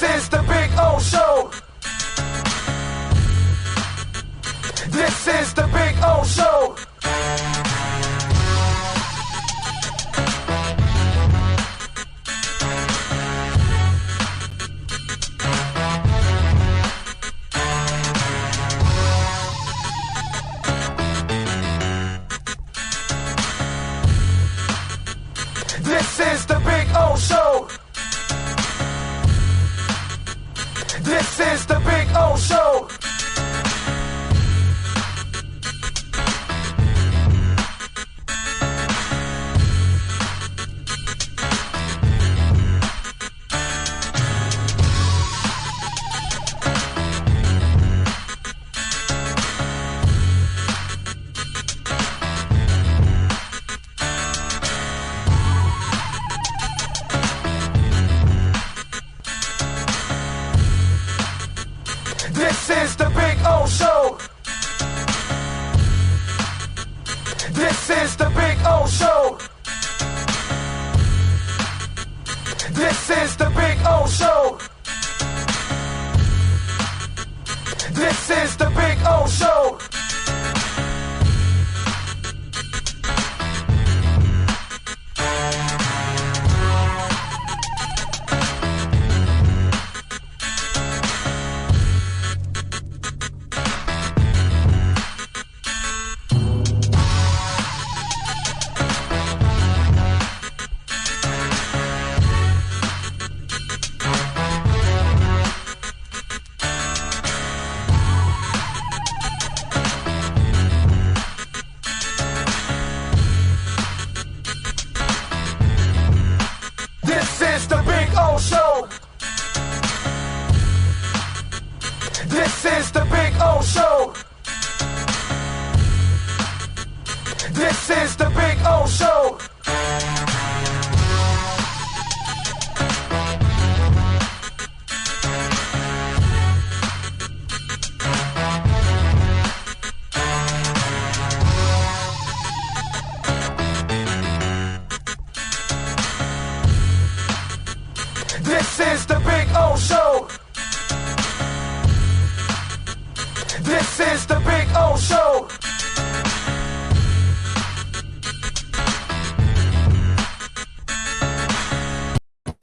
is the Big O Show. This is the Big O Show. This is the Big O Show. This is the Big O Show. This is the Big O Show. This is the Big O Show. This is the Big O Show. This is the Big O Show. This is the Big O Show. This is the Big O Show. This is the Big O Show. This is the Big O Show. This is the Big O Show.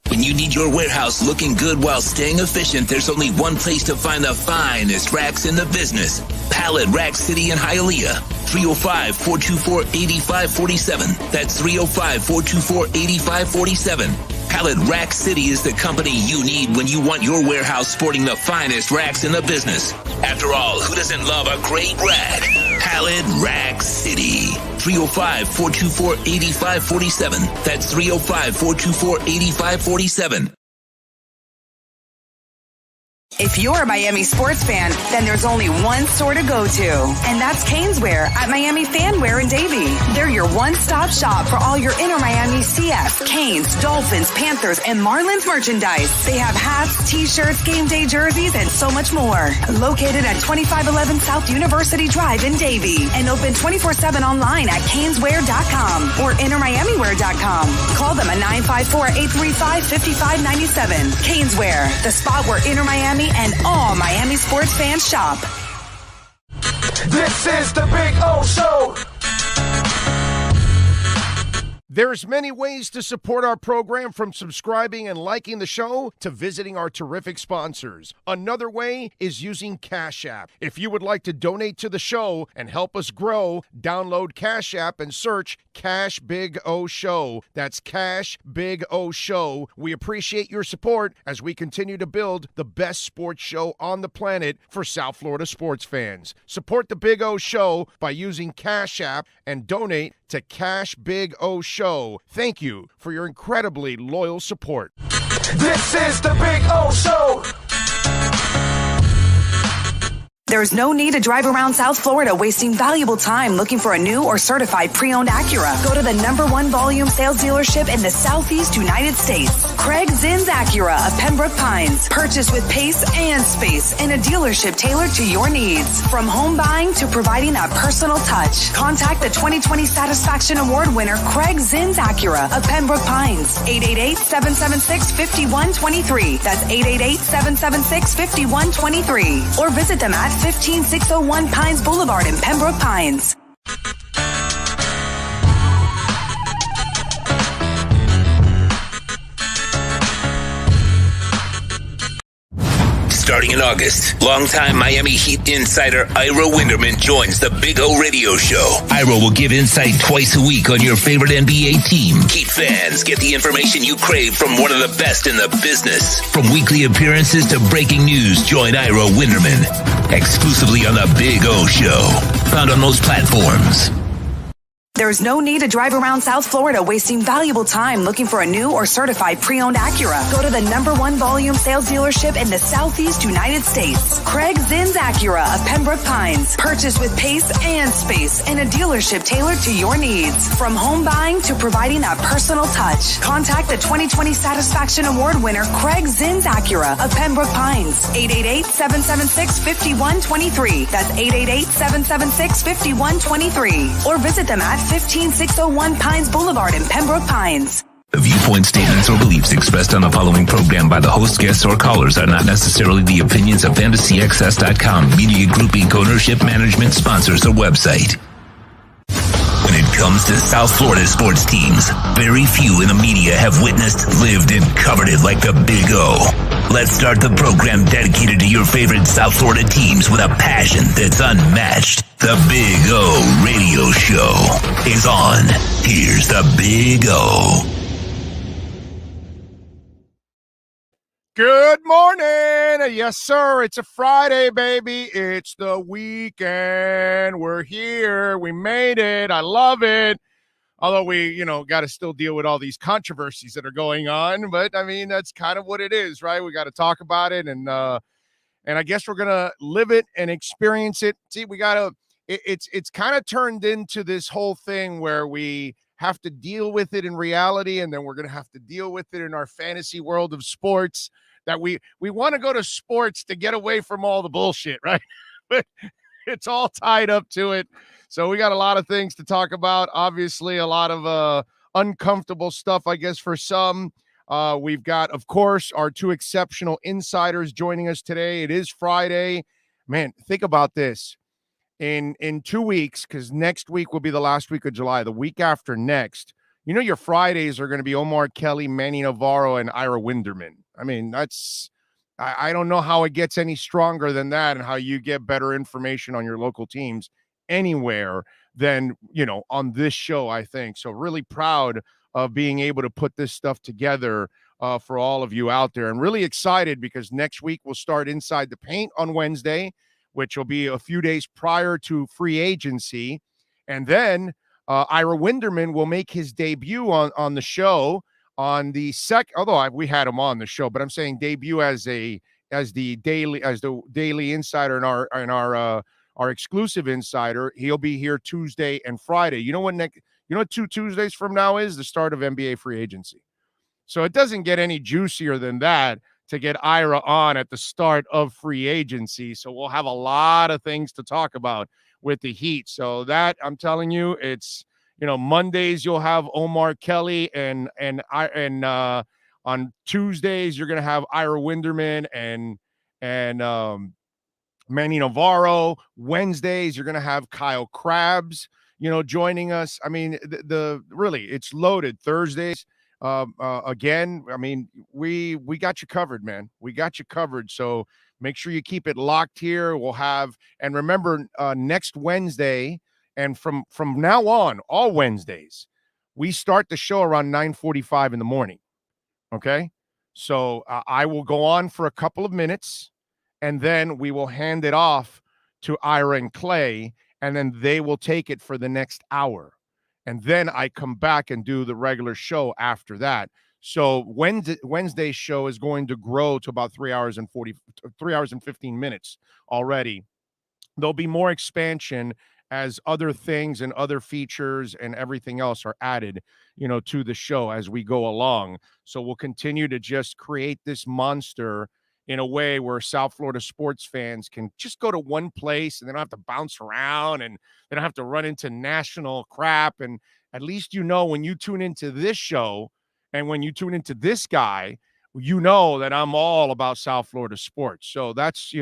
When you need your warehouse looking good while staying efficient, there's only one place to find the finest racks in the business. Pallet Rack City in Hialeah. 305-424-8547. That's 305-424-8547. Pallet Rack City is the company you need when you want your warehouse sporting the finest racks in the business. After all, who doesn't love a great rack? Pallet Rack City. 305-424-8547. That's 305-424-8547. If you're a Miami sports fan, then there's only one store to go to, and that's Caneswear at Miami Fanwear in Davie. They're your one-stop shop for all your Inter Miami CF, Canes, Dolphins, Panthers, and Marlins merchandise. They have hats, t-shirts, game day jerseys, and so much more. Located at 2511 South University Drive in Davie, and open 24/7 online at caneswear.com or intermiamiwear.com. Call them at 954-835-5597. Caneswear, the spot where Inter Miami and all Miami sports fans shop. This is the Big O Show. There's many ways to support our program, from subscribing and liking the show to visiting our terrific sponsors. Another way is using Cash App. If you would like to donate to the show and help us grow, download Cash App and search Cash Big O Show. That's Cash Big O Show. We appreciate your support as we continue to build the best sports show on the planet for South Florida sports fans. Support the Big O Show by using Cash App and donate to Cash Big O Show. Thank you for your incredibly loyal support. This is the Big O Show. There's no need to drive around South Florida wasting valuable time looking for a new or certified pre-owned Acura. Go to the #1 volume sales dealership in the Southeast United States. Craig Zinn's Acura of Pembroke Pines. Purchase with pace and space in a dealership tailored to your needs. From home buying to providing that personal touch. Contact the 2020 Satisfaction Award winner Craig Zinn's Acura of Pembroke Pines. 888-776-5123. That's 888-776-5123. Or visit them at 15601 Pines Boulevard in Pembroke Pines. Starting in August, longtime Miami Heat insider Ira Winderman joins the Big O Radio Show. Ira will give insight twice a week on your favorite NBA team. Heat fans get the information you crave from one of the best in the business. From weekly appearances to breaking news, join Ira Winderman exclusively on the Big O Show. Found on most platforms. There's no need to drive around South Florida wasting valuable time looking for a new or certified pre-owned Acura. Go to the #1 volume sales dealership in the Southeast United States. Craig Zinn's Acura of Pembroke Pines. Purchase with pace and space in a dealership tailored to your needs. From home buying to providing that personal touch. Contact the 2020 Satisfaction Award winner Craig Zinn's Acura of Pembroke Pines. 888-776-5123. That's 888-776-5123. Or visit them at 15601 Pines Boulevard in Pembroke Pines. The viewpoint, statements, or beliefs expressed on the following program by the host, guests, or callers are not necessarily the opinions of FantasyXS.com, Media Group Inc. ownership, management, sponsors, or website. When it comes to South Florida sports teams, very few in the media have witnessed, lived, and covered it like the Big O. Let's start the program dedicated to your favorite South Florida teams with a passion that's unmatched. The Big O Radio Show is on. Here's the Big O. Good morning. Yes, sir. It's a Friday, baby. It's the weekend. We're here. We made it. I love it. Although we, got to still deal with all these controversies that are going on. But, I mean, that's kind of what it is, right? We got to talk about it. And I guess we're going to live it and experience it. See, we got to it's kind of turned into this whole thing where we have to deal with it in reality, and then we're going to have to deal with it in our fantasy world of sports, that we want to go to sports to get away from all the bullshit, right? But it's all tied up to it. So we got a lot of things to talk about. Obviously, a lot of uncomfortable stuff, I guess, for some. We've got, of course, our two exceptional insiders joining us today. It is Friday. Man, think about this. In 2 weeks, because next week will be the last week of July, the week after next, your Fridays are going to be Omar Kelly, Manny Navarro, and Ira Winderman. I mean, I don't know how it gets any stronger than that, and how you get better information on your local teams anywhere than, on this show, I think. So really proud of being able to put this stuff together for all of you out there, and really excited because next week we'll start Inside the Paint on Wednesday, which will be a few days prior to free agency. And then Ira Winderman will make his debut on the show on the although we had him on the show, but I'm saying debut as the daily insider and our exclusive insider. He'll be here Tuesday and Friday. You know what 2 Tuesdays from now is? The start of NBA free agency. So it doesn't get any juicier than that to get Ira on at the start of free agency. So we'll have a lot of things to talk about with the Heat. So that, I'm telling you, it's, Mondays you'll have Omar Kelly, and on Tuesdays you're going to have Ira Winderman and Manny Navarro. Wednesdays you're going to have Kyle Krabs, joining us. I mean, really, it's loaded. Thursdays, again, I mean, we got you covered, man. We got you covered. So make sure you keep it locked here. We'll have, and remember, next Wednesday, and from now on, all Wednesdays, we start the show around 9:45 in the morning. Okay. So I will go on for a couple of minutes, and then we will hand it off to Ira and Clay, and then they will take it for the next hour. And then I come back and do the regular show after that. So Wednesday's show is going to grow to about 3 hours and 15 minutes already. there'll be more expansion as other things and other features and everything else are added, to the show as we go along. So we'll continue to just create this monster in a way where South Florida sports fans can just go to one place and they don't have to bounce around and they don't have to run into national crap. And at least, when you tune into this show and when you tune into this guy, that I'm all about South Florida sports. So that's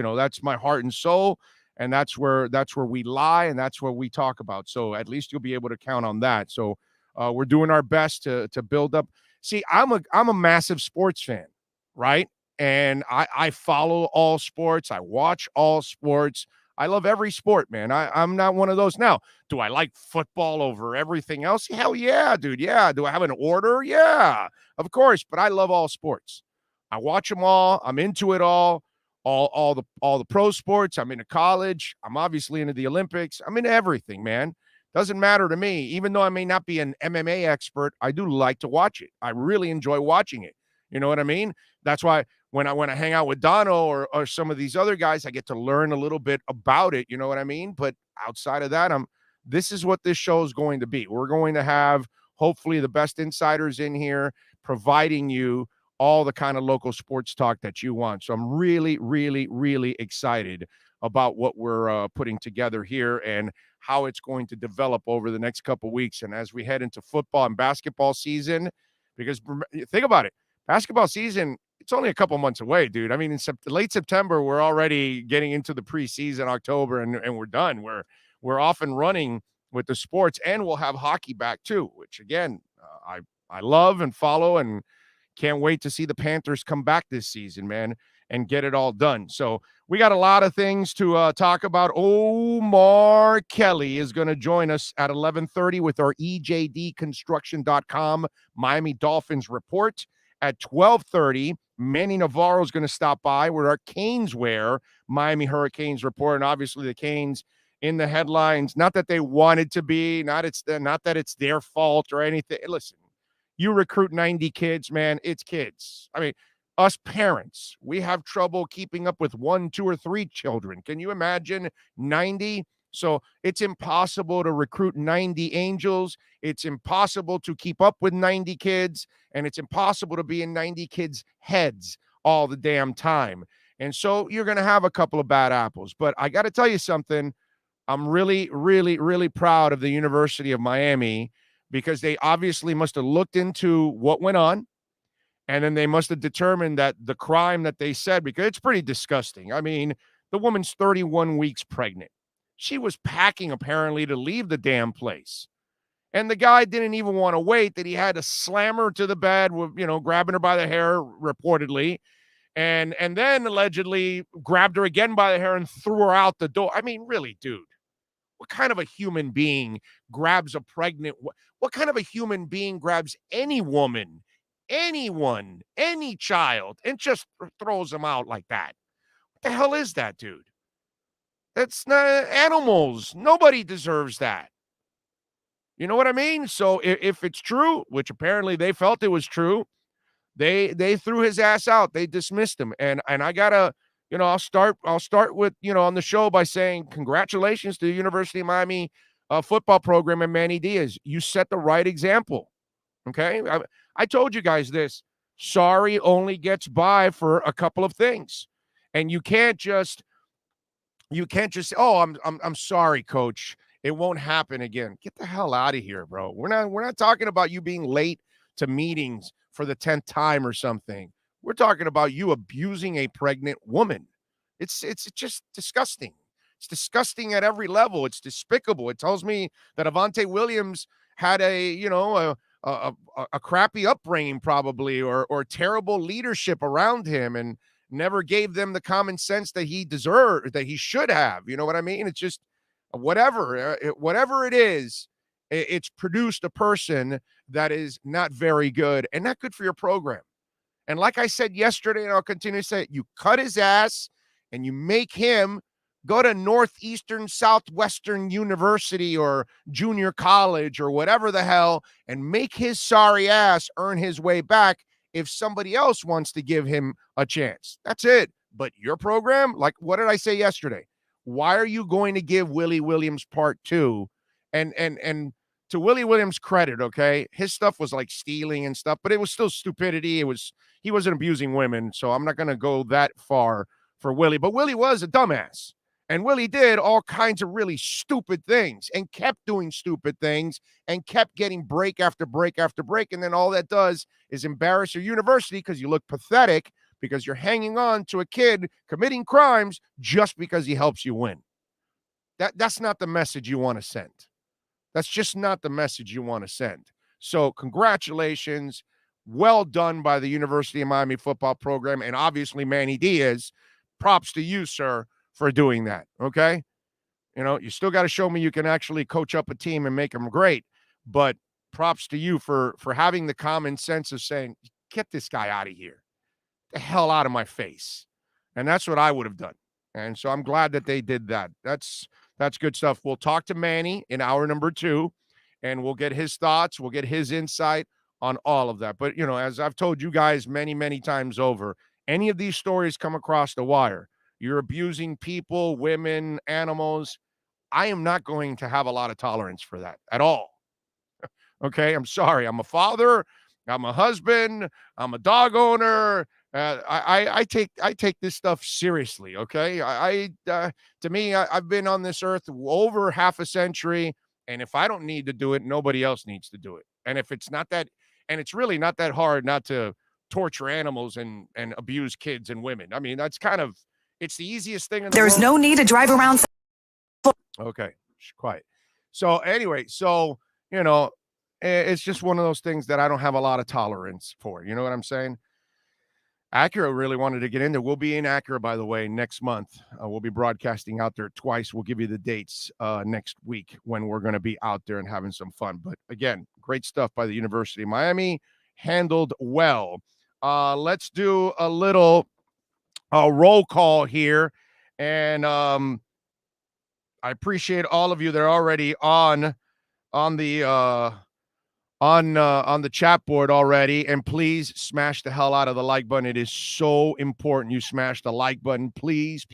my heart and soul. And that's where we lie, and that's what we talk about. So at least you'll be able to count on that. So we're doing our best to build up. See, I'm a massive sports fan, right? And I follow all sports. I watch all sports. I love every sport, man. I'm not one of those. Now, do I like football over everything else? Hell yeah, dude. Yeah. Do I have an order? Yeah, of course. But I love all sports. I watch them all. I'm into it all. All the pro sports. I'm into college. I'm obviously into the Olympics. I'm into everything, man. Doesn't matter to me. Even though I may not be an MMA expert, I do like to watch it. I really enjoy watching it. You know what I mean? That's why when I hang out with Dono or some of these other guys, I get to learn a little bit about it. You know what I mean? But outside of that, this is what this show is going to be. We're going to have hopefully the best insiders in here providing you all the kind of local sports talk that you want. So I'm really, really, really excited about what we're putting together here and how it's going to develop over the next couple of weeks. And as we head into football and basketball season, because think about it, basketball season, it's only a couple months away, dude. I mean, in late September, we're already getting into the preseason, October, and we're done. We're off and running with the sports, and we'll have hockey back too, which again, I love and follow, and can't wait to see the Panthers come back this season, man, and get it all done. So we got a lot of things to talk about. Omar Kelly is going to join us at 11:30 with our EJDconstruction.com Miami Dolphins report. At 12:30, Manny Navarro is going to stop by with our Caneswear Miami Hurricanes report. And obviously the Canes in the headlines, not that they wanted to be, not that it's their fault or anything. Listen, you recruit 90 kids, man, it's kids. I mean, us parents, we have trouble keeping up with 1, 2, or 3 children. Can you imagine 90? So it's impossible to recruit 90 angels. It's impossible to keep up with 90 kids, and it's impossible to be in 90 kids' heads all the damn time. And so you're going to have a couple of bad apples. But I got to tell you something. I'm really, really, really proud of the University of Miami, because they obviously must have looked into what went on, and then they must have determined that the crime that they said, because it's pretty disgusting. I mean, the woman's 31 weeks pregnant. She was packing apparently to leave the damn place. And the guy didn't even want to wait, that he had to slam her to the bed with, grabbing her by the hair reportedly. And then allegedly grabbed her again by the hair and threw her out the door. I mean, really, dude. What kind of a human being grabs a pregnant? What kind of a human being grabs any woman, anyone, any child, and just throws them out like that? What the hell is that, dude? That's not animals. Nobody deserves that. You know what I mean? So if it's true, which apparently they felt it was true, they threw his ass out. They dismissed him. And I gotta, I'll start with, on the show by saying congratulations to the University of Miami football program and Manny Diaz. You set the right example. Okay. I told you guys this. Sorry only gets by for a couple of things. And you can't just say, oh, I'm sorry, coach. It won't happen again. Get the hell out of here, bro. We're not talking about you being late to meetings for the 10th time or something. We're talking about you abusing a pregnant woman. It's just disgusting. It's disgusting at every level. It's despicable. It tells me that Avante Williams had a crappy upbringing probably, or terrible leadership around him, and never gave them the common sense that he deserved, that he should have. You know what I mean? It's just whatever it is, it's produced a person that is not very good and not good for your program. And like I said yesterday, and I'll continue to say it, you cut his ass and you make him go to Northeastern Southwestern University or junior college or whatever the hell, and make his sorry ass earn his way back if somebody else wants to give him a chance. That's it. But your program, like what did I say yesterday? Why are you going to give Willie Williams part 2? And to Willie Williams' credit, okay, his stuff was like stealing and stuff, but it was still stupidity. He wasn't abusing women, so I'm not going to go that far for Willie. But Willie was a dumbass. And Willie did all kinds of really stupid things and kept doing stupid things and kept getting break after break after break. And then all that does is embarrass your university because you look pathetic because you're hanging on to a kid committing crimes just because he helps you win. That's not the message you want to send. That's just not the message you want to send. So congratulations. Well done by the University of Miami football program. And obviously, Manny Diaz, props to you, sir, for doing that, okay? You know, you still got to show me you can actually coach up a team and make them great, but props to you for having the common sense of saying, get this guy out of here. The hell out of my face. And that's what I would have done. And so I'm glad that they did that. That's good stuff. We'll talk to Manny in hour number 2, and we'll get his thoughts. We'll get his insight on all of that. But, you know, as I've told you guys many, many times over, any of these stories come across the wire, you're abusing people, women, animals, I am not going to have a lot of tolerance for that at all. Okay, I'm sorry. I'm a father. I'm a husband. I'm a dog owner. I take this stuff seriously. Okay, to me, I've been on this earth over half a century, and if I don't need to do it, nobody else needs to do it. And if it's not that, and it's really not that hard not to torture animals and abuse kids and women. I mean, that's kind of, it's the easiest thing in the There's world. no need to drive around. Okay, quiet. So anyway, you know, it's just one of those things that I don't have a lot of tolerance for. You know what I'm saying? Acura really wanted to get in there. We'll be in Acura, by the way, next month. We'll be broadcasting out there twice. We'll give you the dates next week when we're going to be out there and having some fun. But again, great stuff by the University of Miami. Handled well. Let's do a little roll call here. And I appreciate all of you that are already on the chat board already, and please smash the hell out of the like button. It is so important you smash the like button, please.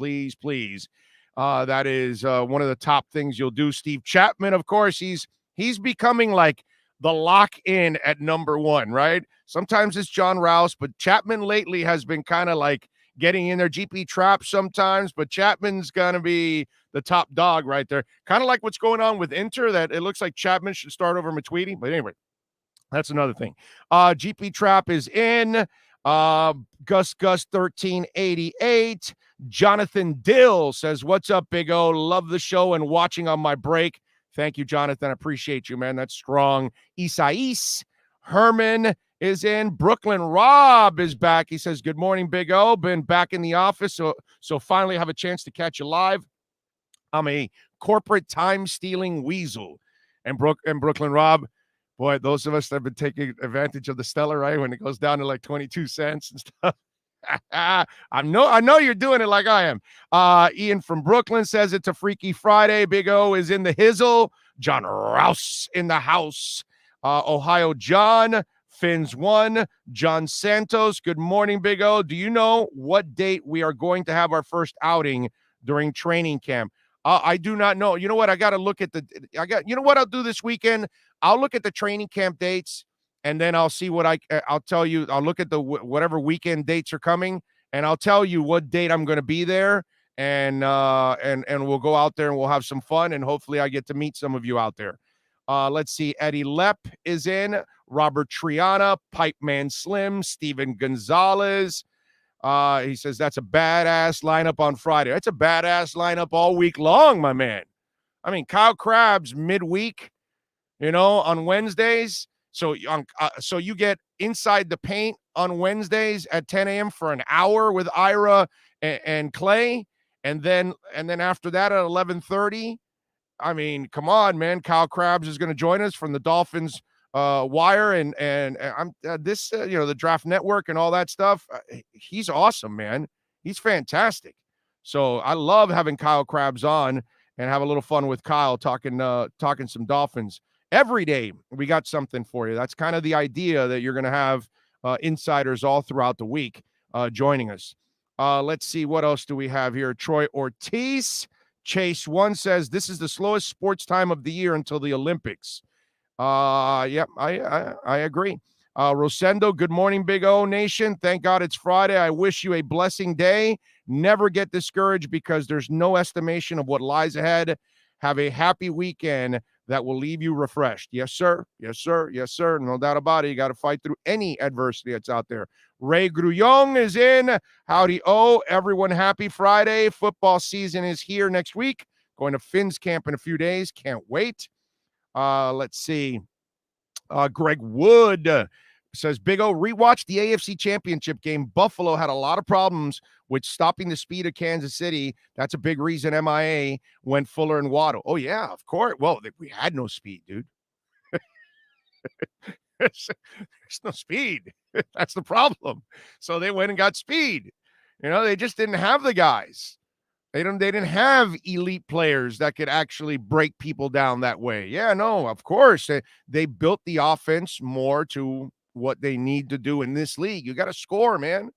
That is one of the top things you'll do. Steve Chapman, of course, he's becoming like the lock-in at number 1, right? Sometimes it's John Rouse, but Chapman lately has been kind of like getting in there. GP Trap sometimes, but Chapman's gonna be the top dog right there. Kind of like what's going on with Inter, that it looks like Chapman should start over Matuidi, but anyway. That's another thing. GP Trap is in. Gus 1388. Jonathan Dill says, "What's up, Big O? Love the show and watching on my break." Thank you, Jonathan. I appreciate you, man. That's strong. Isais Herman is in. Brooklyn Rob is back. He says, "Good morning, Big O. Been back in the office, so finally have a chance to catch you live. I'm a corporate time-stealing weasel." And Brooklyn Rob, boy, those of us that have been taking advantage of the Stellar, right, when it goes down to like 22 cents and stuff. I know you're doing it like I am. Ian from Brooklyn says it's a Freaky Friday. Big O is in the hizzle. John Rouse in the house. Ohio John, Fins 1, John Santos. Good morning, Big O. Do you know what date we are going to have our first outing during training camp? I do not know. You know what? I got to look at you know what I'll do this weekend? I'll look at the training camp dates, and then I'll see what I'll tell you. I'll look at the whatever weekend dates are coming, and I'll tell you what date I'm going to be there, and we'll go out there and we'll have some fun, and hopefully I get to meet some of you out there. Let's see. Eddie Lepp is in. Robert Triana, Pipe Man Slim, Steven Gonzalez. He says that's a badass lineup on Friday. That's a badass lineup all week long, my man. I mean, Kyle Krabs midweek, you know, on Wednesdays. So you get Inside the Paint on Wednesdays at 10 a.m. for an hour with Ira and Clay. And then after that at 11:30, I mean, come on, man. Kyle Krabs is going to join us from the Dolphins Wire and I'm the Draft Network and all that stuff. He's awesome, man. He's fantastic. So I love having Kyle Krabs on and have a little fun with Kyle talking some Dolphins. Every day we got something for you. That's kind of the idea, that you're going to have insiders all throughout the week joining us. Let's see, what else do we have here? Troy Ortiz Chase One says this is the slowest sports time of the year until the Olympics. Yep, I agree. Rosendo, good morning, Big O Nation. Thank God it's Friday. I wish you a blessing day. Never get discouraged because there's no estimation of what lies ahead. Have a happy weekend that will leave you refreshed. Yes, sir. Yes, sir. Yes, sir. No doubt about it. You got to fight through any adversity that's out there. Ray Grullon is in. Howdy, everyone. Happy Friday. Football season is here next week. Going to Finn's camp in a few days. Can't wait. Let's see. Greg Wood says, Big O, rewatch the AFC Championship game. Buffalo had a lot of problems with stopping the speed of Kansas City. That's a big reason MIA went Fuller and Waddle. Oh, yeah, of course. Well, we had no speed, dude. There's no speed. That's the problem. So they went and got speed. They just didn't have the guys. They didn't have elite players that could actually break people down that way. Yeah, no, of course. They built the offense more to what they need to do in this league. You got to score, man.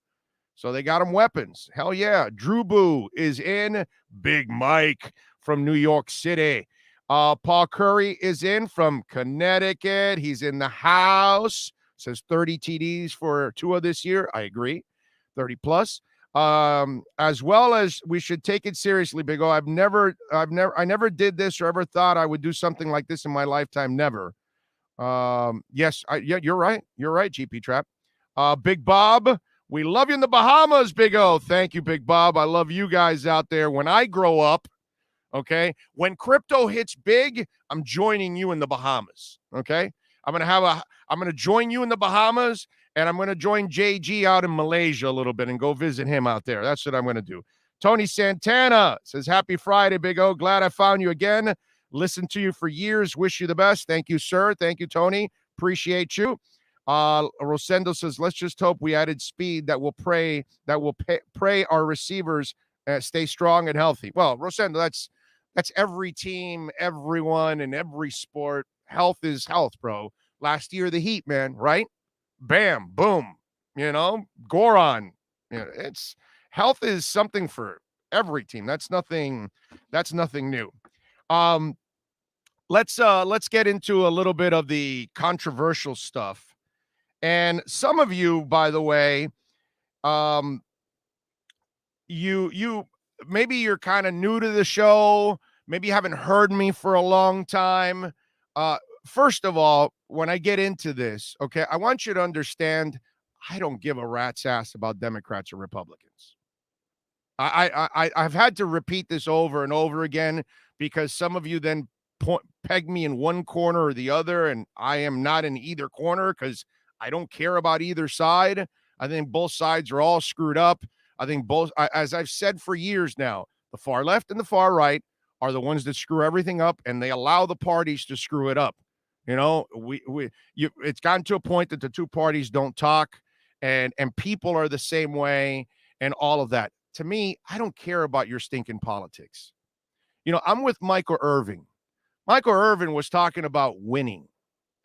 So they got them weapons. Hell yeah. Drew Boo is in. Big Mike from New York City. Paul Curry is in from Connecticut. He's in the house. Says 30 TDs for Tua this year. I agree. 30 plus. As well as we should take it seriously, Big O. I never did this or ever thought I would do something like this in my lifetime. Never. Yes, you're right. You're right, GP Trap. Big Bob, we love you in the Bahamas, Big O. Thank you, Big Bob. I love you guys out there. When I grow up, okay, when crypto hits big, I'm joining you in the Bahamas. Okay, I'm gonna join you in the Bahamas. And I'm going to join JG out in Malaysia a little bit and go visit him out there. That's what I'm going to do. Tony Santana says, happy Friday, Big O. Glad I found you again. Listened to you for years. Wish you the best. Thank you, sir. Thank you, Tony. Appreciate you. Rosendo says, let's just hope we added speed that will pray our receivers stay strong and healthy. Well, Rosendo, that's every team, everyone, in every sport. Health is health, bro. Last year, the Heat, man, right? Bam, boom, Goron. It's health is something for every team. That's nothing new. Let's get into a little bit of the controversial stuff. And some of you, by the way, you maybe you're kind of new to the show, maybe you haven't heard me for a long time. First of all, when I get into this, okay, I want you to understand I don't give a rat's ass about Democrats or Republicans. I've had to repeat this over and over again because some of you then peg me in one corner or the other, and I am not in either corner because I don't care about either side. I think both sides are all screwed up. I think as I've said for years now, the far left and the far right are the ones that screw everything up, and they allow the parties to screw it up. It's gotten to a point that the two parties don't talk, and people are the same way, and all of that. To me, I don't care about your stinking politics. I'm with Michael Irvin. Michael Irvin was talking about winning,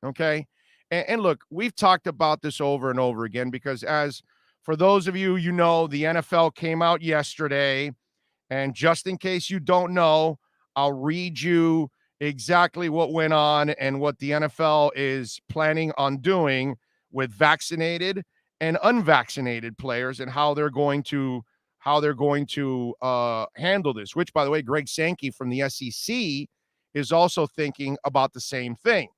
okay? And look, we've talked about this over and over again because as for those of you, the NFL came out yesterday, and just in case you don't know, I'll read you exactly what went on and what the NFL is planning on doing with vaccinated and unvaccinated players and how they're going to handle this, which, by the way, Greg Sankey from the SEC is also thinking about the same thing.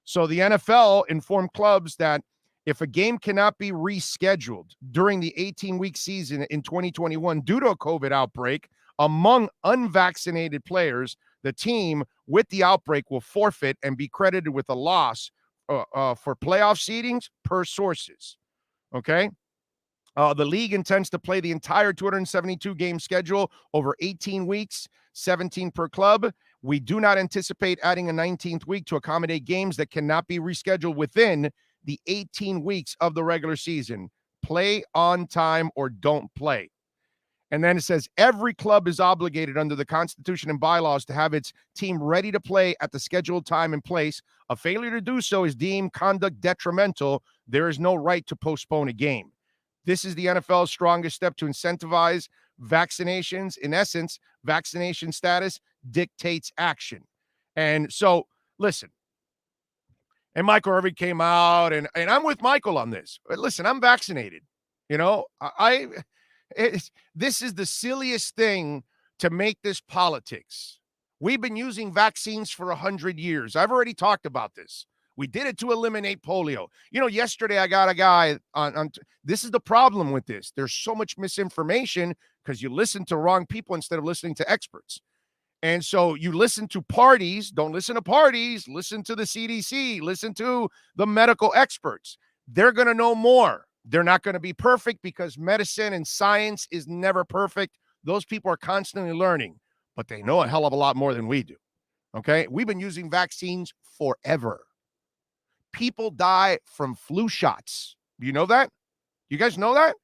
So the NFL informed clubs that if a game cannot be rescheduled during the 18-week season in 2021 due to a COVID outbreak among unvaccinated players, the team with the outbreak will forfeit and be credited with a loss for playoff seedings per sources. Okay? The league intends to play the entire 272-game schedule over 18 weeks, 17 per club. We do not anticipate adding a 19th week to accommodate games that cannot be rescheduled within the 18 weeks of the regular season. Play on time or don't play. And then it says every club is obligated under the Constitution and bylaws to have its team ready to play at the scheduled time and place. A failure to do so is deemed conduct detrimental. There is no right to postpone a game. This is the NFL's strongest step to incentivize vaccinations, in essence, vaccination status dictates action. And so, listen, and Michael Irvin came out, and I'm with Michael on this. Listen, I'm vaccinated. You know, this is the silliest thing to make this politics. We've been using vaccines for 100 years. I've already talked about this. We did it to eliminate polio. You know, yesterday I got a guy on this is the problem with this. There's so much misinformation because you listen to wrong people instead of listening to experts. And so you listen to parties, don't listen to parties, listen to the CDC, listen to the medical experts. They're going to know more. They're not going to be perfect because medicine and science is never perfect. Those people are constantly learning, but they know a hell of a lot more than we do. Okay? We've been using vaccines forever. People die from flu shots. Do you know that? You guys know that?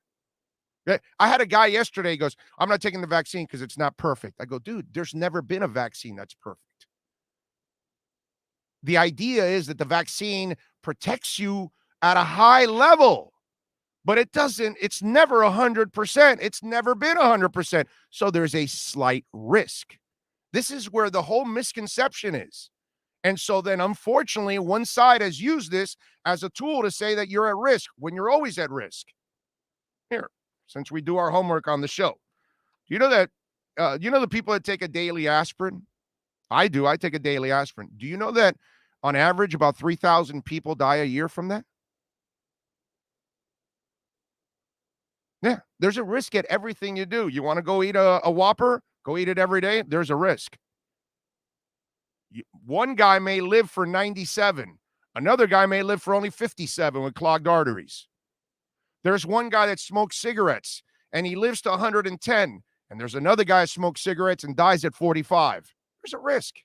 I had a guy yesterday, he goes, I'm not taking the vaccine because it's not perfect. I go, dude, there's never been a vaccine that's perfect. The idea is that the vaccine protects you at a high level, but it doesn't, it's never 100%. It's never been 100%. So there's a slight risk. This is where the whole misconception is. And so then, unfortunately, one side has used this as a tool to say that you're at risk when you're always at risk. Here, since we do our homework on the show, do you know that, you know the people that take a daily aspirin? I do. I take a daily aspirin. Do you know that on average, about 3,000 people die a year from that? Yeah, there's a risk at everything you do. You want to go eat a Whopper? Go eat it every day. There's a risk. One guy may live for 97. Another guy may live for only 57 with clogged arteries. There's one guy that smokes cigarettes and he lives to 110. And there's another guy that smokes cigarettes and dies at 45. There's a risk.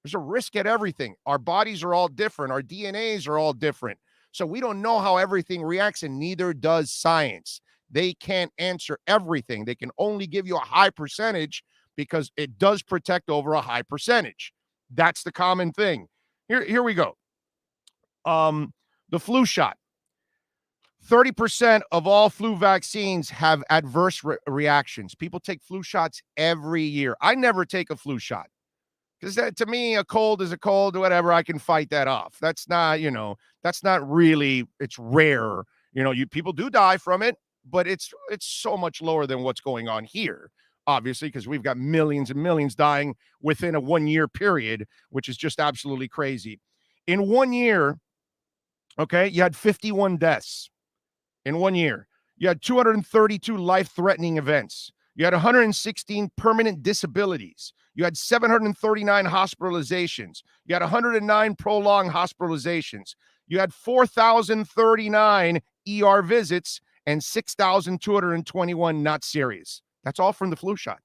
There's a risk at everything. Our bodies are all different. Our DNAs are all different. So we don't know how everything reacts, and neither does science. They can't answer everything. They can only give you a high percentage because it does protect over a high percentage. That's the common thing. Here we go. The flu shot. 30% of all flu vaccines have adverse reactions. People take flu shots every year. I never take a flu shot because to me, a cold is a cold, whatever. I can fight that off. That's not, that's not really, it's rare. People do die from it, but it's so much lower than what's going on here. Obviously, because we've got millions and millions dying within a 1 year period, which is just absolutely crazy. In 1 year, okay, you had 51 deaths. In 1 year, you had 232 life-threatening events. You had 116 permanent disabilities. You had 739 hospitalizations. You had 109 prolonged hospitalizations. You had 4,039 ER visits and 6,221 not serious. That's all from the flu shot.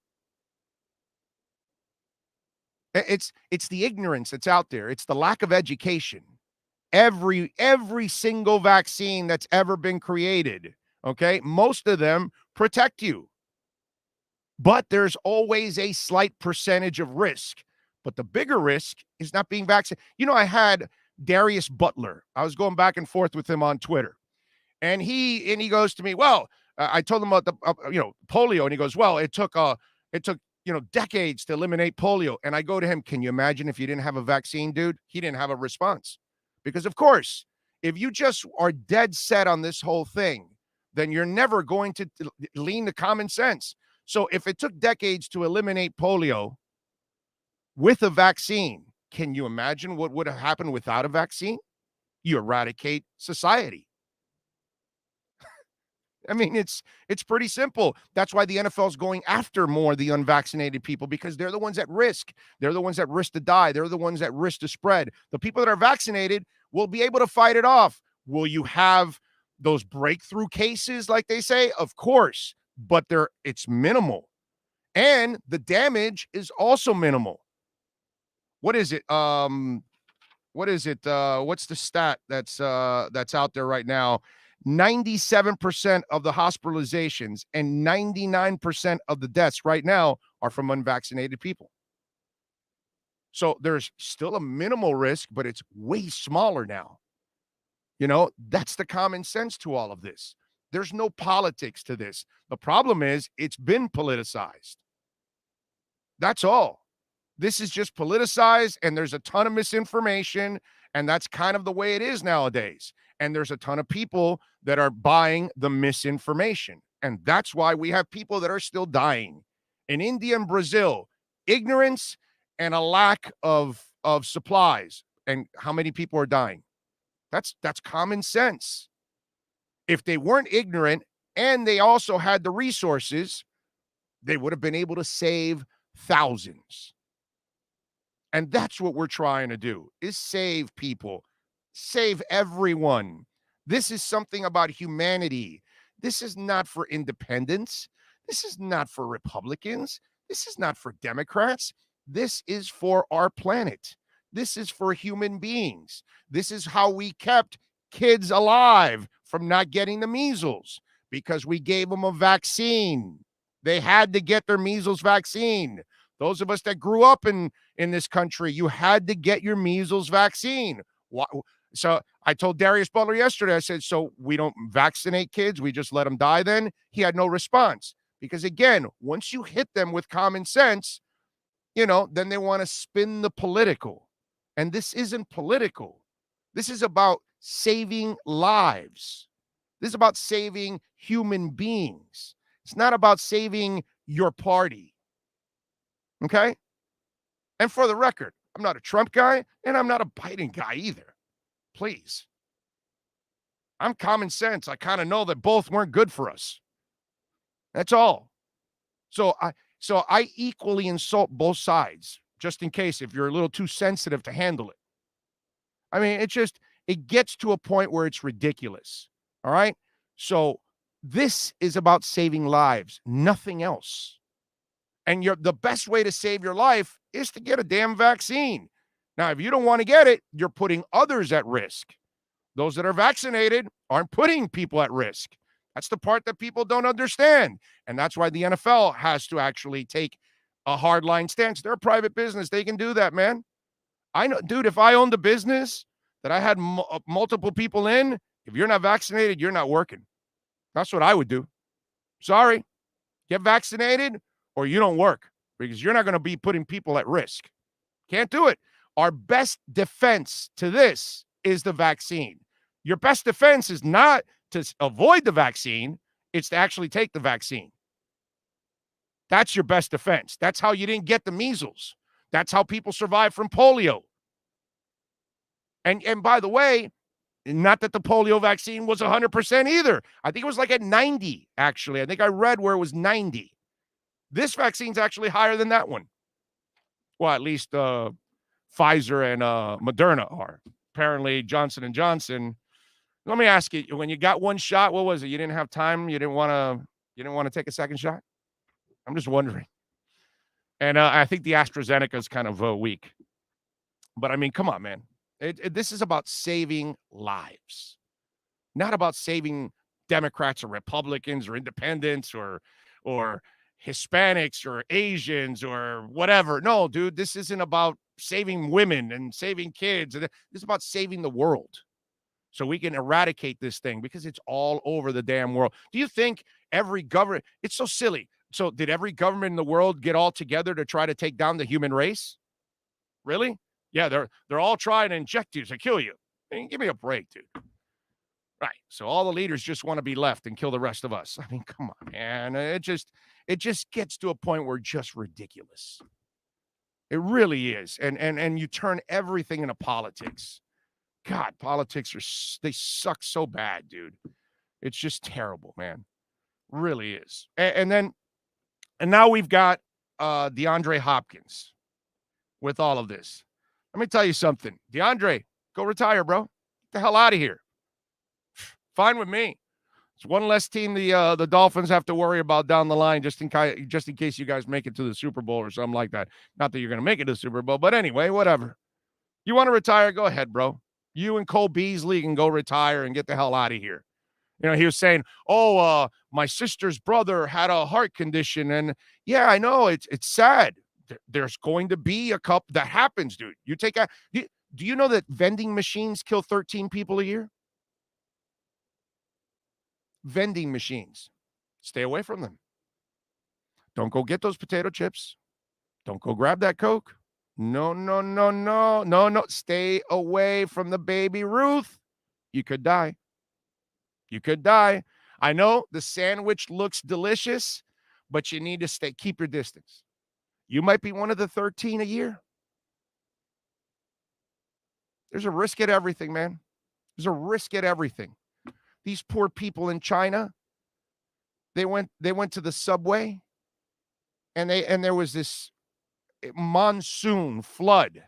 It's the ignorance that's out there. It's the lack of education. Every single vaccine that's ever been created, okay, most of them protect you. But there's always a slight percentage of risk. But the bigger risk is not being vaccinated. I had Darius Butler. I was going back and forth with him on Twitter. And he goes to me, well, I told him about the polio, and he goes, well, it took decades to eliminate polio. And I go to him, can you imagine if you didn't have a vaccine, dude? He didn't have a response. Because of course, if you just are dead set on this whole thing, then you're never going to lean to common sense. So if it took decades to eliminate polio with a vaccine, can you imagine what would have happened without a vaccine? You eradicate society. I mean, it's pretty simple. That's why the NFL is going after more the unvaccinated people, because they're the ones at risk. They're the ones at risk to die. They're the ones at risk to spread. The people that are vaccinated will be able to fight it off. Will you have those breakthrough cases, like they say? Of course, but it's minimal. And the damage is also minimal. What is it? What's the stat that's out there right now? 97% of the hospitalizations and 99% of the deaths right now are from unvaccinated people. So there's still a minimal risk, but it's way smaller now. That's the common sense to all of this. There's no politics to this. The problem is it's been politicized. That's all. This is just politicized, and there's a ton of misinformation, and that's kind of the way it is nowadays. And there's a ton of people that are buying the misinformation. And that's why we have people that are still dying. In India and Brazil, ignorance and a lack of supplies. And how many people are dying? That's common sense. If they weren't ignorant and they also had the resources, they would have been able to save thousands. And that's what we're trying to do, is save people, save everyone. This is something about humanity. This is not for independents. This is not for Republicans. This is not for Democrats. This is for our planet. This is for human beings. This is how we kept kids alive from not getting the measles, because we gave them a vaccine. They had to get their measles vaccine. Those of us that grew up in this country, you had to get your measles vaccine. So I told Darius Butler yesterday, I said, so we don't vaccinate kids, we just let them die then? He had no response. Because again, once you hit them with common sense, then they want to spin the political. And this isn't political. This is about saving lives. This is about saving human beings. It's not about saving your party. Okay? And for the record, I'm not a Trump guy, and I'm not a Biden guy either. Please. I'm common sense. I kind of know that both weren't good for us. That's all. So I equally insult both sides, just in case if you're a little too sensitive to handle it. I mean, it gets to a point where it's ridiculous. All right? So this is about saving lives, nothing else. And the best way to save your life is to get a damn vaccine. Now, if you don't want to get it, you're putting others at risk. Those that are vaccinated aren't putting people at risk. That's the part that people don't understand. And that's why the NFL has to actually take a hardline stance. They're a private business. They can do that, man. I know, dude, if I owned a business that I had multiple people in, if you're not vaccinated, you're not working. That's what I would do. Sorry. Get vaccinated or you don't work, because you're not going to be putting people at risk. Can't do it. Our best defense to this is the vaccine. Your best defense is not to avoid the vaccine. It's to actually take the vaccine. That's your best defense. That's how you didn't get the measles. That's how people survived from polio. And by the way, not that the polio vaccine was 100% either. I think it was like at 90, actually. I think I read where it was 90. This vaccine's actually higher than that one. Well, at least Pfizer and Moderna are. Apparently, Johnson & Johnson. Let me ask you, when you got one shot, what was it? You didn't have time? You didn't want to take a second shot? I'm just wondering. And I think the AstraZeneca is kind of weak. But, I mean, come on, man. This is about saving lives, not about saving Democrats or Republicans or independents or Hispanics or Asians or whatever. No, dude, this isn't about saving women and saving kids. This is about saving the world so we can eradicate this thing, because it's all over the damn world. Do you think every government, it's so silly. So did every government in the world get all together to try to take down the human race? Really? Yeah, they're all trying to inject you to kill you. I mean, give me a break, dude. Right. So all the leaders just want to be left and kill the rest of us. I mean, come on, man. It just gets to a point where it's just ridiculous. It really is. And you turn everything into politics. God, politics they suck so bad, dude. It's just terrible, man. Really is. And now we've got DeAndre Hopkins with all of this. Let me tell you something. DeAndre, go retire, bro. Get the hell out of here. Fine with me. It's one less team the Dolphins have to worry about down the line, just in case you guys make it to the Super Bowl or something like that. Not that you're going to make it to the Super Bowl, but anyway, whatever. You want to retire? Go ahead, bro. You and Cole Beasley can go retire and get the hell out of here. You know, he was saying, my sister's brother had a heart condition. And yeah, I know it's sad. There's going to be a couple that happens, dude. Do you know that vending machines kill 13 people a year? vending machines. Stay away from them. Don't go get those potato chips. Don't go grab that Coke. No. Stay away from the Baby Ruth. You could die. You could die. I know the sandwich looks delicious, but you need to keep your distance. You might be one of the 13 a year. There's a risk at everything, man. There's a risk at everything. These poor people in China, they went to the subway, and there was this monsoon flood,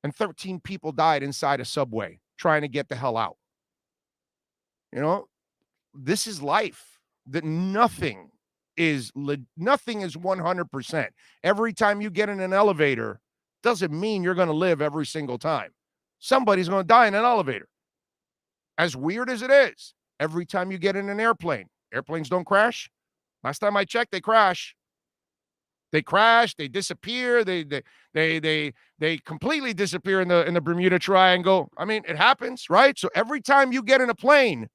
and 13 people died inside a subway trying to get the hell out. You know, this is life. That nothing is 100%. Every time you get in an elevator doesn't mean you're going to live every single time. Somebody's going to die in an elevator. As weird as it is, every time you get in an airplane, airplanes don't crash. Last time I checked, they crash. They crash, they disappear, they completely disappear in the Bermuda Triangle. I mean, it happens, right? So every time you get in a plane,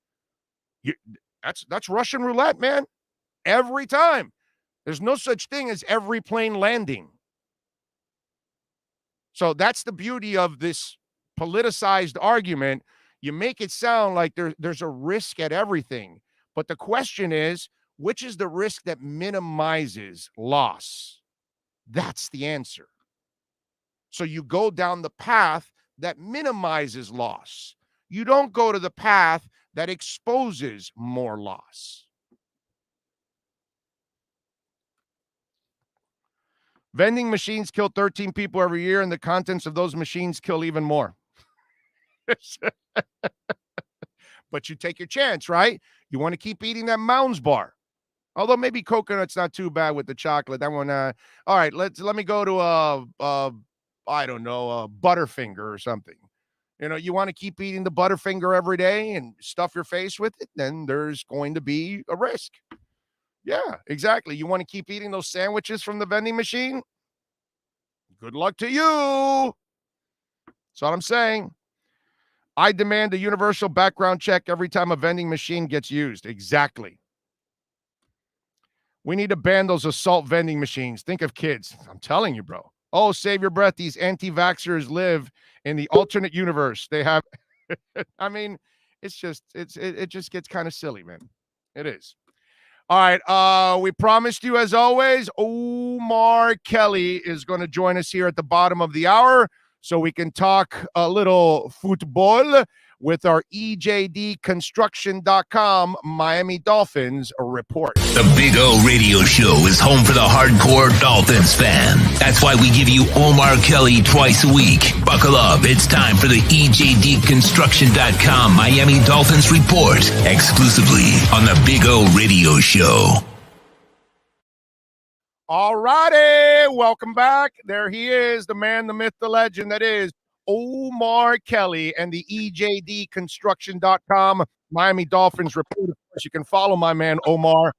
that's Russian roulette, man. Every time. There's no such thing as every plane landing. So that's the beauty of this politicized argument. You make it sound like there's a risk at everything. But the question is, which is the risk that minimizes loss? That's the answer. So you go down the path that minimizes loss. You don't go to the path that exposes more loss. Vending machines kill 13 people every year, and the contents of those machines kill even more. But you take your chance, right? You want to keep eating that Mounds bar. Although maybe coconut's not too bad with the chocolate. That one, all right, let me go to a Butterfinger or something. You know, you want to keep eating the Butterfinger every day and stuff your face with it, then there's going to be a risk. Yeah, exactly. You want to keep eating those sandwiches from the vending machine? Good luck to you. That's what I'm saying. I demand a universal background check every time a vending machine gets used. Exactly. We need to ban those assault vending machines. Think of kids. I'm telling you, bro. Oh, save your breath. These anti-vaxxers live in the alternate universe. They have, I mean, it just gets kind of silly, man. It is. All right. We promised you, as always, Omar Kelly is going to join us here at the bottom of the hour so we can talk a little football with our EJDconstruction.com Miami Dolphins report. The Big O Radio Show is home for the hardcore Dolphins fan. That's why we give you Omar Kelly twice a week. Buckle up. It's time for the EJDconstruction.com Miami Dolphins report, exclusively on the Big O Radio Show. All righty. Welcome back. There he is, the man, the myth, the legend that is Omar Kelly, and the EJDconstruction.com Miami Dolphins report. Of course, you can follow my man Omar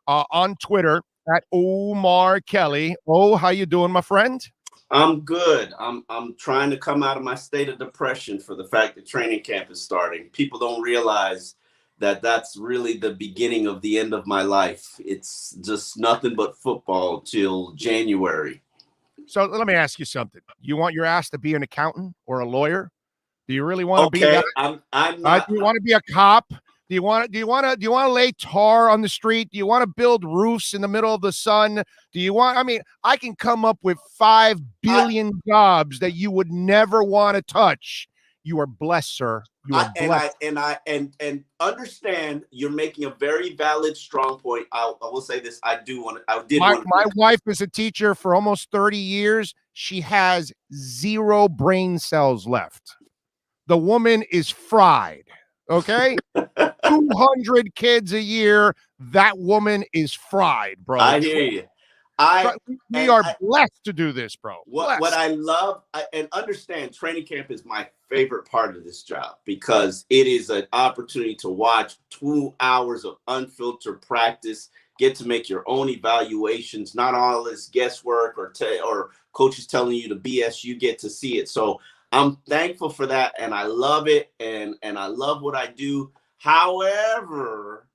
on Twitter at Omar Kelly. Oh, how you doing, my friend? I'm good. I'm trying to come out of my state of depression for the fact that training camp is starting. People don't realize that that's really the beginning of the end of my life. It's just nothing but football till January. So let me ask you something. You want your ass to be an accountant or a lawyer? Do you really want to be that? I'm not. Do you want to be a cop? Do you want to lay tar on the street? Do you want to build roofs in the middle of the sun? I can come up with 5 billion jobs that you would never want to touch. You are blessed, sir. You are blessed. And understand you're making a very valid, strong point. I will say this. My wife is a teacher for almost 30 years. She has 0 brain cells left. The woman is fried. Okay. 200 kids a year. That woman is fried, bro. I hear you. We are blessed to do this, bro. What I love and understand, training camp is my favorite part of this job because it is an opportunity to watch 2 hours of unfiltered practice, get to make your own evaluations, not all this guesswork or coaches telling you to BS. You get to see it. So I'm thankful for that, and I love it, and I love what I do. However,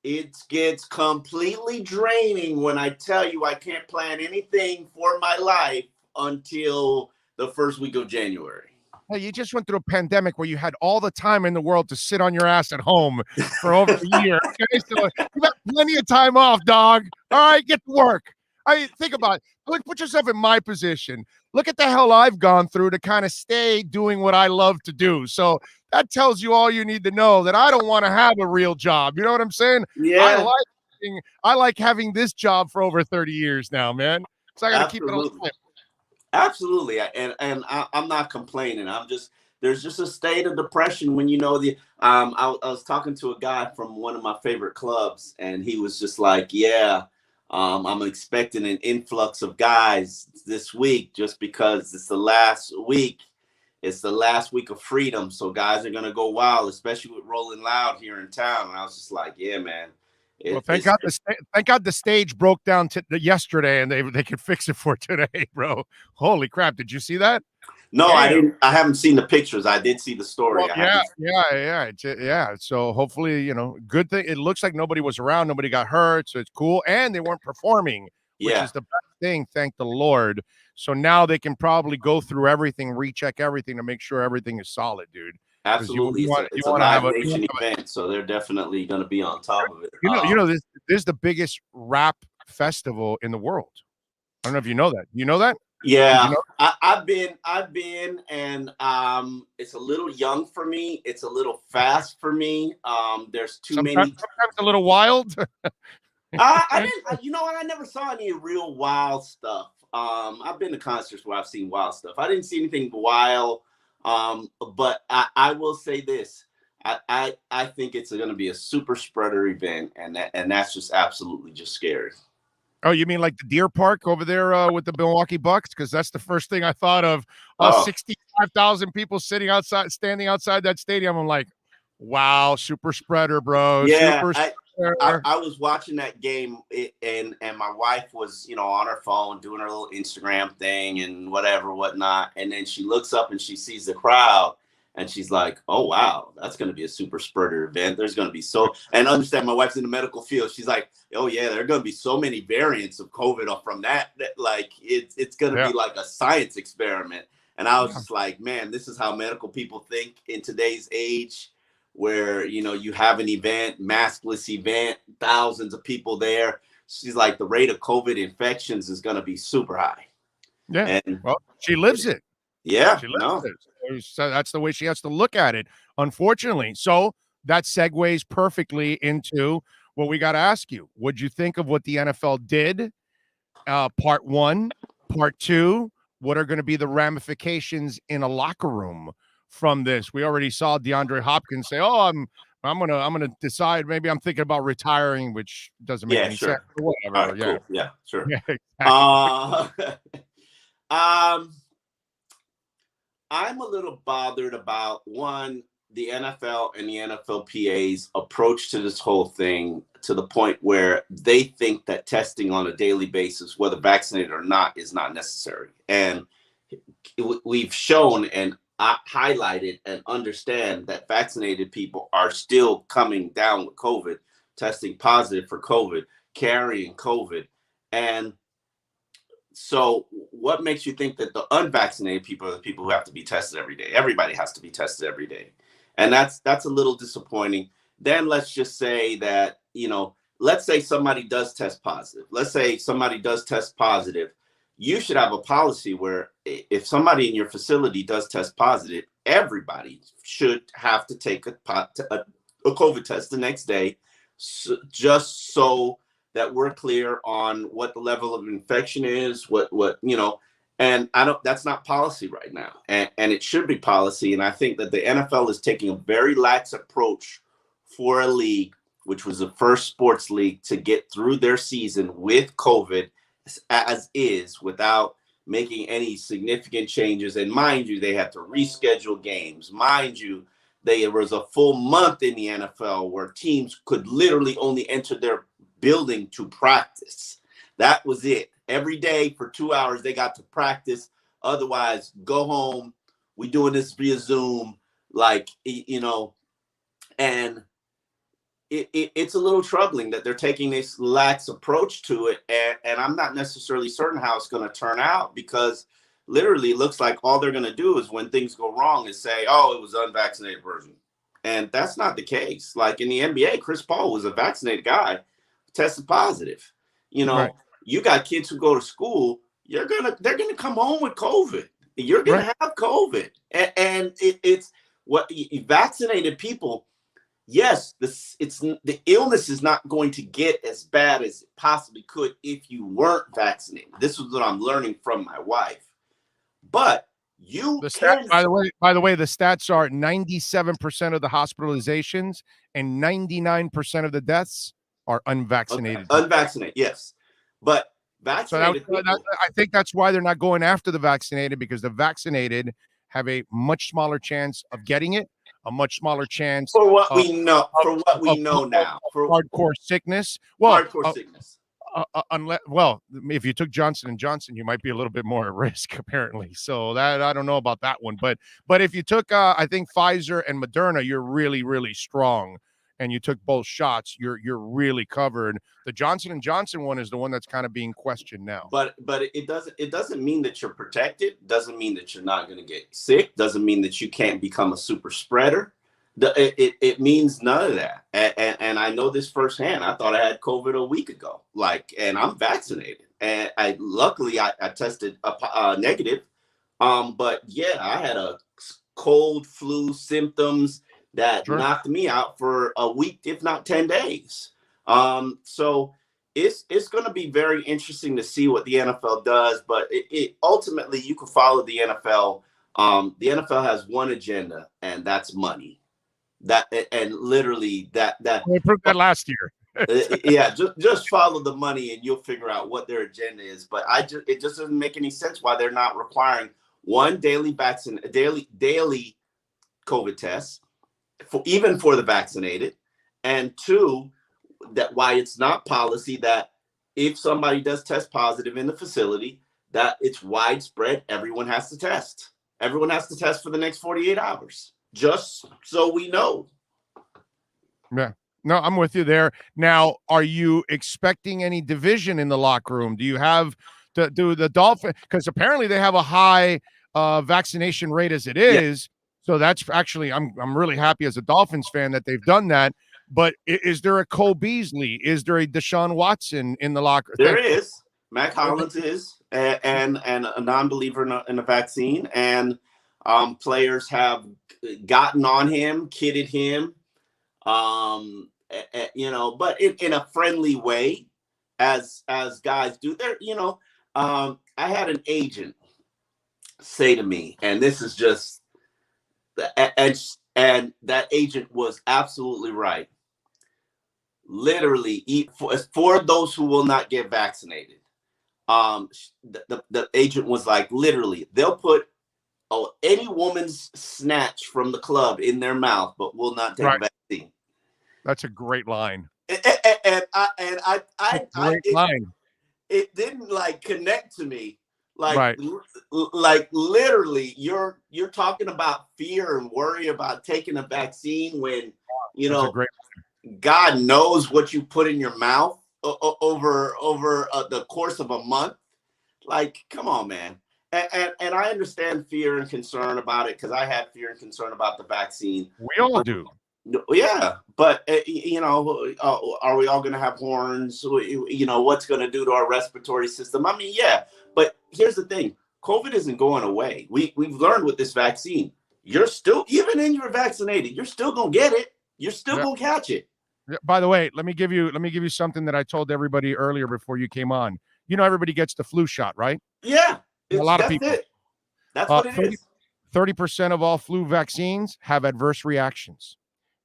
it gets completely draining when I tell you I can't plan anything for my life until the first week of January. Hey, you just went through a pandemic where you had all the time in the world to sit on your ass at home for over a year. Okay? So you got plenty of time off, dog. All right, get to work. Think about it. Put yourself in my position. Look at the hell I've gone through to kind of stay doing what I love to do. So that tells you all you need to know, that I don't want to have a real job. You know what I'm saying? Yeah, I like having this job for over 30 years now, man. So I got to keep it alive. Absolutely, and I'm not complaining. There's just a state of depression when you know the. I was talking to a guy from one of my favorite clubs, and he was just like, "Yeah, I'm expecting an influx of guys this week just because it's the last week. It's the last week of freedom, so guys are gonna go wild, especially with Rolling Loud here in town." And I was just like, "Yeah, man." Well, thank God the stage broke down yesterday, and they could fix it for today, bro. Holy crap! Did you see that? No, I didn't. I haven't seen the pictures. I did see the story. Well, yeah. So hopefully, good thing. It looks like nobody was around, nobody got hurt, so it's cool, and they weren't performing, which is the best thing. Thank the Lord. So now they can probably go through everything, recheck everything to make sure everything is solid, dude. Absolutely, it's a Live Nation event, so they're definitely going to be on top of it. This is the biggest rap festival in the world. I don't know if you know that. You know that? Yeah, I've been, and it's a little young for me. It's a little fast for me. There's many. Sometimes a little wild. I didn't. You know what? I never saw any real wild stuff. I've been to concerts where I've seen wild stuff. I didn't see anything wild. But I will say this. I think it's going to be a super spreader event, and that's just absolutely just scary. Oh, you mean like the Deer Park over there with the Milwaukee Bucks? Because that's the first thing I thought of. 65,000 people standing outside that stadium. I'm like, wow, super spreader, bro. Yeah, super I was watching that game, and my wife was, on her phone doing her little Instagram thing and whatnot. And then she looks up and she sees the crowd, and she's like, "Oh wow, that's going to be a super spreader event. There's going to be and understand my wife's in the medical field. She's like, oh yeah, there are going to be so many variants of COVID from that like it's going to be like a science experiment." And I was just like, man, this is how medical people think in today's age, where you have an event, maskless event, thousands of people there. She's like, the rate of COVID infections is going to be super high. Yeah, and well, she lives it. Yeah, she lives it. So that's the way she has to look at it, unfortunately. So that segues perfectly into what we got to ask you. What'd you think of what the NFL did? Part one, part two. What are going to be the ramifications in a locker room from this? We already saw DeAndre Hopkins say, "Oh, I'm gonna decide. Maybe I'm thinking about retiring," which doesn't make any sense. Whatever. Right, cool. Yeah, sure. Yeah, exactly. I'm a little bothered about the NFL and the NFLPA's approach to this whole thing, to the point where they think that testing on a daily basis, whether vaccinated or not, is not necessary. And we've shown and highlighted and understand that vaccinated people are still coming down with COVID, testing positive for COVID, carrying COVID. And so what makes you think that the unvaccinated people are the people who have to be tested every day? Everybody has to be tested every day. And that's a little disappointing. Then let's just say that, let's say somebody does test positive. Let's say somebody does test positive. You should have a policy where if somebody in your facility does test positive, everybody should have to take a COVID test the next day, just so that we're clear on what the level of infection is, and that's not policy right now. And it should be policy. And I think that the NFL is taking a very lax approach for a league, which was the first sports league to get through their season with COVID as is, without making any significant changes. And mind you, they had to reschedule games. Mind you, there was a full month in the NFL where teams could literally only enter their building to practice. That was it. Every day for 2 hours they got to practice. Otherwise, go home. We doing this via Zoom, and it's a little troubling that they're taking this lax approach to it, and I'm not necessarily certain how it's going to turn out, because literally it looks like all they're going to do is when things go wrong is say, oh, it was the unvaccinated version. And that's not the case. Like in the NBA, Chris Paul was a vaccinated guy, tested positive. You know, Right. You got kids who go to school, they're gonna come home with COVID. You're gonna have COVID, and it's what vaccinated people. Yes, the illness is not going to get as bad as it possibly could if you weren't vaccinated. This is what I'm learning from my wife. But you The can, stats, by the way, the stats are 97% of the hospitalizations and 99% of the deaths are unvaccinated. unvaccinated, yes, but So vaccinated people, I think that's why they're not going after the vaccinated, because the vaccinated have a much smaller chance of getting it, a much smaller chance for what of, we know, of now, for hardcore sickness. Well, hardcore sickness. unless, if you took Johnson and Johnson, you might be a little bit more at risk, apparently. So that I don't know about that one, but if you took, I think Pfizer and Moderna, you're really, really strong, and you took both shots, you're really covered. The Johnson and Johnson one is the one that's kind of being questioned now. But it doesn't mean that you're protected. Doesn't mean that you're not going to get sick. Doesn't mean that you can't become a super spreader. It means none of that. And I know this firsthand. I thought I had COVID a week ago, and I'm vaccinated. And luckily I tested negative. But yeah, I had a cold, flu symptoms that knocked me out for a week, if not 10 days. So it's going to be very interesting to see what the NFL does. But it ultimately, you can follow the NFL. The NFL has one agenda, and that's money. And literally that We proved that last year. yeah, just follow the money and you'll figure out what their agenda is. But it just doesn't make any sense why they're not requiring one daily COVID test even for the vaccinated, and two, that why it's not policy that if somebody does test positive in the facility, that it's widespread. Everyone has to test. Everyone has to test for the next 48 hours, just so we know. Yeah. No, I'm with you there. Now, are you expecting any division in the locker room? Do you have to do the Dolphins? Because apparently they have a high vaccination rate as it is. Yeah. So that's actually, I'm really happy as a Dolphins fan that they've done that. But is there a Cole Beasley? Is there a Deshaun Watson in the locker? There is. Mac Hollins is, and a non-believer in the vaccine. And players have gotten on him, kidded him, but in a friendly way, as guys do. There, I had an agent say to me, and this is just, and that agent was absolutely right. Literally, for those who will not get vaccinated, the agent was like, literally, they'll put any woman's snatch from the club in their mouth, but will not take a vaccine. That's a great line. It didn't connect to me. Like literally, you're talking about fear and worry about taking a vaccine when God knows what you put in your mouth over the course of a month. Like, come on, man. And I understand fear and concern about it, because I had fear and concern about the vaccine. We all do. Yeah, but are we all going to have horns? What's going to do to our respiratory system? I mean, yeah, but here's the thing: COVID isn't going away. We've learned with this vaccine. You're still, even in you're vaccinated, you're still going to get it. You're still going to catch it. By the way, let me give you something that I told everybody earlier before you came on. Everybody gets the flu shot, right? Yeah, a lot of people. That's what it is. 30% of all flu vaccines have adverse reactions.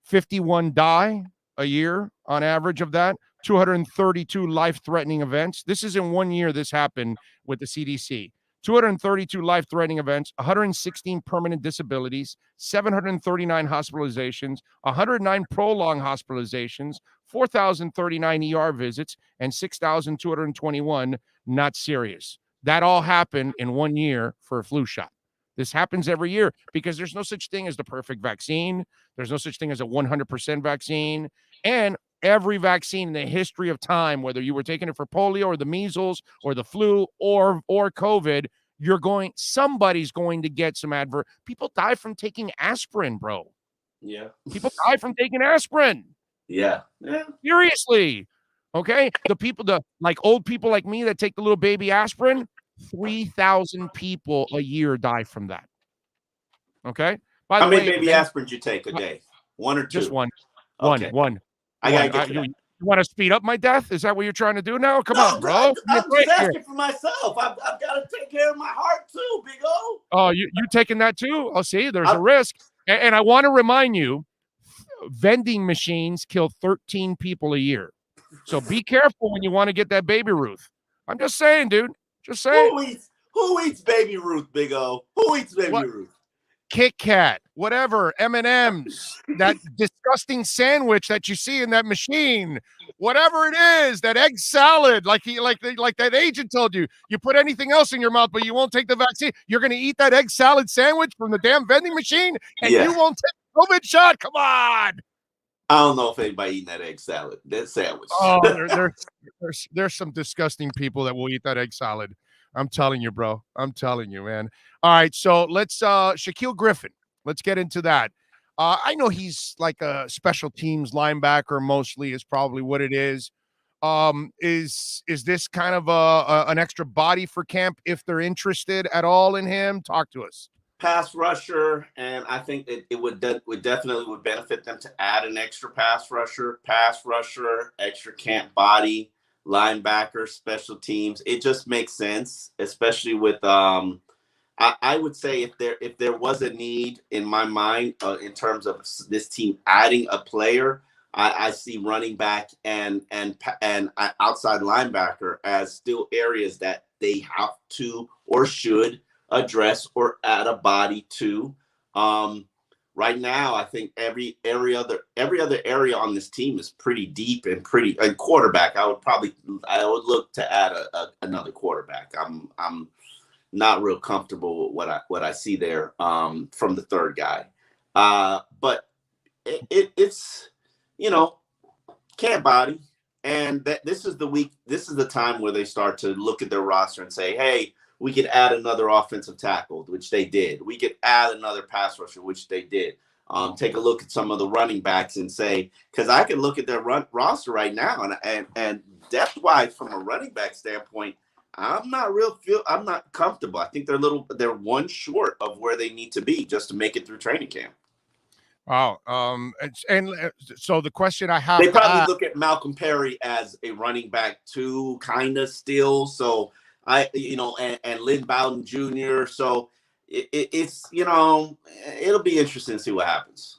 51 die a year on average of that. 232 life-threatening events. This is in 1 year this happened with the CDC. 232 life-threatening events, 116 permanent disabilities, 739 hospitalizations, 109 prolonged hospitalizations, 4,039 ER visits, and 6,221 not serious. That all happened in 1 year for a flu shot. This happens every year because there's no such thing as the perfect vaccine. There's no such thing as a 100% vaccine. And every vaccine in the history of time, whether you were taking it for polio or the measles or the flu or COVID, somebody's going to get some adverse. People die from taking aspirin, bro. Yeah. People die from taking aspirin. Yeah. Seriously. Okay. Like old people like me that take the little baby aspirin, 3,000 people a year die from that. Okay. By the How way, many baby aspirins you take a day? One or two? Just one. Okay. One. I gotta get to that. You want to speed up my death? Is that what you're trying to do now? Come No, on, bro. I'm just asking for myself. I've got to take care of my heart too, Big O. Oh, you taking that too? Oh, see, there's a risk. And I want to remind you, vending machines kill 13 people a year. So be careful when you want to get that Baby Ruth. I'm just saying, dude. Just saying. Who eats Baby Ruth, Big O? Who eats Baby Ruth? Kit Kat, whatever, M&Ms, that disgusting sandwich that you see in that machine, whatever it is, that egg salad, like that agent told you, you put anything else in your mouth, but you won't take the vaccine. You're going to eat that egg salad sandwich from the damn vending machine, and you won't take the COVID shot. Come on. I don't know if anybody eating that egg salad, that sandwich. Oh, there's some disgusting people that will eat that egg salad. I'm telling you, bro. I'm telling you, man. All right, so let's Shaquille Griffin. Let's get into that. I know he's like a special teams linebacker mostly is probably what it is. Is this kind of an extra body for camp if they're interested at all in him? Talk to us. Pass rusher, and I think that it would definitely benefit them to add an extra pass rusher, extra camp body, linebacker, special teams. It just makes sense, especially with I would say if there was a need in my mind in terms of this team adding a player, I see running back and outside linebacker as still areas that they have to or should address or add a body to. Right now, I think every other area on this team is pretty deep and quarterback. I would look to add another quarterback. I'm not real comfortable with what I see there from the third guy. But it's camp body, and this is the time where they start to look at their roster and say, hey, we could add another offensive tackle, which they did. We could add another pass rusher, which they did. Take a look at some of the running backs and say, because I can look at their roster right now and depth-wise from a running back standpoint, I'm not comfortable. I think they're one short of where they need to be just to make it through training camp. Wow. So the question I have, they probably look at Malcolm Perry as a running back too, kind of still. So and Lynn Bowden Jr. So it's it'll be interesting to see what happens.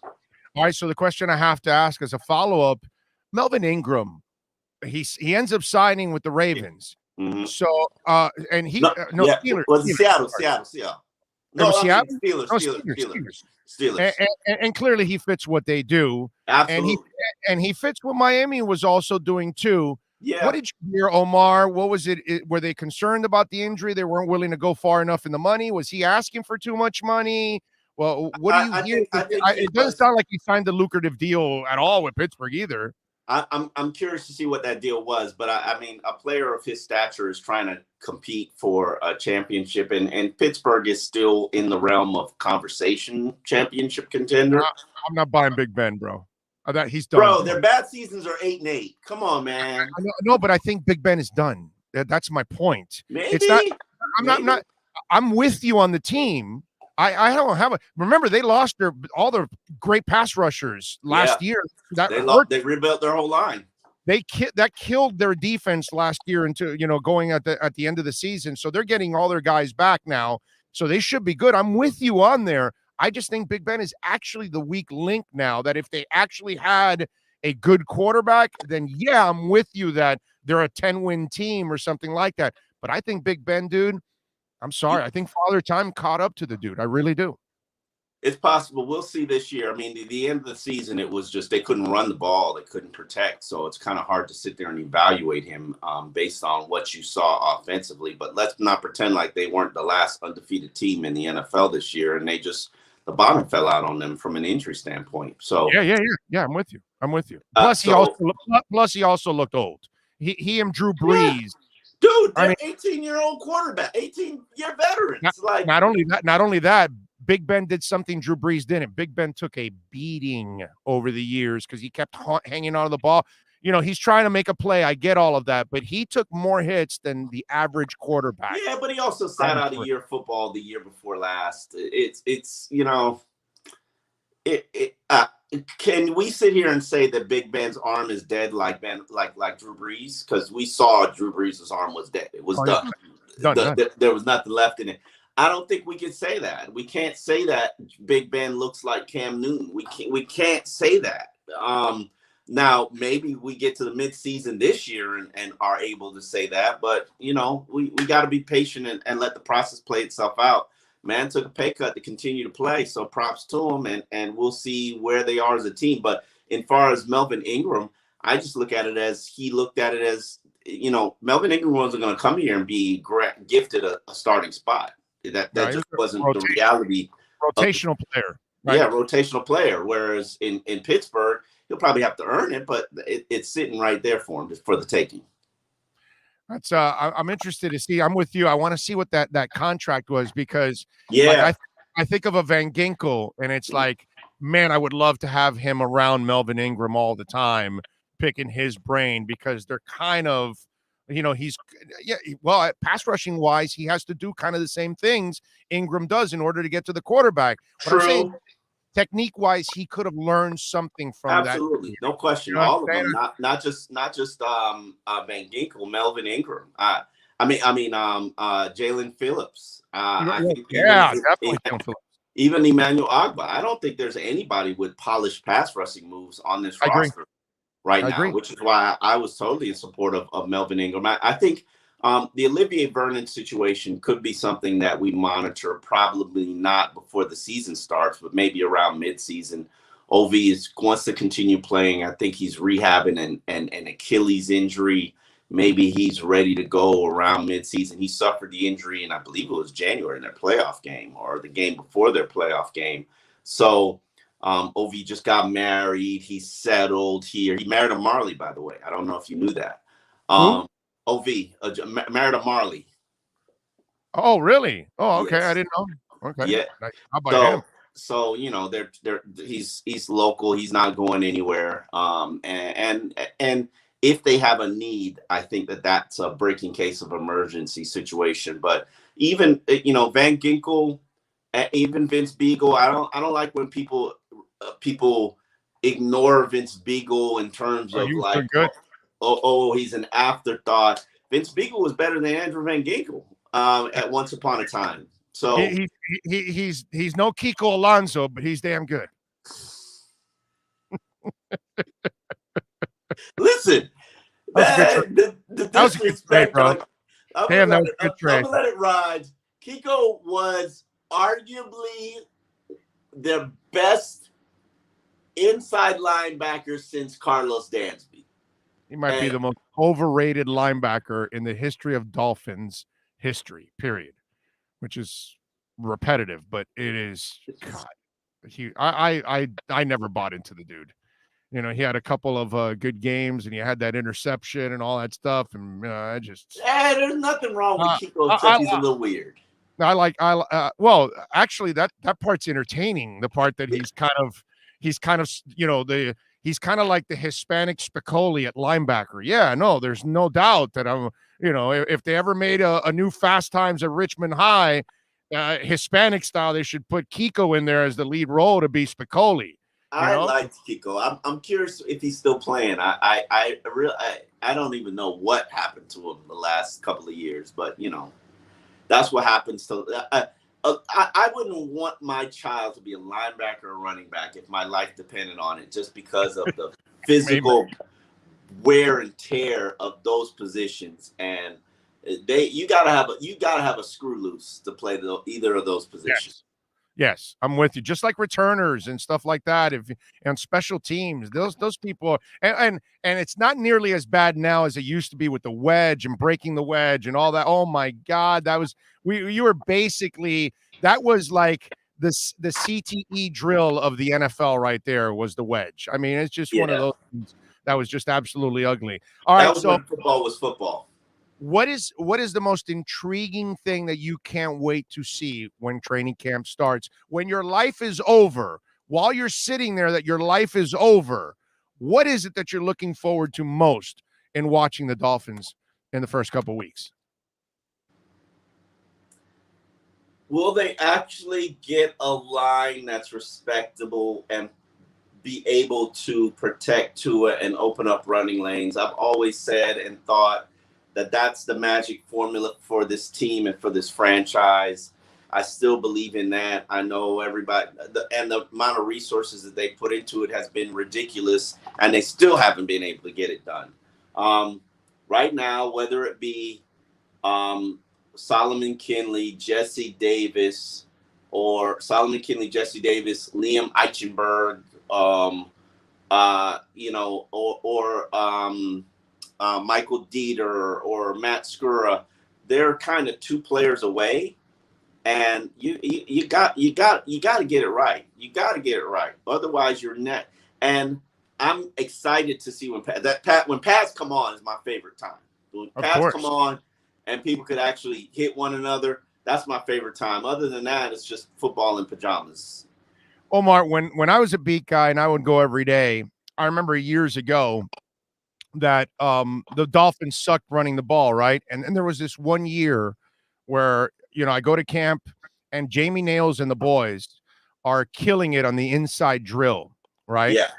All right. So the question I have to ask as a follow-up, Melvin Ingram, he ends up signing with the Ravens. Mm-hmm. So and he Steelers. Was it Seattle? No, Seattle? Steelers. And clearly he fits what they do. Absolutely. And he fits what Miami was also doing too. Yeah. What did you hear, Omar? What was it? Were they concerned about the injury? They weren't willing to go far enough in the money? Was he asking for too much money? Well, what do you hear? It doesn't sound like he signed a lucrative deal at all with Pittsburgh either. I'm curious to see what that deal was, but I mean, a player of his stature is trying to compete for a championship, and Pittsburgh is still in the realm of conversation championship contender. I'm not buying Big Ben, bro. That he's done. Bro, their bad seasons are 8-8. Come on, man. No, but I think Big Ben is done. That's my point. Maybe. It's not. I'm with you on the team. I don't have a. Remember, they lost all their great pass rushers last year. They rebuilt their whole line. That killed their defense last year into going at the end of the season. So they're getting all their guys back now. So they should be good. I'm with you on there. I just think Big Ben is actually the weak link now. That if they actually had a good quarterback, then yeah, I'm with you that they're a 10-win team or something like that. But I think Big Ben, dude. I'm sorry. I think Father Time caught up to the dude. I really do. It's possible. We'll see this year. I mean, the end of the season, it was just they couldn't run the ball. They couldn't protect. So it's kind of hard to sit there and evaluate him based on what you saw offensively. But let's not pretend like they weren't the last undefeated team in the NFL this year. And the bottom fell out on them from an injury standpoint. So yeah. I'm with you. Plus, he also looked old. He and Drew Brees. Dude, they're 18-year-old quarterback, 18-year veterans. Not only that, Big Ben did something Drew Brees didn't. Big Ben took a beating over the years because he kept hanging on to the ball. He's trying to make a play. I get all of that, but he took more hits than the average quarterback. Yeah, but he also sat out a year of football the year before last. Can we sit here and say that Big Ben's arm is dead like Drew Brees? Because we saw Drew Brees' arm was dead. It was done. There was nothing left in it. I don't think we can say that. We can't say that Big Ben looks like Cam Newton. We can't say that. Now, maybe we get to the midseason this year and are able to say that, but, we got to be patient and let the process play itself out. Man took a pay cut to continue to play, so props to him, and we'll see where they are as a team. But as far as Melvin Ingram, I just look at it as he looked at it as, Melvin Ingram wasn't going to come here and be gifted a starting spot. That just wasn't the reality. Rotational player. Right? Yeah, rotational player. Whereas in Pittsburgh, he'll probably have to earn it, but it's sitting right there for him for the taking. That's I'm interested to see. I'm with you. I want to see what that contract was because I think of a Van Ginkel and it's like, man, I would love to have him around Melvin Ingram all the time, picking his brain because they're kind of, pass rushing wise, he has to do kind of the same things Ingram does in order to get to the quarterback. But I'm saying, technique wise, he could have learned something from that. Absolutely, no question. All of them, not just Van Ginkel, Melvin Ingram. Jalen Phillips. Definitely. Even Emmanuel Ogbah. I don't think there's anybody with polished pass rushing moves on this roster right now, which is why I was totally in support of Melvin Ingram. I think the Olivier Vernon situation could be something that we monitor, probably not before the season starts, but maybe around midseason. OV wants to continue playing. I think he's rehabbing an Achilles injury. Maybe he's ready to go around midseason. He suffered the injury, and I believe it was January in their playoff game or the game before their playoff game. So OV just got married. He's settled here. He married a Marley, by the way. I don't know if you knew that. OV married a Marley. Oh, really? Oh, okay. Yes. I didn't know. Okay. Yeah. How about him? So he's local. He's not going anywhere. And if they have a need, I think that's a breaking case of emergency situation. But even Van Ginkel, even Vince Beagle, I don't like when people ignore Vince Beagle in terms of like. Good. He's an afterthought. Vince Beagle was better than Andrew Van Ginkel at once upon a time. So he's no Kiko Alonso, but he's damn good. Listen, that was a good trade, bro. Damn, that was a good trade. I'm gonna let it ride. Kiko was arguably the best inside linebacker since Carlos Dansby. He might be the most overrated linebacker in the history of Dolphins history, period, which is repetitive, but it is, God, I never bought into the dude. He had a couple of good games and he had that interception and all that stuff. And there's nothing wrong with Kiko except he's a little weird. Well, actually that part's entertaining. The part that he's kind of, he's kind of like the Hispanic Spicoli at linebacker. Yeah, no, there's no doubt that if they ever made a new Fast Times at Richmond High, Hispanic style, they should put Kiko in there as the lead role to be Spicoli. I liked Kiko. I'm curious if he's still playing. I don't even know what happened to him the last couple of years, but that's what happens to. I wouldn't want my child to be a linebacker or running back if my life depended on it, just because of the physical wear and tear of those positions. And you gotta have a screw loose to play either of those positions. Yes, I'm with you. Just like returners and stuff like that. And special teams, those people, and it's not nearly as bad now as it used to be with the wedge and breaking the wedge and all that. Oh my God, that was that was like the CTE drill of the NFL right there was the wedge. I mean, it's just one of Yeah. those things that was just absolutely ugly. All That right, was so when football was football. what is the most intriguing thing that you can't wait to see when training camp starts? When your life is over, while you're sitting there that your life is over, what is it that you're looking forward to most in watching the Dolphins in the first couple weeks? Will they actually get a line that's respectable and be able to protect Tua and open up running lanes? I've always said and thought that that's the magic formula for this team and for this franchise. I still believe in that. I know everybody, and the amount of resources that they put into it has been ridiculous, and they still haven't been able to get it done. Right now, whether it be Solomon Kinley, Jesse Davis, or Solomon Kinley, Jesse Davis, Liam Eichenberg, Michael Dieter or Matt Skura, they're kind of two players away, and you got to get it right. You got to get it right. Otherwise, you're net. And I'm excited to see when Pats come on is my favorite time. When Pats come on, and people could actually hit one another. That's my favorite time. Other than that, it's just football in pajamas. Omar, when I was a beat guy and I would go every day, I remember years ago that the Dolphins sucked running the ball, right? And then there was this one year where, I go to camp and Jamie Nails and the boys are killing it on the inside drill, right? Yeah.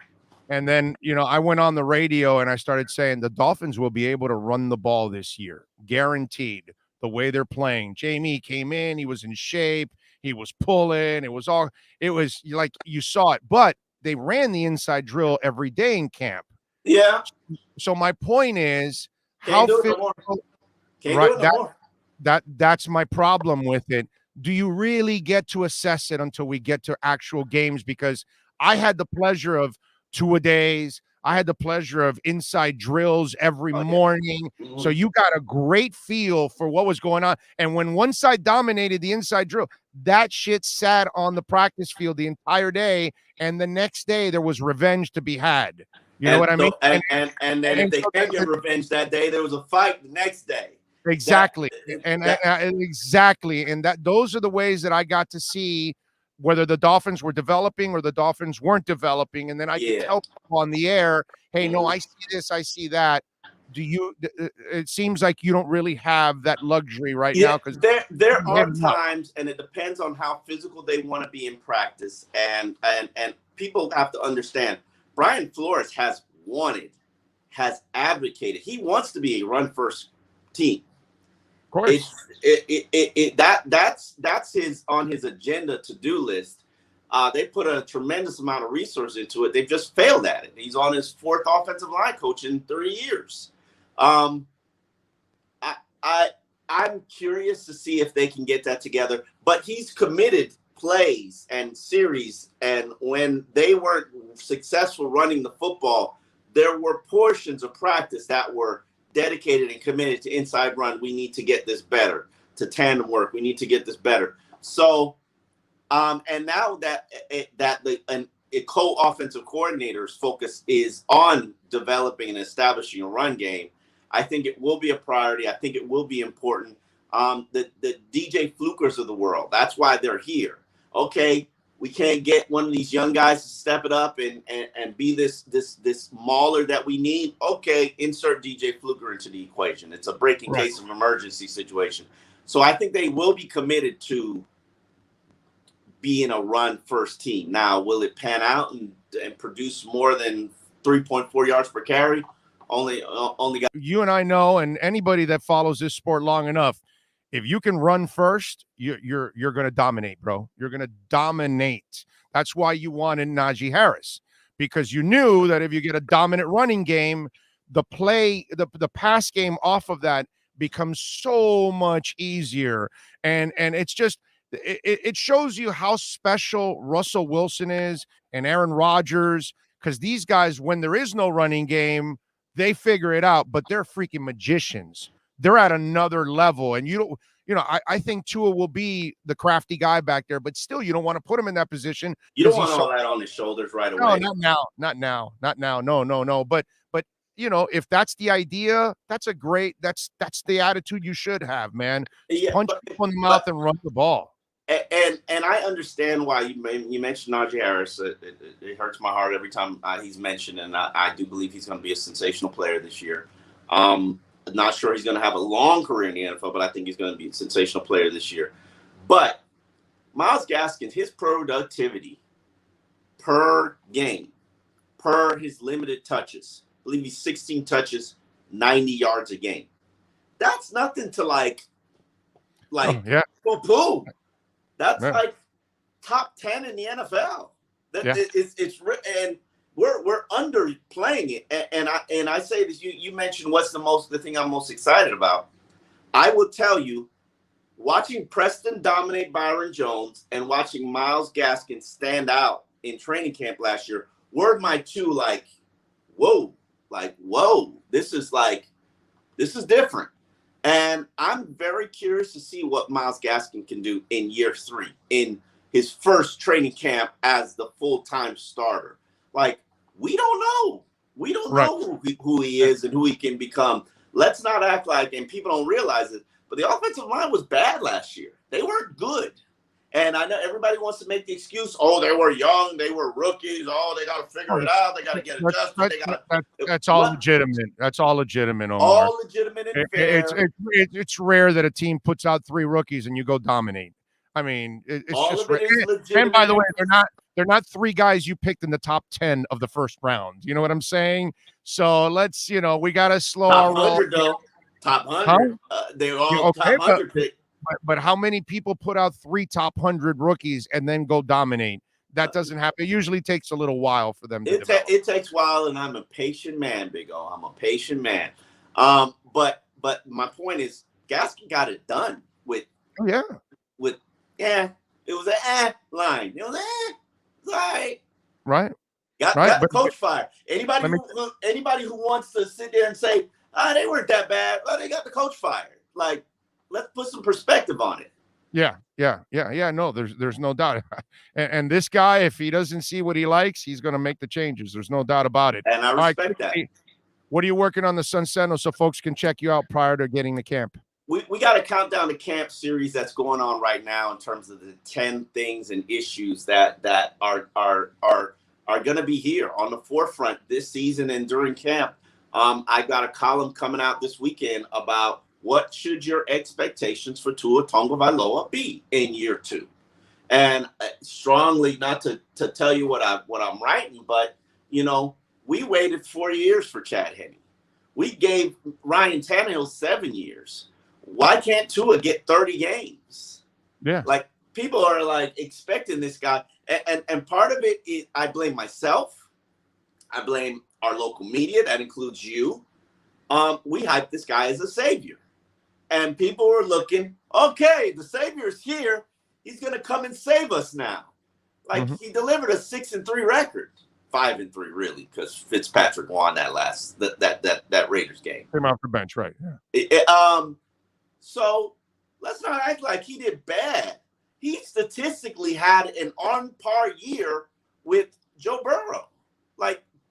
And then, I went on the radio and I started saying the Dolphins will be able to run the ball this year, guaranteed, the way they're playing. Jamie came in, he was in shape, he was pulling, it was like you saw it, but they ran the inside drill every day in camp. Yeah. So my point is, that's my problem with it. Do you really get to assess it until we get to actual games? Because I had the pleasure of two-a-days. I had the pleasure of inside drills every morning. Mm-hmm. So you got a great feel for what was going on. And when one side dominated the inside drill, that shit sat on the practice field the entire day. And the next day there was revenge to be had. You know what I mean? And then if they can't get revenge that day, there was a fight the next day. Exactly. Exactly. And those are the ways that I got to see whether the Dolphins were developing or the Dolphins weren't developing. And then I could tell people on the air, hey, no, I see this, I see that. It seems like you don't really have that luxury right now. Because there are times, and it depends on how physical they want to be in practice. And people have to understand, Brian Flores has advocated. He wants to be a run-first team. Of course. That's on his agenda to-do list. They put a tremendous amount of resource into it. They've just failed at it. He's on his fourth offensive line coach in 3 years. I'm curious to see if they can get that together. But he's committed plays and series, and when they weren't successful running the football, there were portions of practice that were dedicated and committed to inside run. We need to get this better. To tandem work, we need to get this better. So, and now that a co-offensive coordinator's focus is on developing and establishing a run game, I think it will be a priority. I think it will be important. The DJ Flukers of the world, that's why they're here. Okay, we can't get one of these young guys to step it up and be this mauler that we need. Okay, insert DJ Fluker into the equation. It's a breaking case of emergency situation. So I think they will be committed to being a run-first team. Now, will it pan out and produce more than 3.4 yards per carry? Only got you and I know, and anybody that follows this sport long enough, if you can run first, you're going to dominate, bro. You're going to dominate. That's why you wanted Najee Harris, because you knew that if you get a dominant running game, the pass game off of that becomes so much easier. And it's just it shows you how special Russell Wilson is and Aaron Rodgers, because these guys, when there is no running game, they figure it out, but they're freaking magicians. They're at another level, and I think Tua will be the crafty guy back there, but still, you don't want to put him in that position. You don't want all that on his shoulders right away. No, not now. No. But if that's the idea, that's the attitude you should have, man. Punch people in the mouth and run the ball. And I understand why you mentioned Najee Harris. It hurts my heart every time he's mentioned, and I do believe he's going to be a sensational player this year. Not sure he's going to have a long career in the NFL, but I think he's going to be a sensational player this year. But Myles Gaskin, his productivity per game, per his limited touches, I believe he's 16 touches, 90 yards a game. That's nothing to poo-poo. That's like top 10 in the NFL. And we're underplaying it. And I say this. You mentioned what's the thing I'm most excited about. I will tell you, watching Preston dominate Byron Jones and watching Myles Gaskin stand out in training camp last year were my two whoa, this is different. And I'm very curious to see what Myles Gaskin can do in year 3, in his first training camp as the full-time starter. We don't know. We don't know who he is and who he can become. Let's not act like, and people don't realize it, but the offensive line was bad last year. They weren't good. And I know everybody wants to make the excuse, they were young, they were rookies, they got to figure it out, they got to get adjusted. That's all legitimate. That's all legitimate, Omar. All legitimate and fair. It's rare that a team puts out 3 rookies and you go dominate. I mean, it's all just of it is legitimate. And by the way, they're not 3 guys you picked in the top 10 of the first round. You know what I'm saying? So let's, we got to slow our roll. Top 100. They're all top 100 pick. But how many people put out 3 top 100 rookies and then go dominate? That doesn't happen. It usually takes a little while for them to develop. It takes a while, and I'm a patient man, Big O. I'm a patient man. But my point is, Gaskin got it done with it was an line. It was it's all right. Right. Got the coach fired. Anybody who wants to sit there and say, they weren't that bad, well, they got the coach fired. Let's put some perspective on it. Yeah. No, there's no doubt. And this guy, if he doesn't see what he likes, he's going to make the changes. There's no doubt about it. And I respect that. What are you working on the Sun Sentinel so folks can check you out prior to getting to camp? We got a countdown to camp series that's going on right now in terms of the 10 things and issues that are going to be here on the forefront this season and during camp. I got a column coming out this weekend about what should your expectations for Tua Tagovailoa be in year 2, and strongly not to tell you what I'm writing, but we waited 4 years for Chad Henne. We gave Ryan Tannehill 7 years. Why can't Tua get 30 games? Yeah. People are expecting this guy. And part of it is I blame myself. I blame our local media. That includes you. We hyped this guy as a savior. And people were looking, okay, the savior's here. He's going to come and save us now. He delivered a 6-3 record. 5-3 really, because Fitzpatrick won that Raiders game. Came off the bench, right? Yeah. So let's not act like he did bad. He statistically had an on-par year with Joe Burrow.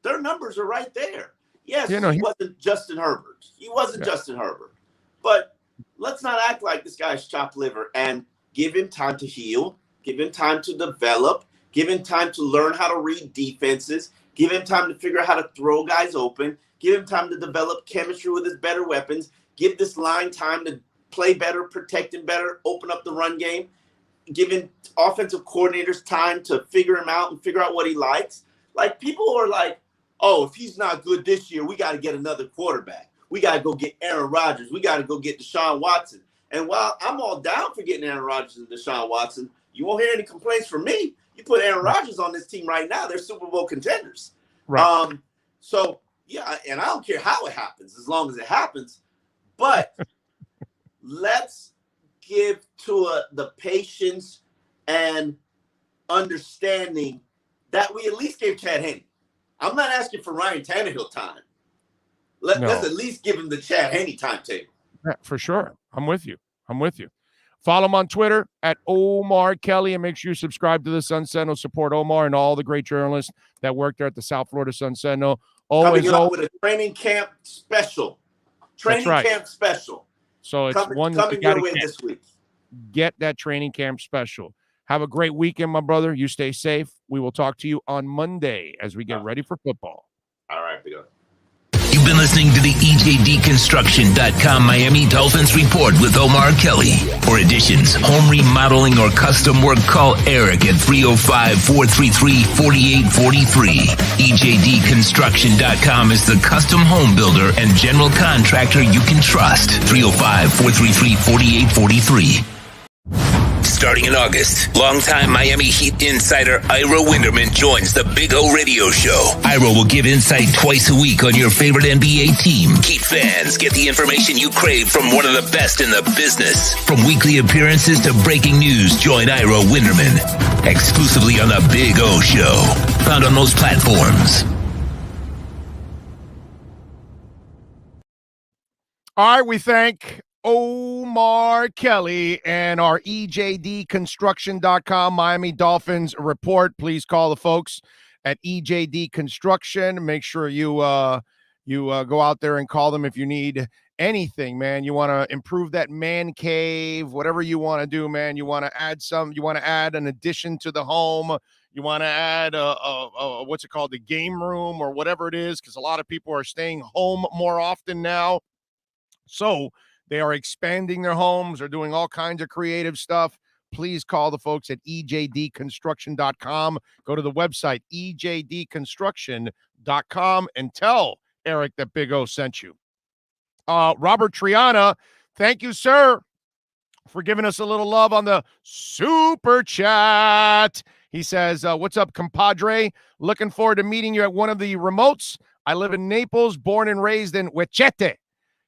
Their numbers are right there. Yes, he wasn't Justin Herbert. Justin Herbert. But let's not act like this guy's chopped liver and give him time to heal, give him time to develop, give him time to learn how to read defenses, give him time to figure out how to throw guys open, give him time to develop chemistry with his better weapons, give this line time to play better, protect him better, open up the run game, giving offensive coordinators time to figure him out and figure out what he likes. People are if he's not good this year, we got to get another quarterback. We got to go get Aaron Rodgers. We got to go get Deshaun Watson. And while I'm all down for getting Aaron Rodgers and Deshaun Watson, you won't hear any complaints from me. You put Aaron Rodgers on this team right now, they're Super Bowl contenders. Right. So, yeah, and I don't care how it happens, as long as it happens. But let's give Tua the patience and understanding that we at least gave Chad Henne. I'm not asking for Ryan Tannehill time. Let's at least give him the Chad Henne timetable. Yeah, for sure. I'm with you. Follow him on Twitter at Omar Kelly, and make sure you subscribe to the Sun Sentinel. Support Omar and all the great journalists that work there at the South Florida Sun Sentinel. Coming up with a training camp special. Camp special. So it's coming your way this week. Get that training camp special. Have a great weekend, my brother. You stay safe. We will talk to you on Monday as we get ready for football. All right, Bill. You've been listening to the EJDconstruction.com Miami Dolphins Report with Omar Kelly. For additions, home remodeling, or custom work, call Eric at 305-433-4843. EJDconstruction.com is the custom home builder and general contractor you can trust. 305-433-4843. Starting in August, longtime Miami Heat insider Ira Winderman joins the Big O Radio Show. Ira will give insight twice a week on your favorite NBA team. Heat fans get the information you crave from one of the best in the business. From weekly appearances to breaking news, join Ira Winderman exclusively on the Big O Show. Found on most platforms. All right, we thank Omar Kelly and our EJDconstruction.com Miami Dolphins report. Please call the folks at EJD Construction. Make sure you go out there and call them if you need anything, man. You want to improve that man cave, whatever you want to do, man. You want to add an addition to the home. You want to add what's it called, the game room or whatever it is, because a lot of people are staying home more often now. So they are expanding their homes or doing all kinds of creative stuff. Please call the folks at EJDconstruction.com. Go to the website, EJDconstruction.com, and tell Eric that Big O sent you. Robert Triana, thank you, sir, for giving us a little love on the super chat. He says, what's up, compadre? Looking forward to meeting you at one of the remotes. I live in Naples, born and raised in Huechete.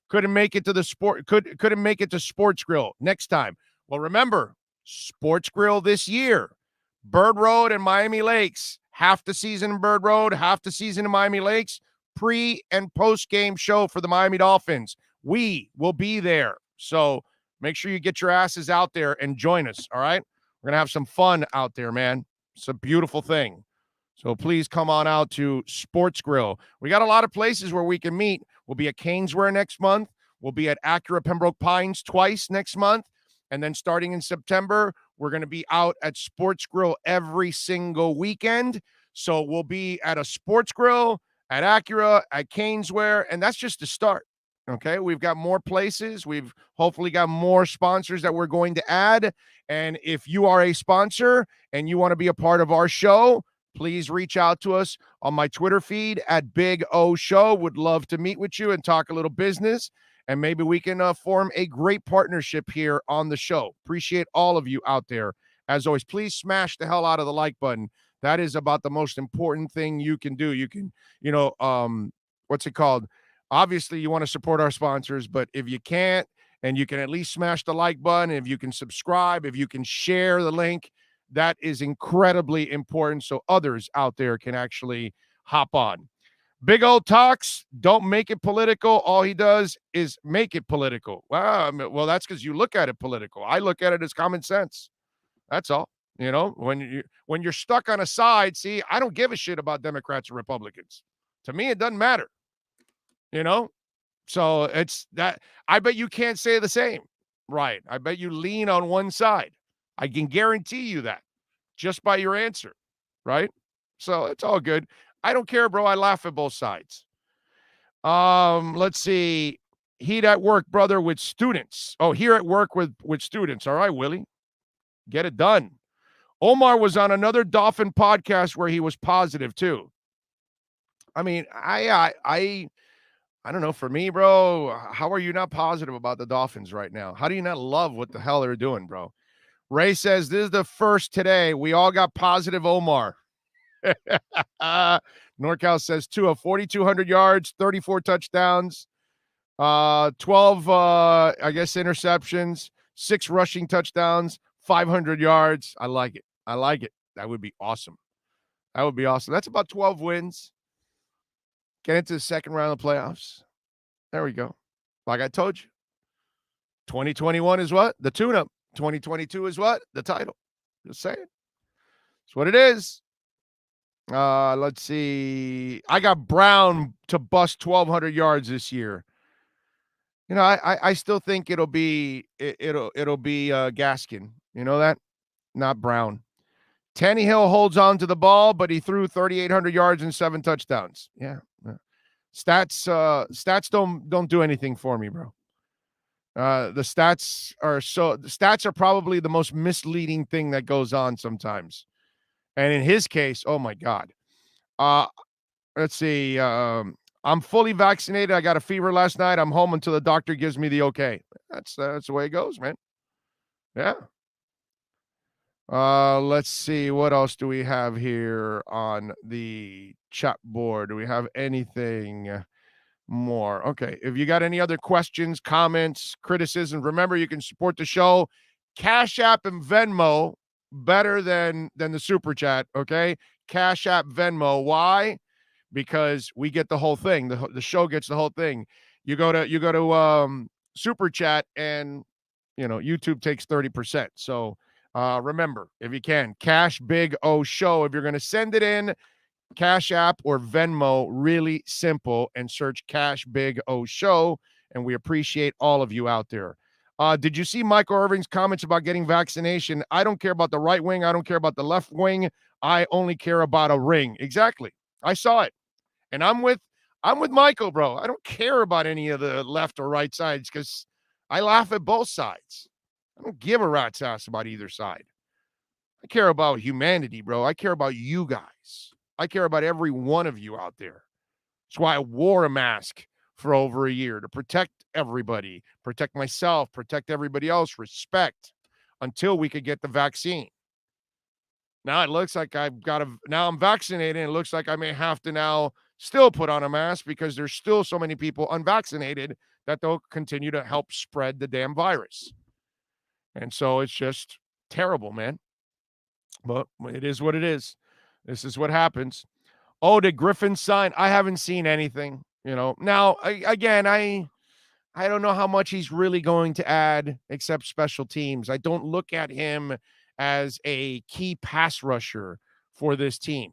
Couldn't make it to Sports Grill next time. Well, remember, Sports Grill this year, Bird Road and Miami Lakes, half the season in Bird Road, half the season in Miami Lakes, pre and post game show for the Miami Dolphins. We will be there. So make sure you get your asses out there and join us. All right. We're going to have some fun out there, man. It's a beautiful thing. So please come on out to Sports Grill. We got a lot of places where we can meet. We'll be at Caneswear next month. We'll be at Acura Pembroke Pines twice next month. And then starting in September, we're going to be out at Sports Grill every single weekend. So we'll be at a Sports Grill, at Acura, at Caneswear, and that's just the start. Okay, we've got more places. We've hopefully got more sponsors that we're going to add. And if you are a sponsor and you want to be a part of our show, please reach out to us on my Twitter feed at Big O Show. Would love to meet with you and talk a little business, and maybe we can form a great partnership here on the show. Appreciate all of you out there. As always, please smash the hell out of the like button. That is about the most important thing you can do. You can, what's it called? Obviously, you want to support our sponsors, but if you can't, and you can at least smash the like button, if you can subscribe, if you can share the link, that is incredibly important so others out there can actually hop on. Big O talks, don't make it political. All he does is make it political. Well, that's because you look at it political. I look at it as common sense. That's all. When you're stuck on a side, see, I don't give a shit about Democrats or Republicans. To me, it doesn't matter. So it's that. I bet you can't say the same. Right. I bet you lean on one side. I can guarantee you that just by your answer, right? So it's all good. I don't care, bro. I laugh at both sides. Let's see. Heat at work, brother, with students. Oh, here at work with students. All right, Willie. Get it done. Omar was on another Dolphin podcast where he was positive too. I mean, I don't know. For me, bro, how are you not positive about the Dolphins right now? How do you not love what the hell they're doing, bro? Ray says, this is the first today. We all got positive Omar. NorCal says, 4,200 yards, 34 touchdowns, 12, interceptions, 6 rushing touchdowns, 500 yards. I like it. That would be awesome. That's about 12 wins. Get into the second round of the playoffs. There we go. Like I told you, 2021 is what? The tune-up. 2022 is what? The title. Just saying. That's what it is. Let's see. I got Brown to bust 1,200 yards this year. You know, I still think it'll be Gaskin. You know that? Not Brown. Tannehill holds on to the ball, but he threw 3,800 yards and 7 touchdowns. Yeah. Stats don't do anything for me, bro. The stats are probably the most misleading thing that goes on sometimes. And in his case, oh my God. Let's see. I'm fully vaccinated. I got a fever last night. I'm home until the doctor gives me the okay. That's the way it goes, man. Yeah. Let's see. What else do we have here on the chat board? Do we have anything more? Okay. If you got any other questions, comments, criticisms, remember you can support the show. Cash App and Venmo better than the super chat. Okay. Cash App, Venmo. Why? Because we get the whole thing. The show gets the whole thing. You go to super chat, and YouTube takes 30%. So remember, if you can, Cash Big O Show. If you're going to send it in, Cash App or Venmo, really simple, and search Cash Big O Show. And we appreciate all of you out there. Did you see Michael Irvin's comments about getting vaccination? I don't care about the right wing. I don't care about the left wing. I only care about a ring. Exactly. I saw it. And I'm with Michael, bro. I don't care about any of the left or right sides because I laugh at both sides. I don't give a rat's ass about either side. I care about humanity, bro. I care about you guys. I care about every one of you out there. That's why I wore a mask for over a year, to protect everybody, protect myself, protect everybody else, respect, until we could get the vaccine. Now it looks like now I'm vaccinated, and it looks like I may have to now still put on a mask because there's still so many people unvaccinated that they'll continue to help spread the damn virus. And so it's just terrible, man. But it is what it is. This is what happens. Oh, did Griffin sign? I haven't seen anything, Now, I don't know how much he's really going to add except special teams. I don't look at him as a key pass rusher for this team.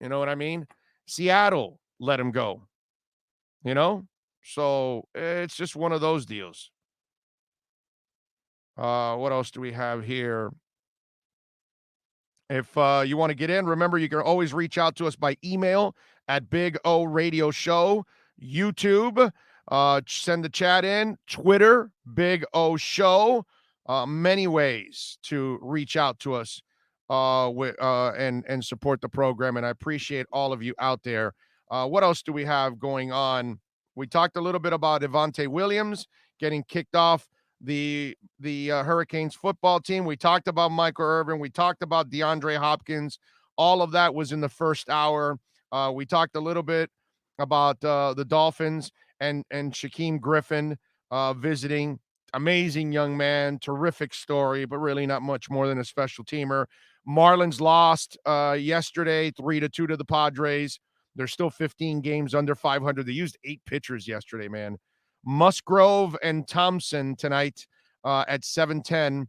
You know what I mean? Seattle let him go, So it's just one of those deals. What else do we have here? If you want to get in, remember you can always reach out to us by email at Big O Radio Show, YouTube, send the chat in, Twitter, Big O Show. Many ways to reach out to us and support the program. And I appreciate all of you out there. What else do we have going on? We talked a little bit about Devontae Williams getting kicked off the Hurricanes football team. We talked about Michael Irvin. We talked about DeAndre Hopkins. All of that was in the first hour. We talked a little bit about the Dolphins and Shaquem Griffin visiting. Amazing young man, terrific story, but really not much more than a special teamer. Marlins lost yesterday, 3-2 to the Padres. They're still 15 games under 500. They used 8 pitchers yesterday, man. Musgrove and Thompson tonight at 7:10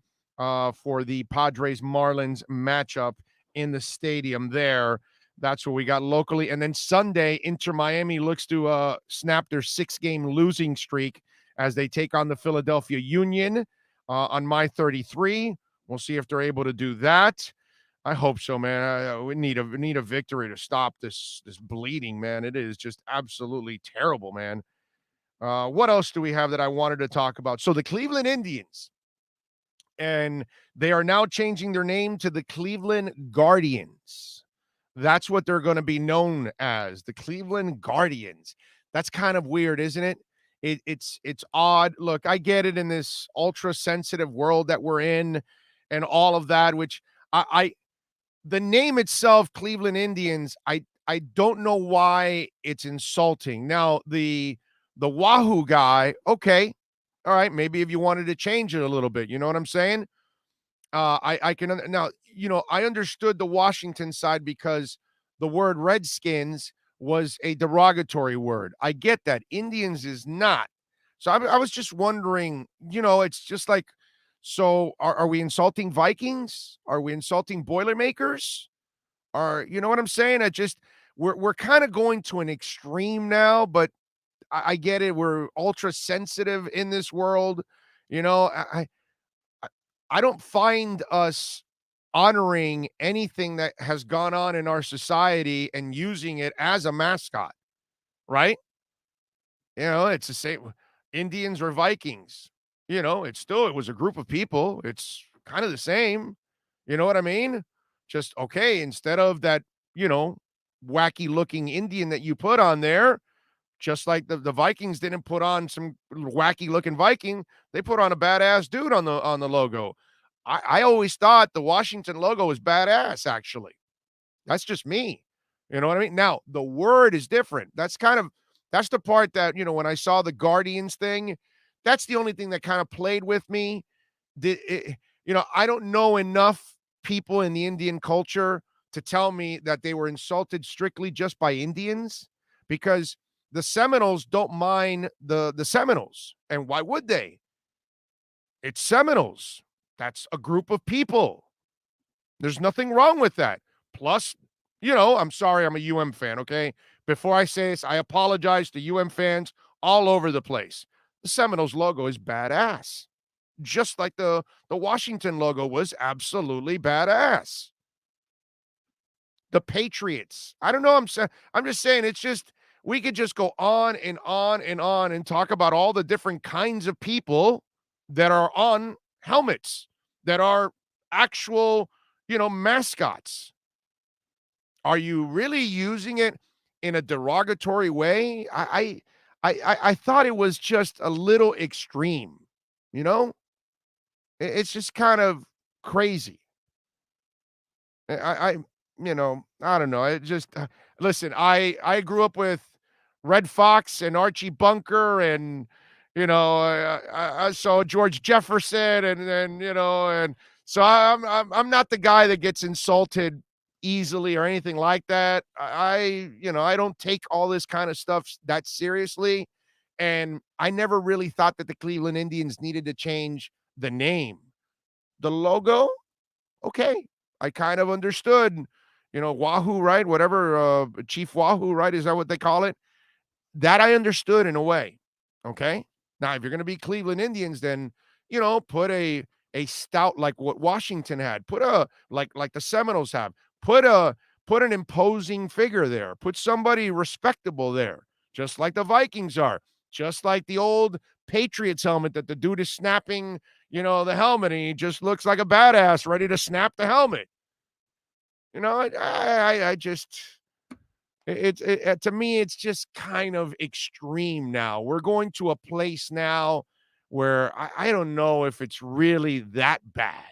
for the Padres-Marlins matchup in the stadium there. That's what we got locally. And then Sunday, Inter Miami looks to snap their 6-game losing streak as they take on the Philadelphia Union on May 33. We'll see if they're able to do that. I hope so, man. We need a victory to stop this bleeding, man. It is just absolutely terrible, man. What else do we have that I wanted to talk about? So the Cleveland Indians, and they are now changing their name to the Cleveland Guardians. That's what they're going to be known as, the Cleveland Guardians. That's kind of weird, isn't it? It's odd. Look, I get it in this ultra sensitive world that we're in and all of that, which the name itself, Cleveland Indians, I don't know why it's insulting. Now, the Wahoo guy, okay, all right, maybe if you wanted to change it a little bit, you know what I'm saying? I can now, I understood the Washington side because the word Redskins was a derogatory word. I get that. Indians is not. So I was just wondering, it's just like So are we insulting Vikings? Are we insulting Boilermakers? You know what I'm saying? We're kind of going to an extreme now, but I get it. We're ultra sensitive in this world. You know, I don't find us honoring anything that has gone on in our society and using it as a mascot, right? You know, it's the same Indians or Vikings. You know, it was a group of people. It's kind of the same. You know what I mean? Just okay, instead of that, you know, wacky looking Indian that you put on there, just like the Vikings didn't put on some wacky looking Viking, they put on a badass dude on the logo. I always thought the Washington logo was badass, actually. That's just me. You know what I mean? Now, the word is different. That's the part that, you know, when I saw the Guardians thing, that's the only thing that kind of played with me. You know, I don't know enough people in the Indian culture to tell me that they were insulted strictly just by Indians, because the Seminoles don't mind the Seminoles. And why would they? It's Seminoles. That's a group of people. There's nothing wrong with that. Plus, you know, I'm sorry, I'm a UM fan, okay? Before I say this, I apologize to UM fans all over the place. The Seminoles logo is badass. Just like the Washington logo was absolutely badass. The Patriots. I don't know. I'm just saying, it's just, we could just go on and on and on and talk about all the different kinds of people that are on helmets, that are actual, you know, mascots. Are you really using it in a derogatory way? I thought it was just a little extreme, you know? It's just kind of crazy. I you know, I don't know. It just listen, I grew up with Red Fox and Archie Bunker, and you know, I saw George Jefferson, and then you know, and so I'm not the guy that gets insulted easily or anything like that. You know, I don't take all this kind of stuff that seriously, and I never really thought that the Cleveland Indians needed to change the name. The logo, okay, I kind of understood. You know, Wahoo, right? Whatever, Chief Wahoo, right? Is that what they call it? That I understood in a way. Okay. Now, if you're going to be Cleveland Indians, then, you know, put a stout like what Washington had. Put a like the Seminoles have. Put an imposing figure there. Put somebody respectable there, just like the Vikings are. Just like the old Patriots helmet that the dude is snapping, you know, the helmet, and he just looks like a badass ready to snap the helmet. You know, I just to me, it's just kind of extreme now. We're going to a place now where I don't know if it's really that bad.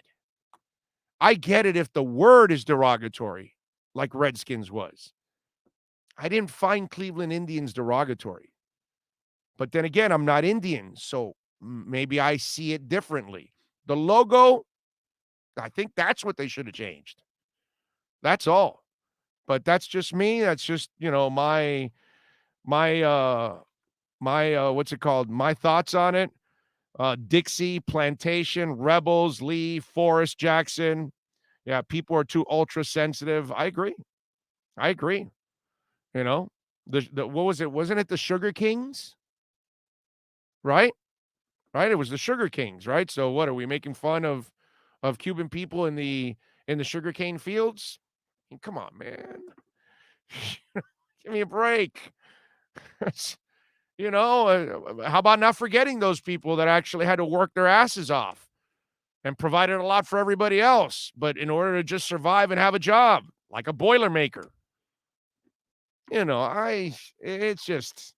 I get it if the word is derogatory, like Redskins was. I didn't find Cleveland Indians derogatory. But then again, I'm not Indian, so maybe I see it differently. The logo, I think that's what they should have changed. That's all. But that's just me. That's just, you know, my what's it called? My thoughts on it. Dixie, Plantation, Rebels, Lee, Forrest, Jackson. Yeah, people are too ultra sensitive. I agree. You know, the what was it? Wasn't it the Sugar Kings? Right? Right? It was the Sugar Kings, right? So what are we making fun of Cuban people in the sugarcane fields? I mean, come on, man. Give me a break. You know, how about not forgetting those people that actually had to work their asses off and provided a lot for everybody else, but in order to just survive and have a job, like a Boilermaker. You know, it's just,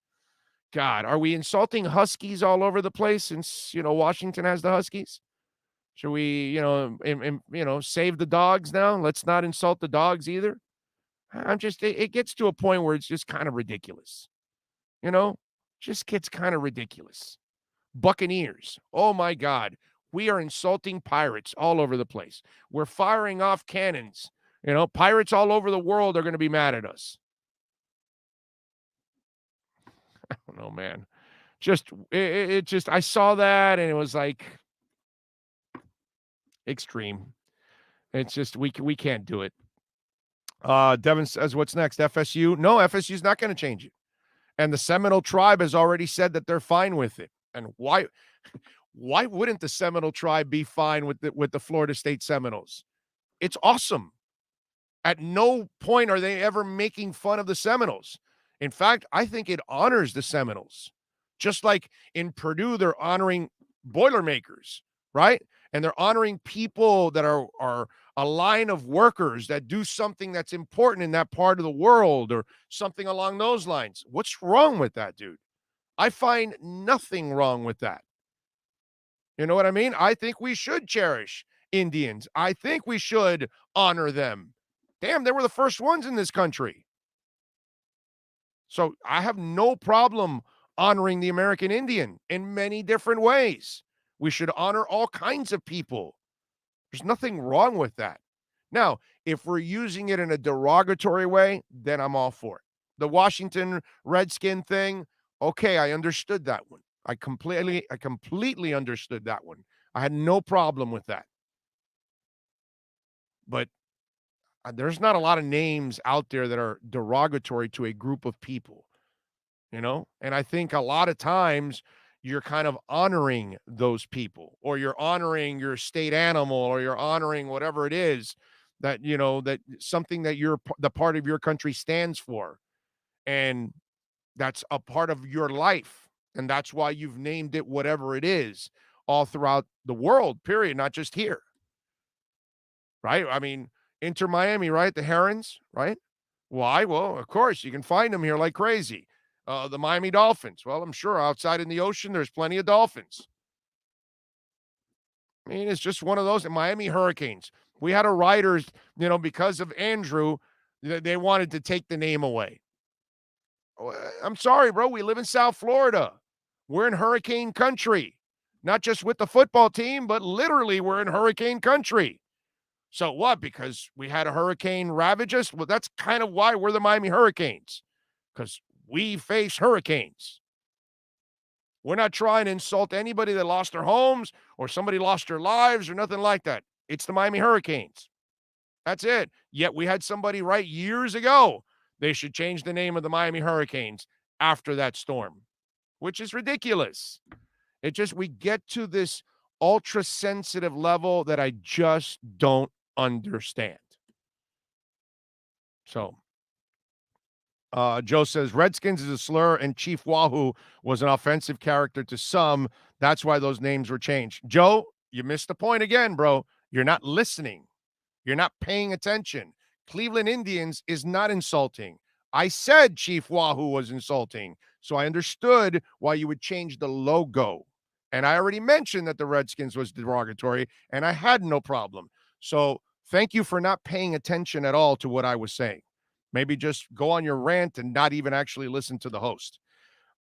God, are we insulting Huskies all over the place since, you know, Washington has the Huskies? Should we, you know, save the dogs now? Let's not insult the dogs either. It gets to a point where it's just kind of ridiculous. You know, just gets kind of ridiculous. Buccaneers. Oh my God. We are insulting pirates all over the place. We're firing off cannons. You know, pirates all over the world are going to be mad at us. I don't know, man. Just, it just, I saw that and it was like, Extreme. It's just we can't do it. Devin says, what's next? FSU? No, FSU's not going to change it. And the Seminole tribe has already said that they're fine with it. And why wouldn't the Seminole tribe be fine with the Florida State Seminoles? It's awesome. At no point are they ever making fun of the Seminoles. In fact, I think it honors the Seminoles. Just like in Purdue, they're honoring Boilermakers, right? And they're honoring people that are a line of workers that do something that's important in that part of the world or something along those lines. What's wrong with that, dude? I find nothing wrong with that. You know what I mean? I think we should cherish Indians. I think we should honor them. Damn, they were the first ones in this country. So I have no problem honoring the American Indian in many different ways. We should honor all kinds of people. There's nothing wrong with that. Now, if we're using it in a derogatory way, then I'm all for it. The Washington Redskin thing, okay, I understood that one. I completely understood that one. I had no problem with that. But there's not a lot of names out there that are derogatory to a group of people, you know? And I think a lot of times you're kind of honoring those people, or you're honoring your state animal, or you're honoring whatever it is that, you know, that something that the part of your country stands for. And that's a part of your life. And that's why you've named it whatever it is all throughout the world, period, not just here. Right? I mean, Inter Miami, right? The Herons, right? Why? Well, of course, you can find them here like crazy. The Miami Dolphins. Well, I'm sure outside in the ocean, there's plenty of dolphins. I mean, it's just one of those. Miami Hurricanes. We had a writers, you know, because of Andrew, they wanted to take the name away. I'm sorry, bro. We live in South Florida. We're in hurricane country. Not just with the football team, but literally we're in hurricane country. So what? Because we had a hurricane ravage us? Well, that's kind of why we're the Miami Hurricanes, because we face hurricanes. We're not trying to insult anybody that lost their homes or somebody lost their lives or nothing like that. It's the Miami Hurricanes. That's it. Yet we had somebody write years ago they should change the name of the Miami Hurricanes after that storm, which is ridiculous. It just, we get to this ultra sensitive level that I just don't understand. So, Joe says Redskins is a slur and Chief Wahoo was an offensive character to some. That's why those names were changed. Joe, you missed the point again, bro. You're not listening. You're not paying attention. Cleveland Indians is not insulting. I said Chief Wahoo was insulting, so I understood why you would change the logo. And I already mentioned that the Redskins was derogatory, and I had no problem. So thank you for not paying attention at all to what I was saying. Maybe just go on your rant and not even actually listen to the host.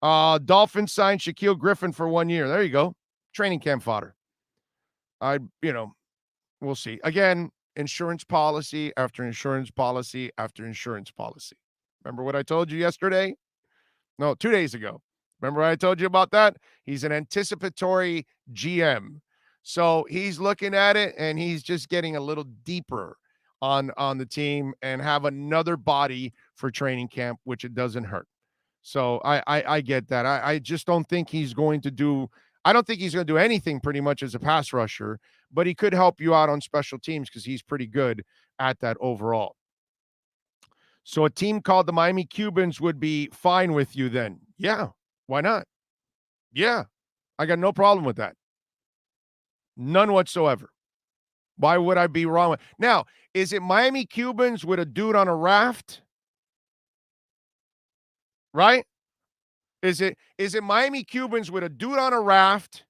Dolphins signed Shaquille Griffin for 1 year. There you go. Training camp fodder. We'll see. Again, insurance policy after insurance policy after insurance policy. Remember what I told you yesterday? No, 2 days ago. Remember what I told you about that? He's an anticipatory GM. So he's looking at it and he's just getting a little deeper on the team and have another body for training camp, which it doesn't hurt. So I get that. I just don't think he's going to do – I don't think he's going to do anything pretty much as a pass rusher, but he could help you out on special teams because he's pretty good at that overall. So a team called the Miami Cubans would be fine with you then. Yeah, why not? Yeah, I got no problem with that. None whatsoever. Why would I be wrong? Now, is it Miami Cubans with a dude on a raft? Right? Is it Miami Cubans with a dude on a raft,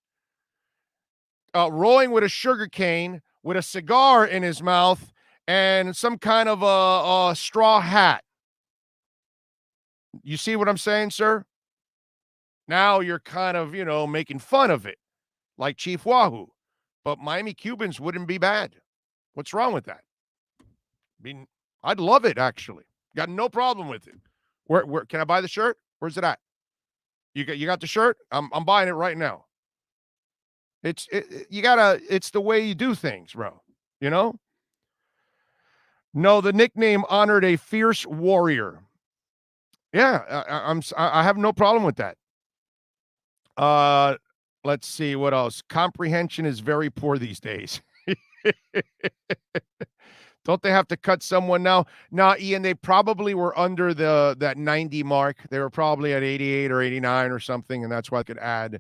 rolling with a sugar cane, with a cigar in his mouth, and some kind of a straw hat? You see what I'm saying, sir? Now you're kind of, making fun of it, like Chief Wahoo. But Miami Cubans wouldn't be bad. What's wrong with that? I mean, I'd love it, actually. Got no problem with it. Where can I buy the shirt? Where's it at? You got the shirt? I'm buying it right now. It's it's the way you do things, bro. You know? No, the nickname honored a fierce warrior. Yeah, I have no problem with that. Let's see what else. Comprehension is very poor these days. Don't they have to cut someone now? Now, Ian, they probably were under that 90 mark. They were probably at 88 or 89 or something, and that's why I could add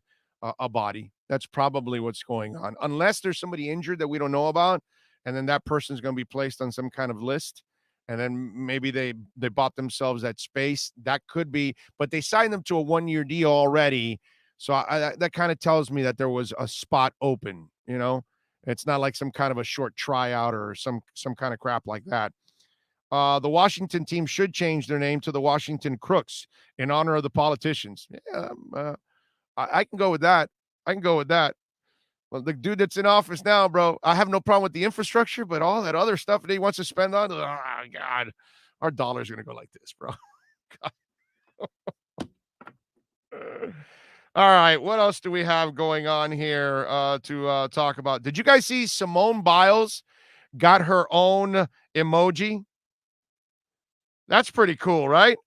a body. That's probably what's going on. Unless there's somebody injured that we don't know about, and then that person's going to be placed on some kind of list, and then maybe they bought themselves that space. That could be, but they signed them to a 1-year deal already. So that kind of tells me that there was a spot open, you know? It's not like some kind of a short tryout or some kind of crap like that. The Washington team should change their name to the Washington Crooks in honor of the politicians. Yeah, I can go with that. I can go with that. Well, the dude that's in office now, bro, I have no problem with the infrastructure, but all that other stuff that he wants to spend on, oh, God, our dollar's going to go like this, bro. All right, what else do we have going on here to talk about? Did you guys see Simone Biles got her own emoji? That's pretty cool, right?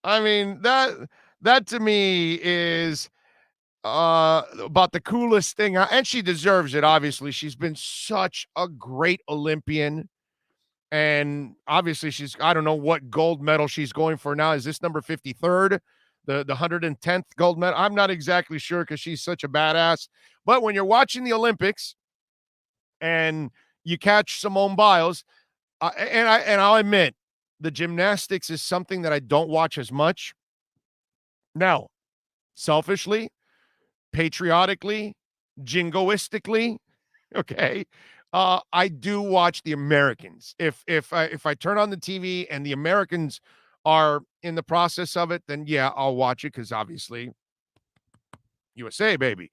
I mean, that to me is about the coolest thing, and she deserves it, obviously. She's been such a great Olympian, and obviously I don't know what gold medal she's going for now. Is this number 53rd? The 110th gold medal. I'm not exactly sure because she's such a badass. But when you're watching the Olympics and you catch Simone Biles, and I'll admit, the gymnastics is something that I don't watch as much. Now, selfishly, patriotically, jingoistically, okay, I do watch the Americans. If I turn on the TV and the Americans are in the process of it, then yeah, I'll watch it because obviously USA, baby.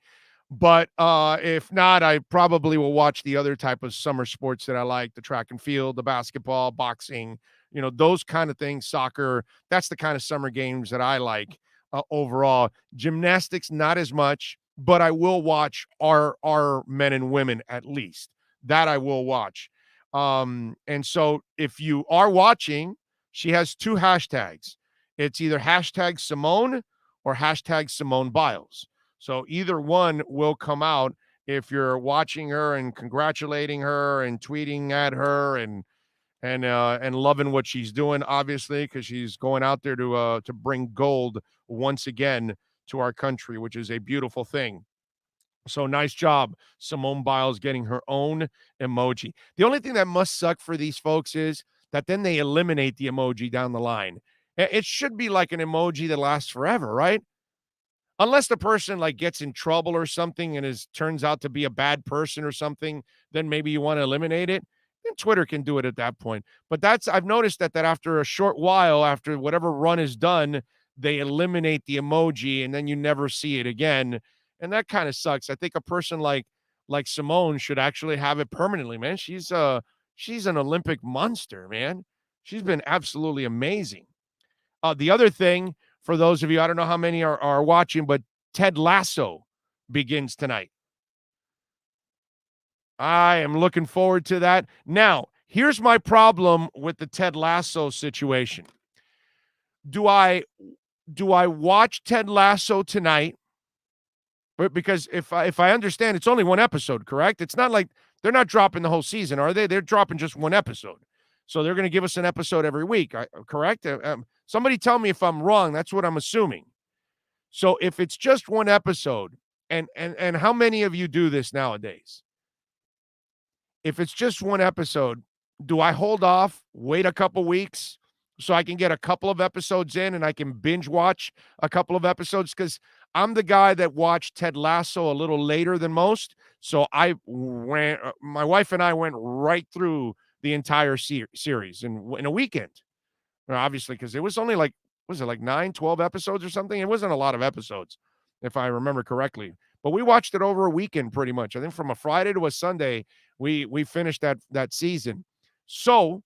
But if not, I probably will watch the other type of summer sports that I like, the track and field, the basketball, boxing, those kind of things, soccer. That's the kind of summer games that I like overall. Gymnastics, not as much, but I will watch our men and women at least. That I will watch. And so if you are watching, she has 2 hashtags. It's either hashtag Simone or hashtag Simone Biles. So either one will come out if you're watching her and congratulating her and tweeting at her and loving what she's doing, obviously, because she's going out there to bring gold once again to our country, which is a beautiful thing. So nice job, Simone Biles, getting her own emoji. The only thing that must suck for these folks is that then they eliminate the emoji down the line. It should be like an emoji that lasts forever, right? Unless the person like gets in trouble or something and turns out to be a bad person or something, then maybe you want to eliminate it. And Twitter can do it at that point. But I've noticed that after a short while, after whatever run is done, they eliminate the emoji and then you never see it again. And that kind of sucks. I think a person like Simone should actually have it permanently, man. She's an Olympic monster, man. She's been absolutely amazing. The other thing, for those of you, I don't know how many are watching, but Ted Lasso begins tonight. I am looking forward to that. Now, here's my problem with the Ted Lasso situation. Do I watch Ted Lasso tonight? Because if I understand, it's only one episode, correct? It's not like they're not dropping the whole season, are they? They're dropping just one episode. So they're going to give us an episode every week, correct? Somebody tell me if I'm wrong. That's what I'm assuming. So if it's just one episode, and how many of you do this nowadays? If it's just one episode, do I hold off, wait a couple weeks so I can get a couple of episodes in and I can binge watch a couple of episodes? Because I'm the guy that watched Ted Lasso a little later than most. So my wife and I went right through the entire series in a weekend. Obviously, because it was only like 9, 12 episodes or something? It wasn't a lot of episodes, if I remember correctly. But we watched it over a weekend pretty much. I think from a Friday to a Sunday, we finished that season. So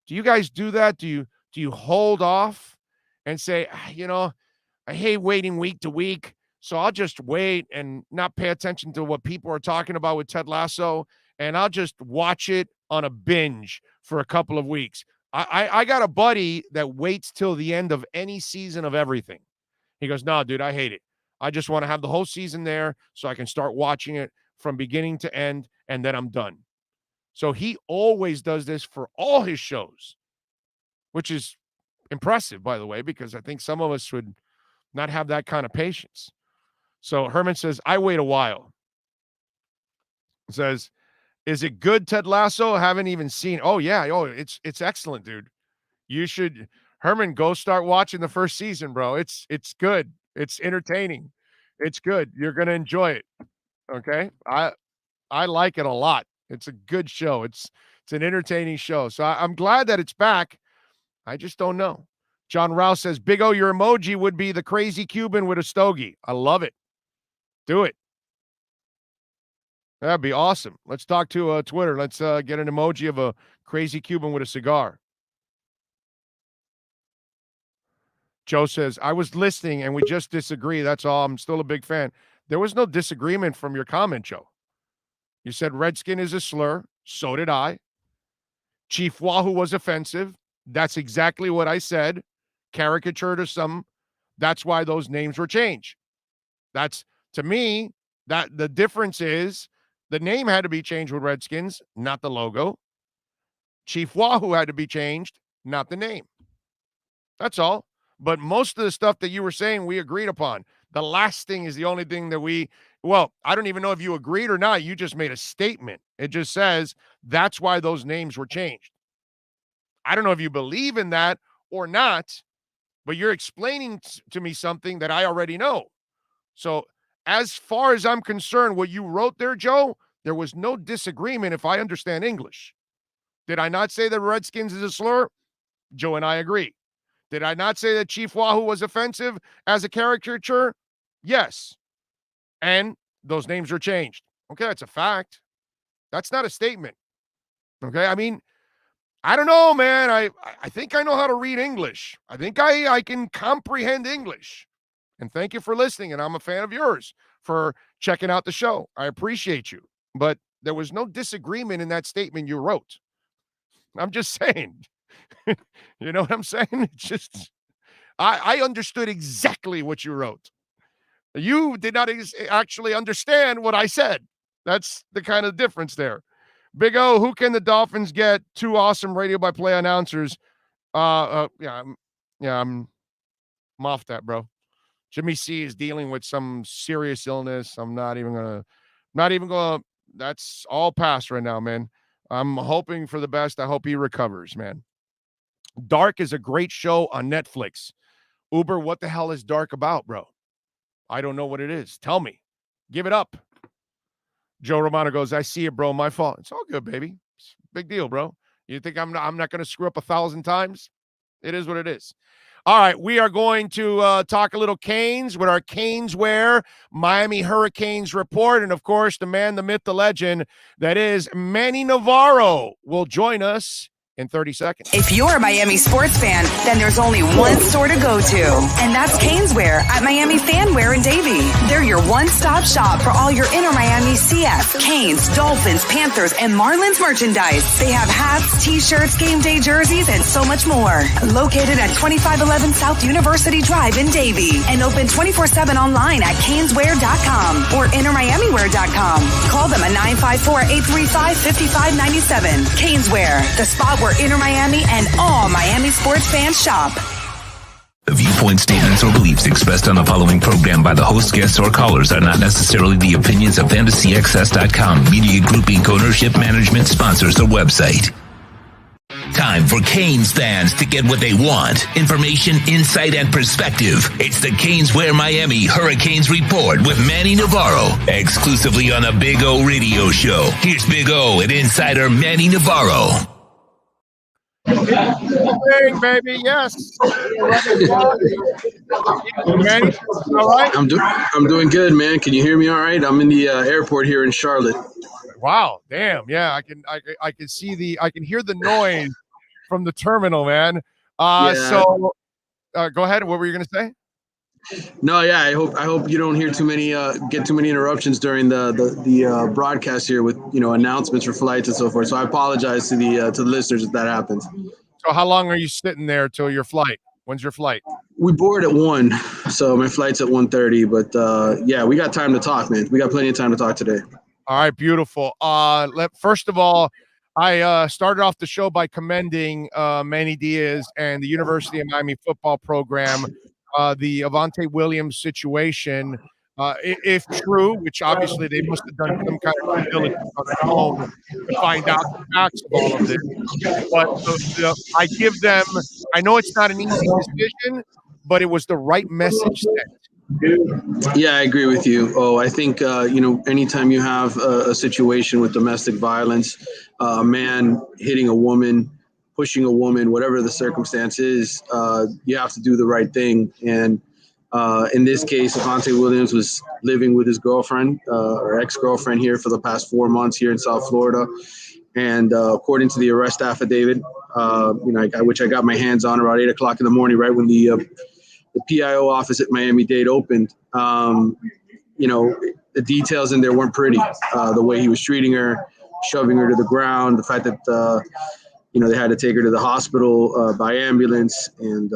do you guys do that? Do you hold off and say, I hate waiting week to week, So I'll just wait and not pay attention to what people are talking about with Ted Lasso, and I'll just watch it on a binge for a couple of weeks. I got a buddy that waits till the end of any season of everything. He goes, no, dude, I hate it. I just want to have the whole season there so I can start watching it from beginning to end, and then I'm done. So he always does this for all his shows, which is impressive, by the way, because I think some of us would not have that kind of patience. So Herman says, I wait a while. Says, is it good, Ted Lasso? Haven't even seen. Oh, yeah. Oh, it's excellent, dude. You should, Herman, go start watching the first season, bro. It's good. It's entertaining. It's good. You're going to enjoy it. Okay? I like it a lot. It's a good show. It's an entertaining show. So I'm glad that it's back. I just don't know. John Rouse says, Big O, your emoji would be the crazy Cuban with a stogie. I love it. Do it. That'd be awesome. Let's talk to Twitter. Let's get an emoji of a crazy Cuban with a cigar. Joe says, I was listening and we just disagree. That's all. I'm still a big fan. There was no disagreement from your comment, Joe. You said Redskin is a slur. So did I. Chief Wahoo was offensive. That's exactly what I said. Caricature to some. That's why those names were changed. That's, to me, that the difference is the name had to be changed with Redskins, not the logo. Chief Wahoo had to be changed, not the name. That's all. But most of the stuff that you were saying, we agreed upon. The last thing is the only thing that I don't even know if you agreed or not. You just made a statement. It just says that's why those names were changed. I don't know if you believe in that or not, but you're explaining to me something that I already know. So as far as I'm concerned, what you wrote there, Joe, there was no disagreement if I understand English. Did I not say that Redskins is a slur? Joe and I agree. Did I not say that Chief Wahoo was offensive as a caricature? Yes. And those names are changed. Okay, that's a fact. That's not a statement. Okay, I mean, I don't know, man. I think I know how to read English. I think I can comprehend English. And thank you for listening, and I'm a fan of yours for checking out the show. I appreciate you. But there was no disagreement in that statement you wrote. I'm just saying. You know what I'm saying? It's just, I understood exactly what you wrote. You did not actually understand what I said. That's the kind of difference there. Big O, who can the Dolphins get? 2 awesome radio-by-play announcers. I'm off that, bro. Jimmy C is dealing with some serious illness. I'm not even gonna, that's all past right now, man. I'm hoping for the best. I hope he recovers, man. Dark is a great show on Netflix. Uber, what the hell is Dark about, bro? I don't know what it is. Tell me. Give it up. Joe Romano goes, I see it, bro. My fault. It's all good, baby. It's a big deal, bro. You think I'm not going to screw up 1,000 times? It is what it is. All right, we are going to talk a little Canes with our Caneswear Miami Hurricanes report. And, of course, the man, the myth, the legend, that is Manny Navarro will join us in 30 seconds. If you're a Miami sports fan, then there's only one store to go to, and that's Caneswear at Miami Fanwear in Davie. They're your one-stop shop for all your inner Miami CF, Canes, Dolphins, Panthers, and Marlins merchandise. They have hats, t-shirts, game day jerseys, and so much more. Located at 2511 South University Drive in Davie, and open 24/7 online at caneswear.com or innermiamiwear.com. Call them at 954-835-5597. Caneswear, the spot where Inter Miami and all Miami sports fans shop. The viewpoint, statements, or beliefs expressed on the following program by the host, guests, or callers are not necessarily the opinions of FantasyXS.com, Media Group Inc. ownership, management, sponsors, or website. Time for Canes fans to get what they want. Information, insight, and perspective. It's the Caneswear Miami Hurricanes Report with Manny Navarro, exclusively on the Big O Radio Show. Here's Big O and insider Manny Navarro. Hey, baby, yes. Man, all right? I'm doing good, man. Can you hear me all right? I'm in the airport here in Charlotte. Wow, damn. Yeah, I can hear the noise from the terminal, man. So go ahead. What were you going to say? No, yeah, I hope you don't hear too many get too many interruptions during the broadcast here with announcements for flights and so forth. So I apologize to the listeners if that happens. So how long are you sitting there till your flight? When's your flight? We board at 1, so my flight's at 1:30. But yeah, we got time to talk, man. We got plenty of time to talk today. All right, beautiful. First of all, I started off the show by commending Manny Diaz and the University of Miami football program, the Avante Williams situation. If true, which obviously they must have done some kind of due diligence on their own to find out the facts of all of this. But I give them, I know it's not an easy decision, but it was the right message sent. Yeah, I agree with you. Oh, I think, anytime you have a situation with domestic violence, a man hitting a woman, pushing a woman, whatever the circumstance is, you have to do the right thing. And in this case, Avante Williams was living with his girlfriend or ex-girlfriend here for the past 4 months here in South Florida. And according to the arrest affidavit, which I got my hands on around 8 o'clock in the morning, right when the PIO office at Miami-Dade opened, the details in there weren't pretty. The way he was treating her, shoving her to the ground, the fact that they had to take her to the hospital by ambulance, and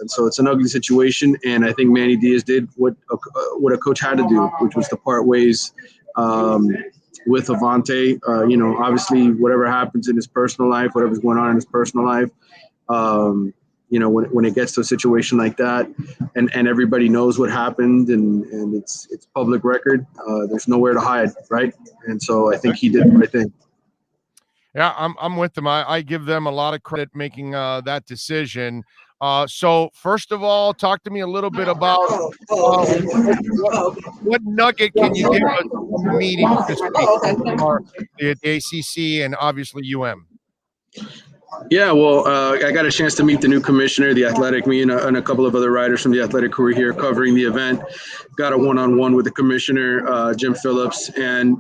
so it's an ugly situation. And I think Manny Diaz did what a coach had to do, which was to part ways with Avante. Obviously, whatever happens in his personal life, whatever's going on in his personal life, when it gets to a situation like that, and everybody knows what happened, and it's public record, there's nowhere to hide, right? And so I think he did the right thing. Yeah, I'm with them. I give them a lot of credit making that decision. So first of all, talk to me a little bit about what nugget can you give us from the meeting this week for the ACC and obviously UM? Yeah, well, I got a chance to meet the new commissioner, the Athletic, me and a couple of other writers from the Athletic who were here covering the event. Got a one-on-one with the commissioner, Jim Phillips, and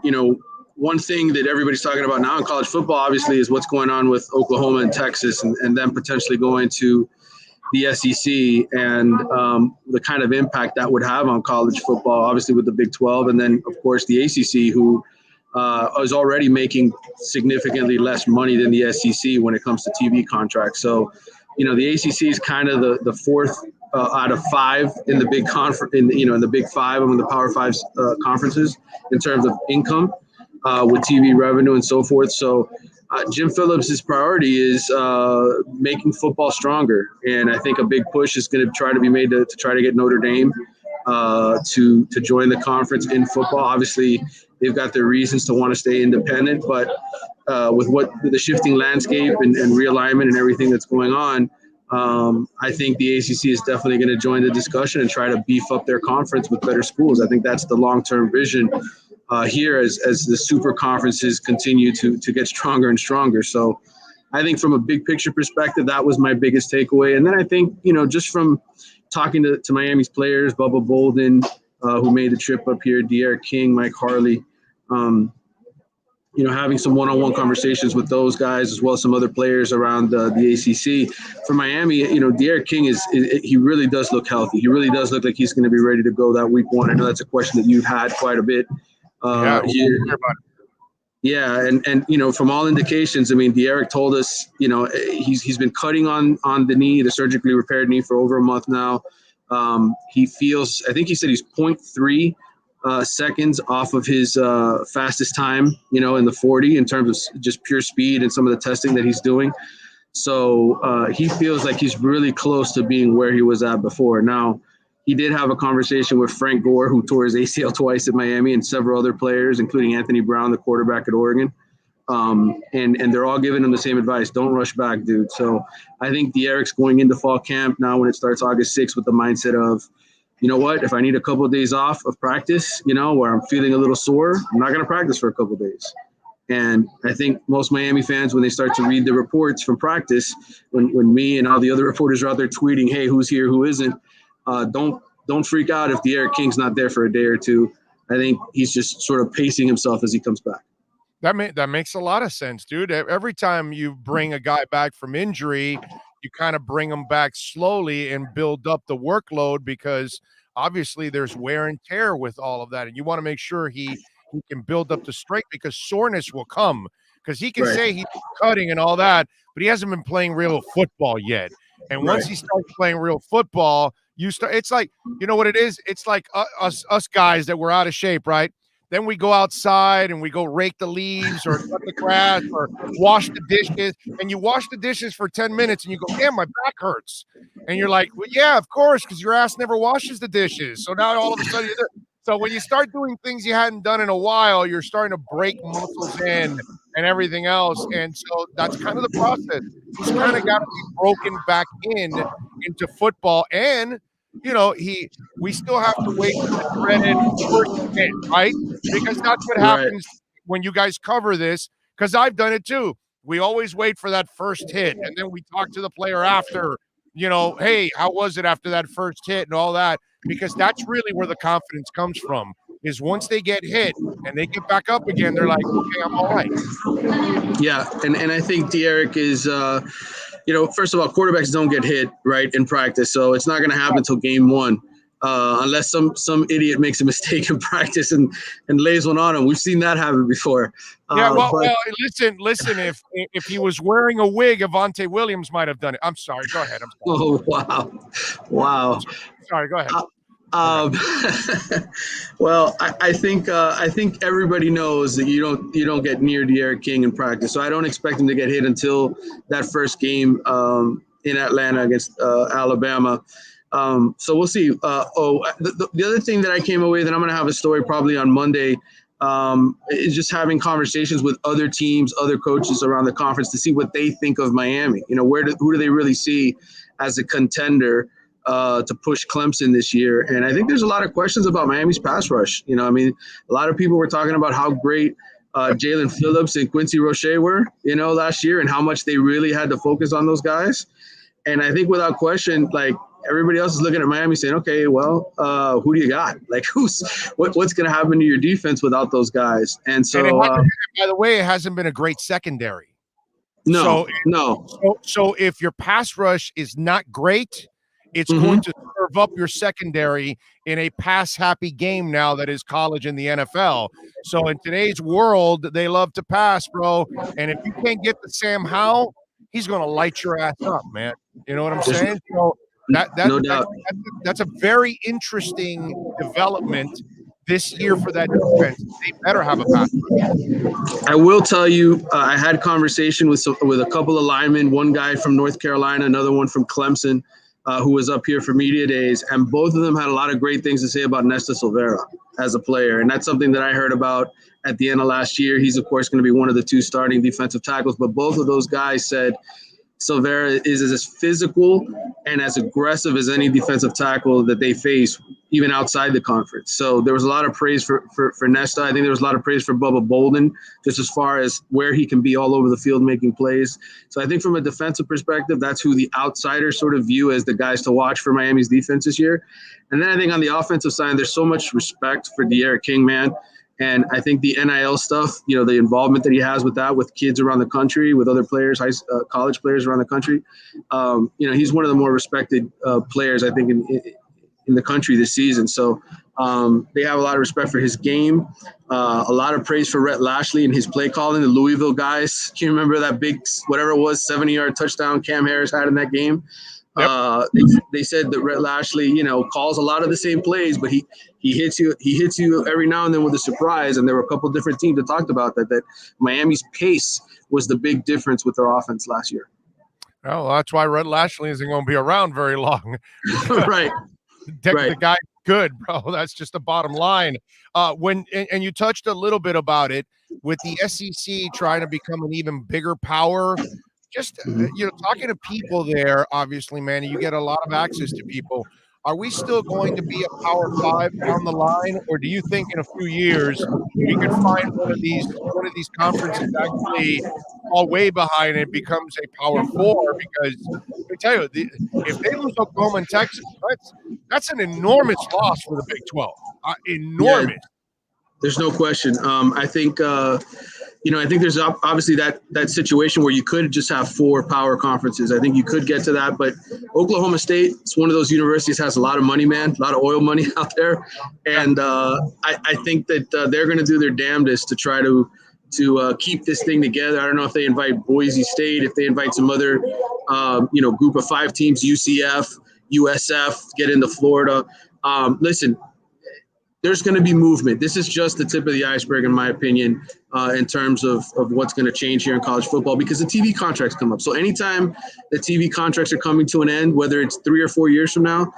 one thing that everybody's talking about now in college football, obviously, is what's going on with Oklahoma and Texas and them potentially going to the SEC and the kind of impact that would have on college football, obviously with the Big 12. And then, of course, the ACC, who is already making significantly less money than the SEC when it comes to TV contracts. So, the ACC is kind of the fourth out of 5 in the big in the Big 5 among the Power 5 conferences in terms of income. With TV revenue and so forth. So Jim Phillips' priority is making football stronger. And I think a big push is going to try to be made to try to get Notre Dame to join the conference in football. Obviously, they've got their reasons to want to stay independent, but with the shifting landscape and realignment and everything that's going on, I think the ACC is definitely going to join the discussion and try to beef up their conference with better schools. I think that's the long-term vision here as the super conferences continue to get stronger and stronger. So I think from a big picture perspective, that was my biggest takeaway. And then I think, just from talking to Miami's players, Bubba Bolden, who made the trip up here, D'Eriq King, Mike Harley, having some one-on-one conversations with those guys, as well as some other players around the ACC. For Miami, D'Eriq King he really does look healthy. He really does look like he's going to be ready to go that week 1. I know that's a question that you've had quite a bit. Yeah, and from all indications, D'Eriq told us, he's been cutting on the knee, the surgically repaired knee, for over a month now. He feels, I think he said he's 0.3 seconds off of his fastest time, in the 40 in terms of just pure speed and some of the testing that he's doing. So he feels like he's really close to being where he was at before. Now, he did have a conversation with Frank Gore, who tore his ACL twice at Miami, and several other players, including Anthony Brown, the quarterback at Oregon. And they're all giving him the same advice. Don't rush back, dude. So I think D'Eriq's going into fall camp now when it starts August 6th with the mindset of, you know what, if I need a couple of days off of practice, where I'm feeling a little sore, I'm not going to practice for a couple of days. And I think most Miami fans, when they start to read the reports from practice, when me and all the other reporters are out there tweeting, hey, who's here, who isn't, don't freak out if D'Eriq King's not there for a day or two. I think he's just sort of pacing himself as he comes back. That makes a lot of sense, dude. Every time you bring a guy back from injury, you kind of bring him back slowly and build up the workload because obviously there's wear and tear with all of that, and you want to make sure he can build up the strength because soreness will come. Because he can say he's cutting and all that, but he hasn't been playing real football yet. And once he starts playing real football, it's like, you know what it is? It's like us guys that were out of shape, right? Then we go outside and we go rake the leaves or cut the grass or wash the dishes. And you wash the dishes for 10 minutes and you go, damn, my back hurts. And you're like, well, yeah, of course, because your ass never washes the dishes. So now all of a sudden you're there. So when you start doing things you hadn't done in a while, you're starting to break muscles in and everything else. And so that's kind of the process. He's kind of got to be broken back into football. And, you know, we still have to wait for the dreaded first hit, right? Because that's what happens when you guys cover this, because I've done it too. We always wait for that first hit, and then we talk to the player after, you know, hey, how was it after that first hit and all that? Because that's really where the confidence comes from, is once they get hit and they get back up again, they're like, okay, I'm all right. Yeah, and I think De'Aaron is, you know, first of all, quarterbacks don't get hit, right, in practice. So it's not going to happen until game one, unless some idiot makes a mistake in practice and lays one on him. We've seen that happen before. Well, listen, if he was wearing a wig, Avante Williams might have done it. I'm sorry. Go ahead. Oh, wow. Sorry, go ahead. Well, I think everybody knows that you don't get near De'Aaron King in practice, so I don't expect him to get hit until that first game in Atlanta against Alabama. So we'll see. The other thing that I came away with, and I'm going to have a story probably on Monday, is just having conversations with other teams, other coaches around the conference to see what they think of Miami. You know, who do they really see as a contender to push Clemson this year? And I think there's a lot of questions about Miami's pass rush. You know, I mean, a lot of people were talking about how great Jalen Phillips and Quincy Roche were, you know, last year, and how much they really had to focus on those guys. And I think without question, like, everybody else is looking at Miami saying, okay, well, who do you got? Like, what's going to happen to your defense without those guys? And so, by the way, it hasn't been a great secondary. No. So if your pass rush is not great, it's going to serve up your secondary in a pass-happy game now that is college and the NFL. So in today's world, they love to pass, bro. And if you can't get to Sam Howell, he's going to light your ass up, man. You know what I'm saying? So no doubt. That's a very interesting development this year for that defense. They better have a pass rush. I will tell you, I had conversation with a couple of linemen, one guy from North Carolina, another one from Clemson, who was up here for media days, and both of them had a lot of great things to say about Nesta Silvera as a player. And that's something that I heard about at the end of last year. He's, of course, going to be one of the two starting defensive tackles, but both of those guys said Silvera is as physical and as aggressive as any defensive tackle that they face, even outside the conference. So there was a lot of praise for Nesta. I think there was a lot of praise for Bubba Bolden, just as far as where he can be all over the field making plays. So I think from a defensive perspective, that's who the outsiders sort of view as the guys to watch for Miami's defense this year. And then I think on the offensive side, there's so much respect for De'Aaron King, man. And I think the NIL stuff, you know, the involvement that he has with that, with kids around the country, with other players, college players around the country, you know, he's one of the more respected players, I think, in the country this season. So they have a lot of respect for his game, a lot of praise for Rhett Lashley and his play calling. The Louisville guys, can you remember that big, whatever it was, 70-yard touchdown Cam Harris had in that game? Yep. They said that Rhett Lashley, you know, calls a lot of the same plays, but he hits you every now and then with a surprise. And there were a couple different teams that talked about that Miami's pace was the big difference with their offense last year. Oh, that's why Rhett Lashley isn't going to be around very long. Right. The guy's good, bro. That's just the bottom line. And you touched a little bit about it with the SEC trying to become an even bigger power. Just, you know, talking to people there, obviously, man, you get a lot of access to people. Are we still going to be a Power 5 down the line, or do you think in a few years we can find one of these conferences actually fall way behind and it becomes a Power 4? Because let me tell you, if they lose Oklahoma and Texas, that's an enormous loss for the Big 12. Enormous. Yeah, there's no question. I think. I think there's obviously that situation where you could just have 4 power conferences. I think you could get to that, but Oklahoma State, it's one of those universities has a lot of money, man, a lot of oil money out there. And I think that they're going to do their damnedest to try to keep this thing together. I don't know if they invite Boise State, if they invite some other, group of 5 teams, UCF, USF, get into Florida. Listen, there's going to be movement. This is just the tip of the iceberg, in my opinion, in terms of what's going to change here in college football, because the TV contracts come up. So anytime the TV contracts are coming to an end, whether it's 3 or 4 years from now,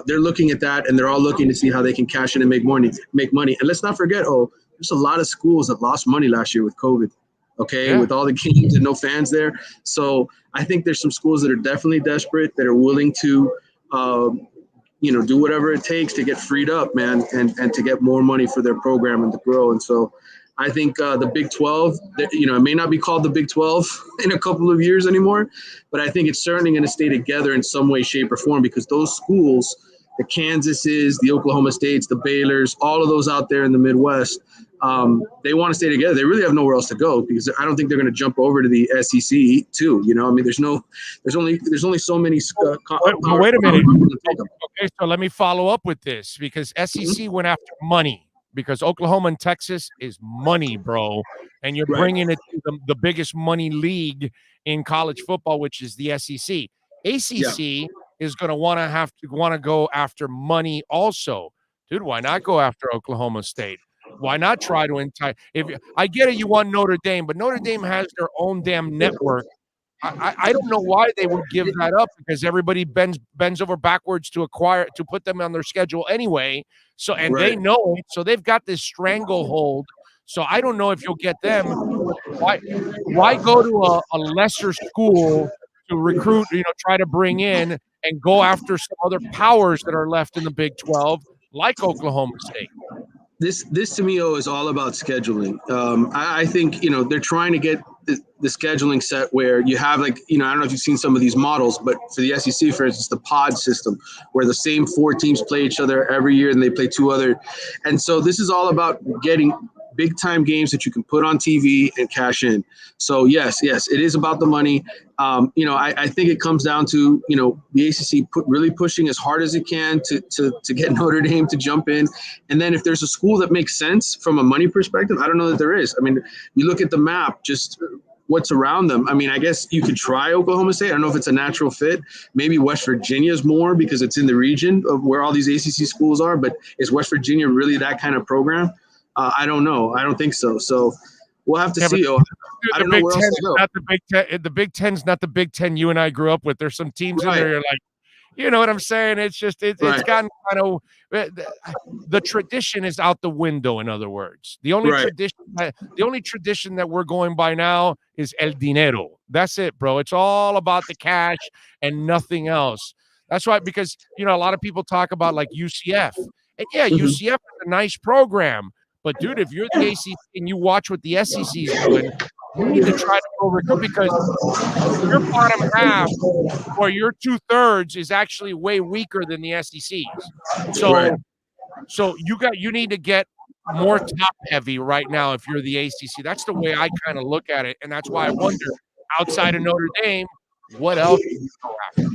they're looking at that, and they're all looking to see how they can cash in and make money. And let's not forget, there's a lot of schools that lost money last year with COVID, with all the games and no fans there. So I think there's some schools that are definitely desperate, that are willing to do whatever it takes to get freed up, man, and to get more money for their program and to grow. And so I think the Big 12, it may not be called the Big 12 in a couple of years anymore, but I think it's certainly going to stay together in some way, shape, or form, because those schools, the Kansases, the Oklahoma States, the Baylors, all of those out there in the Midwest, they want to stay together. They really have nowhere else to go, because I don't think they're going to jump over to the SEC too. There's only so many. Wait a minute. Okay, so let me follow up with this, because SEC went after money, because Oklahoma and Texas is money, bro, and you're bringing it to the biggest money league in college football, which is the SEC. ACC is going to want to go after money also, dude. Why not go after Oklahoma State? Why not try to entice? I get it, you want Notre Dame, but Notre Dame has their own damn network. I don't know why they would give that up, because everybody bends over backwards to put them on their schedule anyway. So they know it, so they've got this stranglehold. So I don't know if you'll get them. Why go to a lesser school to recruit? Try to bring in and go after some other powers that are left in the Big 12, like Oklahoma State. This to me is all about scheduling. I think they're trying to get the scheduling set where you have, I don't know if you've seen some of these models, but for the SEC, for instance, the pod system, where the same 4 teams play each other every year and they play 2 other. And so this is all about getting big time games that you can put on TV and cash in. So yes, it is about the money. I think it comes down to, the ACC really pushing as hard as it can to get Notre Dame to jump in. And then if there's a school that makes sense from a money perspective, I don't know that there is. I mean, you look at the map, just what's around them. I mean, I guess you could try Oklahoma State. I don't know if it's a natural fit. Maybe West Virginia is more, because it's in the region of where all these ACC schools are. But is West Virginia really that kind of program? I don't know. I don't think so. So we'll have to see. I don't know where else to go. The Big Ten's not the Big Ten you and I grew up with. There's some teams in there, you're like, you know what I'm saying? It's just it's gotten kind of the tradition is out the window. In other words, the only tradition that we're going by now is el dinero. That's it, bro. It's all about the cash and nothing else. That's right, because a lot of people talk about like UCF, and UCF is a nice program. But, dude, if you're the ACC and you watch what the SEC is doing, you need to try to overcome, because your bottom half or your 2/3 is actually way weaker than the SEC's. So you need to get more top heavy right now if you're the ACC. That's the way I kind of look at it, and that's why I wonder, outside of Notre Dame, what else do you go after?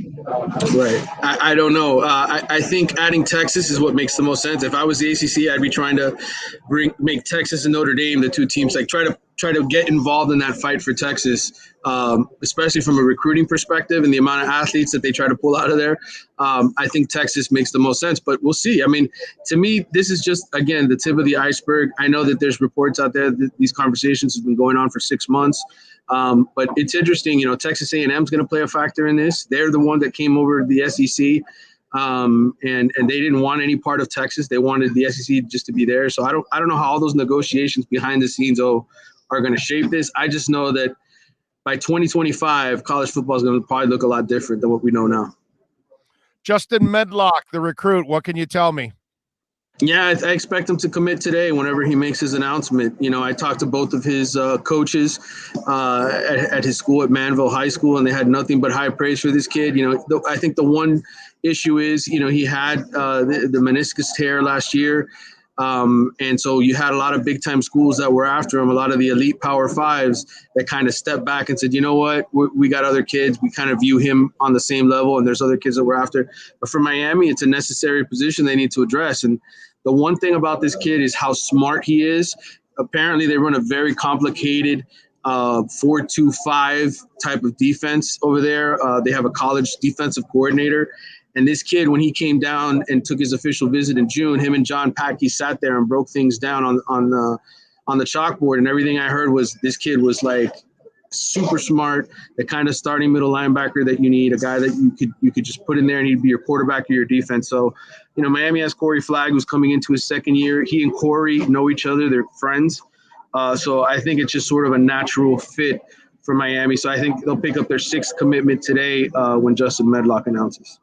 Right. I don't know. I think adding Texas is what makes the most sense. If I was the ACC, I'd be trying to make Texas and Notre Dame the 2 teams. Like try to get involved in that fight for Texas, especially from a recruiting perspective and the amount of athletes that they try to pull out of there. I think Texas makes the most sense, but we'll see. I mean, to me, this is just, again, the tip of the iceberg. I know that there's reports out there that these conversations have been going on for 6 months. But it's interesting, Texas A&M is going to play a factor in this. They're the one that came over to the SEC, and they didn't want any part of Texas. They wanted the SEC just to be there. So I don't know how all those negotiations behind the scenes are going to shape this. I just know that by 2025, college football is going to probably look a lot different than what we know now. Justin Medlock, the recruit, what can you tell me? Yeah, I expect him to commit today whenever he makes his announcement. I talked to both of his coaches at his school at Manville High School, and they had nothing but high praise for this kid. I think the one issue is, he had the meniscus tear last year. And so you had a lot of big time schools that were after him, a lot of the elite Power Fives that kind of stepped back and said, you know what, we got other kids. We kind of view him on the same level, and there's other kids that we're after. But for Miami, it's a necessary position they need to address. And the one thing about this kid is how smart he is. Apparently, they run a very complicated 4-2-5 type of defense over there. They have a college defensive coordinator. And this kid, when he came down and took his official visit in June, him and John Packey sat there and broke things down on the chalkboard. And everything I heard was this kid was like super smart, the kind of starting middle linebacker that you need, a guy that you could just put in there and he'd be your quarterback of your defense. So, Miami has Corey Flagg, who's coming into his second year. He and Corey know each other. They're friends. So I think it's just sort of a natural fit for Miami. So I think they'll pick up their 6th commitment today when Justin Medlock announces.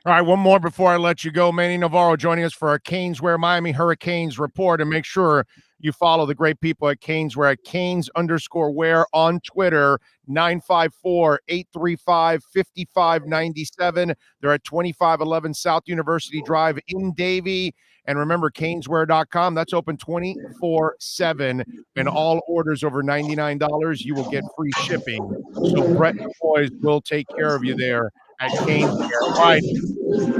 All right, one more before I let you go. Manny Navarro joining us for our Caneswear Miami Hurricanes report. And make sure you follow the great people at Caneswear at Canes_wear on Twitter, 954-835-5597. They're at 2511 South University Drive in Davie. And remember, Caneswear.com, that's open 24/7. And all orders over $99, you will get free shipping. So Brett and the boys will take care of you there at Caneswear. All right.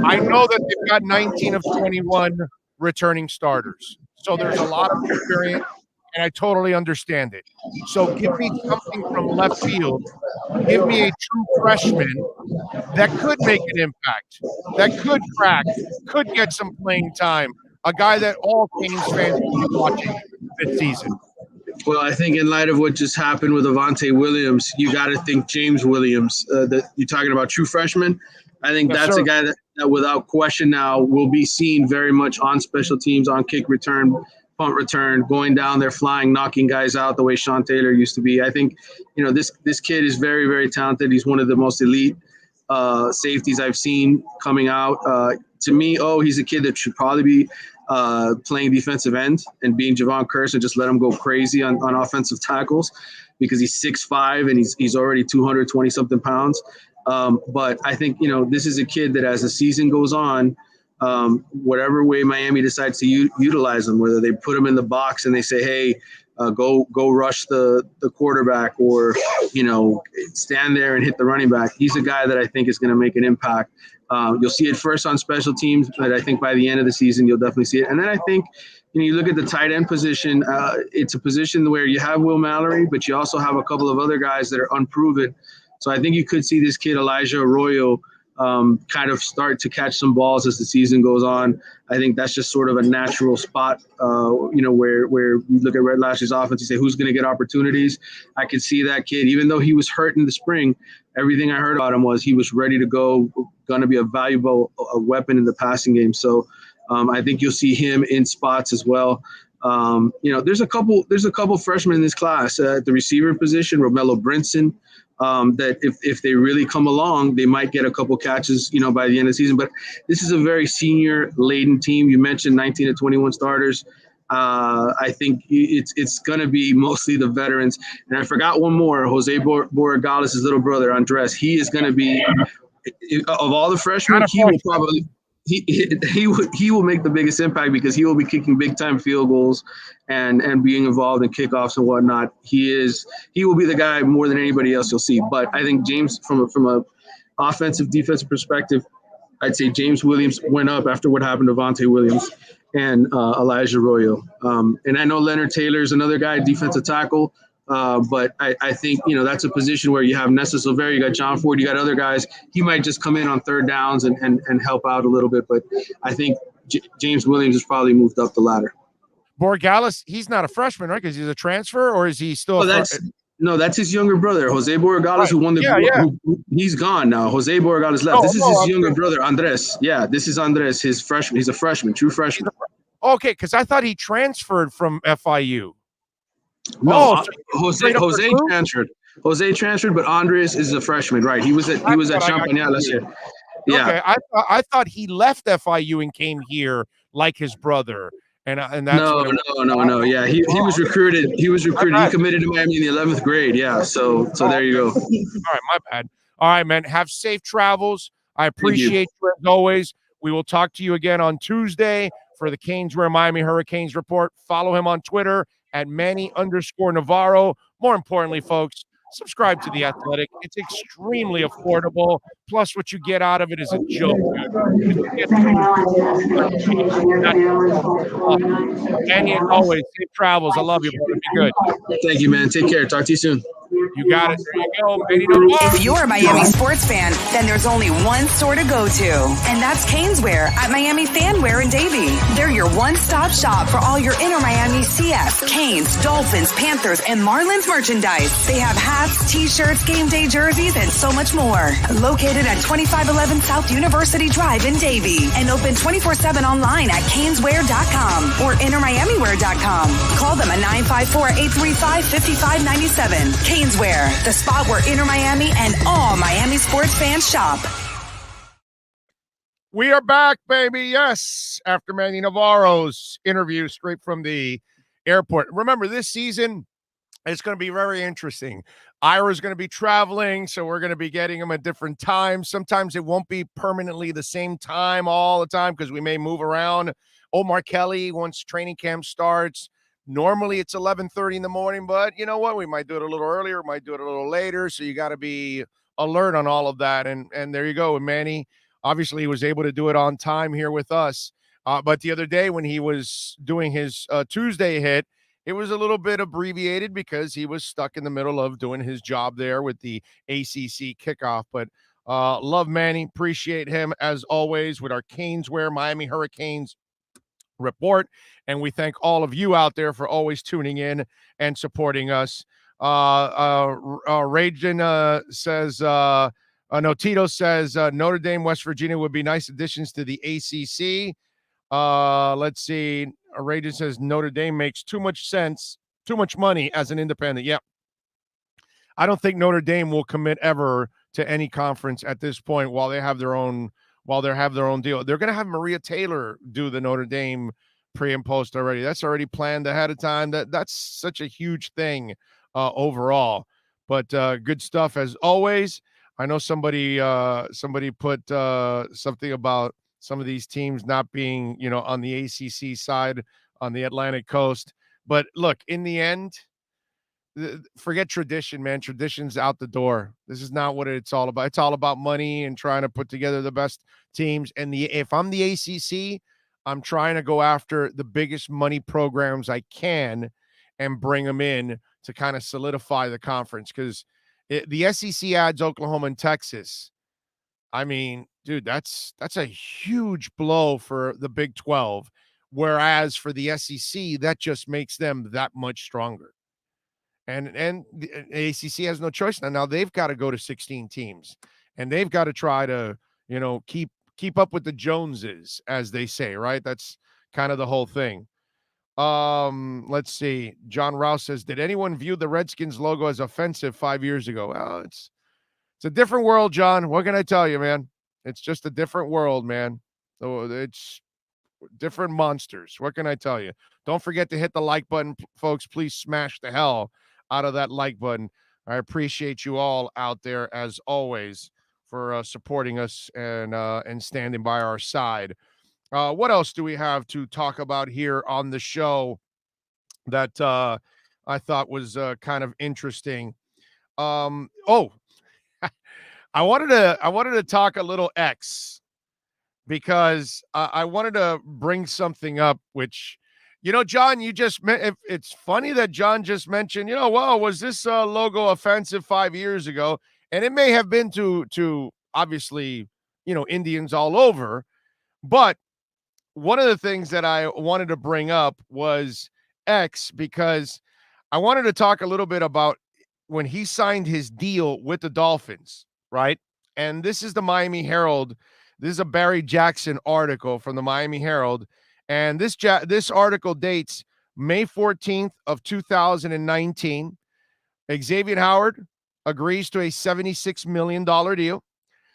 I know that they've got 19 of 21 returning starters. So there's a lot of experience, and I totally understand it. So give me something from left field. Give me a true freshman that could make an impact, that could crack, could get some playing time, a guy that all Canes fans will be watching this season. Well, I think in light of what just happened with Avante Williams, you got to think James Williams. That you're talking about true freshman. I think that's a guy that without question now will be seen very much on special teams, on kick return, punt return, going down there, flying, knocking guys out the way Sean Taylor used to be. I think, this kid is very, very talented. He's one of the most elite safeties I've seen coming out. To me, he's a kid that should probably be playing defensive end and being Javon Curse and just let him go crazy on offensive tackles because he's 6'5" and he's already 220-something pounds. But I think, this is a kid that as the season goes on, whatever way Miami decides to utilize him, whether they put him in the box and they say, hey, go rush the quarterback or, stand there and hit the running back. He's a guy that I think is going to make an impact. You'll see it first on special teams, but I think by the end of the season, you'll definitely see it. And then I think, you look at the tight end position, it's a position where you have Will Mallory, but you also have a couple of other guys that are unproven. So I think you could see this kid, Elijah Arroyo, kind of start to catch some balls as the season goes on. I think that's just sort of a natural spot, where you look at Red Lashley's offense, you say, who's going to get opportunities? I could see that kid, even though he was hurt in the spring, everything I heard about him was he was ready to go, going to be a valuable weapon in the passing game. So I think you'll see him in spots as well. There's a couple freshmen in this class at the receiver position, Romello Brinson, that if they really come along, they might get a couple catches, by the end of the season. But this is a very senior-laden team. You mentioned 19 to 21 starters. I think it's going to be mostly the veterans. And I forgot one more, Jose Borregales' little brother, Andres. He is going to be, of all the freshmen, he will probably – he will make the biggest impact because he will be kicking big time field goals and being involved in kickoffs and whatnot. He will be the guy more than anybody else you'll see. But I think James, from a offensive defensive perspective, I'd say James Williams went up after what happened to Avante Williams and Elijah Arroyo. And I know Leonard Taylor's another guy, defensive tackle. But I think, that's a position where you have Nessa Silvera, you got John Ford, you got other guys. He might just come in on third downs and help out a little bit. But I think James Williams has probably moved up the ladder. Borregales, he's not a freshman, right? Because he's a transfer, or is he still? That's his younger brother, Jose Borregales, right. Who won the. He's gone now. Jose Borregales left. This is his younger brother, Andres. Yeah, this is Andres, his freshman. He's a freshman, true freshman. Okay, because I thought he transferred from FIU. No, Jose transferred. Jose transferred, but Andres is a freshman, right? He was at Champagnat last year. Yeah. Okay, I thought he left FIU and came here like his brother. And that's no. Yeah, he was recruited. He committed to Miami in the 11th grade. Yeah, so there you go. All right, my bad. All right, man. Have safe travels. I appreciate you as always. We will talk to you again on Tuesday for the Caneswear Miami Hurricanes report. Follow him on Twitter at Manny_Navarro. More importantly, folks, subscribe to The Athletic. It's extremely affordable. Plus, what you get out of it is a joke. Manny, as always, safe travels. I love you, brother. Be good. Thank you, man. Take care. Talk to you soon. You got it. There you go. Manny Navarro. If you're a Miami sports fan, then there's only one store to go to, and that's Caneswear at Miami Fanwear in Davie. They're your one-stop shop for all your inner Miami CF, Canes, Dolphins, Panthers, and Marlins merchandise. They have hats, t-shirts, game day jerseys, and so much more. Located at 2511 South University Drive in Davie, and open 24/7 online at caneswear.com or innermiamiwear.com. Call them at 954-835-5597. Caneswear, the spot where Inter Miami and all Miami sports fans shop. We are back, baby. Yes, after Manny Navarro's interview straight from the airport. Remember, this season it's going to be very interesting. Ira's going to be traveling, so we're going to be getting him at different times. Sometimes it won't be permanently the same time all the time because we may move around. Omar Kelly, once training camp starts, normally it's 11:30 in the morning, but you know what? We might do it a little earlier, might do it a little later, so you got to be alert on all of that. And there you go. And Manny, obviously, he was able to do it on time here with us. But the other day when he was doing his Tuesday hit, it was a little bit abbreviated because he was stuck in the middle of doing his job there with the ACC kickoff. But love Manny, appreciate him as always with our Caneswear Miami Hurricanes report, and we thank all of you out there for always tuning in and supporting us. Ragin says Tito says Notre Dame, West Virginia would be nice additions to the ACC. Let's see. Ragin says Notre Dame makes too much sense, too much money as an independent. Yep. I don't think Notre Dame will commit ever to any conference at this point while they have their own deal. They're going to have Maria Taylor do the Notre Dame pre and post already. That's already planned ahead of time. That's such a huge thing overall. But good stuff as always. I know somebody put something about some of these teams not being, on the ACC side on the Atlantic coast. But look, in the end, forget tradition, man. Tradition's out the door. This is not what it's all about. It's all about money and trying to put together the best teams. And if I'm the ACC, I'm trying to go after the biggest money programs I can and bring them in to kind of solidify the conference. Because the SEC adds Oklahoma and Texas. I mean, dude, that's a huge blow for the Big 12. Whereas for the SEC, that just makes them that much stronger. And the ACC has no choice now. Now they've got to go to 16 teams, and they've got to try to, keep up with the Joneses, as they say, right? That's kind of the whole thing. Let's see. John Rouse says, did anyone view the Redskins logo as offensive 5 years ago? Well, it's a different world, John. What can I tell you, man? It's just a different world, man. It's different monsters. What can I tell you? Don't forget to hit the like button, folks. Please smash the hell out of that like button. I appreciate you all out there as always for supporting us and standing by our side. What else do we have to talk about here on the show that I thought was kind of interesting? I wanted to talk a little X because I wanted to bring something up, which, John, it's funny that John just mentioned, was this logo offensive 5 years ago? And it may have been to obviously, Indians all over. But one of the things that I wanted to bring up was X, because I wanted to talk a little bit about when he signed his deal with the Dolphins, right? And this is the Miami Herald. This is a Barry Jackson article from the Miami Herald. And this article dates May 14th of 2019. Xavier Howard agrees to a $76 million deal.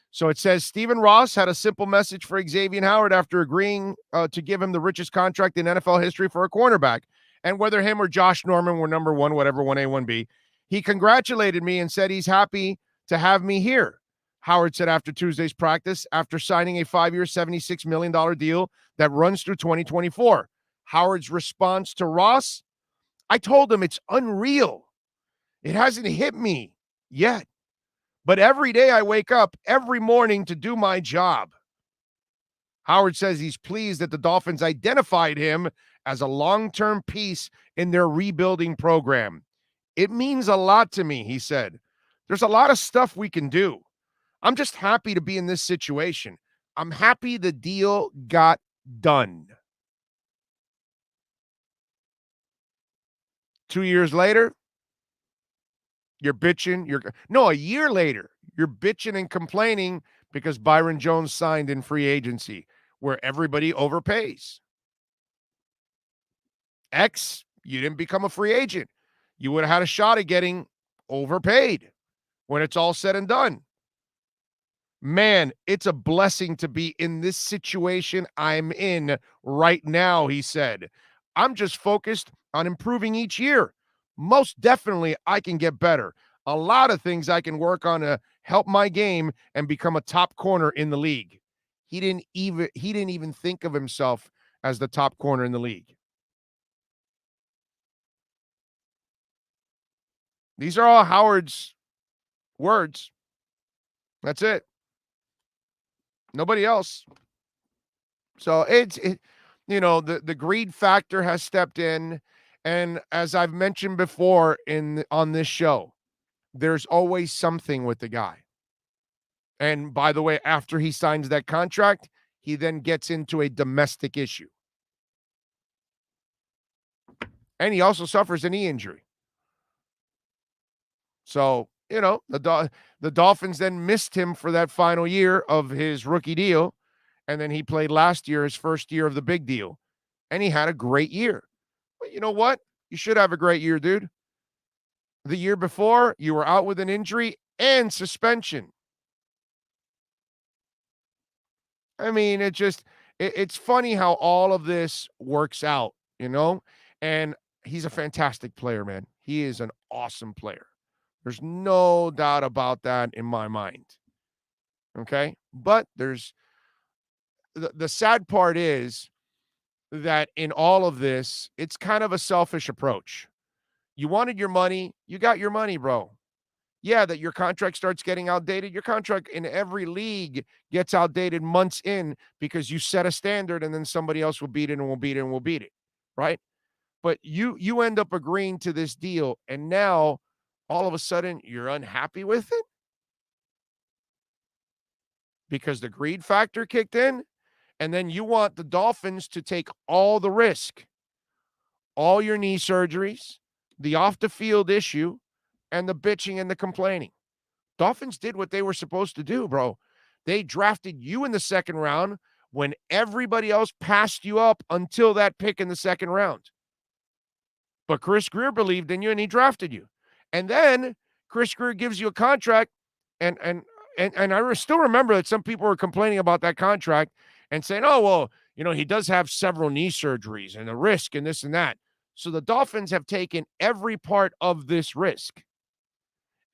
So it says Stephen Ross had a simple message for Xavier Howard after agreeing to give him the richest contract in NFL history for a cornerback. And whether him or Josh Norman were number one, whatever, 1A, 1B, he congratulated me and said he's happy to have me here. Howard said after Tuesday's practice, after signing a 5-year, $76 million deal that runs through 2024. Howard's response to Ross, I told him it's unreal. It hasn't hit me yet. But every day I wake up every morning to do my job. Howard says he's pleased that the Dolphins identified him as a long-term piece in their rebuilding program. It means a lot to me, he said. There's a lot of stuff we can do. I'm just happy to be in this situation. I'm happy the deal got done. 2 years later, you're bitching. A year later, you're bitching and complaining because Byron Jones signed in free agency where everybody overpays. You didn't become a free agent. You would have had a shot at getting overpaid when it's all said and done. Man, it's a blessing to be in this situation I'm in right now, he said. I'm just focused on improving each year. Most definitely, I can get better. A lot of things I can work on to help my game and become a top corner in the league. He didn't even think of himself as the top corner in the league. These are all Howard's words. That's it. Nobody else. So the greed factor has stepped in. And as I've mentioned before on this show, there's always something with the guy. And by the way, after he signs that contract, he then gets into a domestic issue. And he also suffers a knee injury. So, the Dolphins then missed him for that final year of his rookie deal. And then he played last year, his first year of the big deal. And he had a great year. But you know what? You should have a great year, dude. The year before, you were out with an injury and suspension. I mean, it's funny how all of this works out, And he's a fantastic player, man. He is an awesome player. There's no doubt about that in my mind. Okay? But there's the sad part is that in all of this, it's kind of a selfish approach. You wanted your money, you got your money, bro. Yeah, that your contract starts getting outdated. Your contract in every league gets outdated months in because you set a standard and then somebody else will beat it and will beat it and will beat it, right? But you end up agreeing to this deal, and now all of a sudden you're unhappy with it because the greed factor kicked in, and then you want the Dolphins to take all the risk, all your knee surgeries, the off-the-field issue, and the bitching and the complaining. Dolphins did what they were supposed to do, bro. They drafted you in the second round when everybody else passed you up until that pick in the second round. But Chris Grier believed in you and he drafted you. And then Chris Grier gives you a contract, and I still remember that some people were complaining about that contract and saying, oh, well, he does have several knee surgeries and the risk and this and that. So the Dolphins have taken every part of this risk.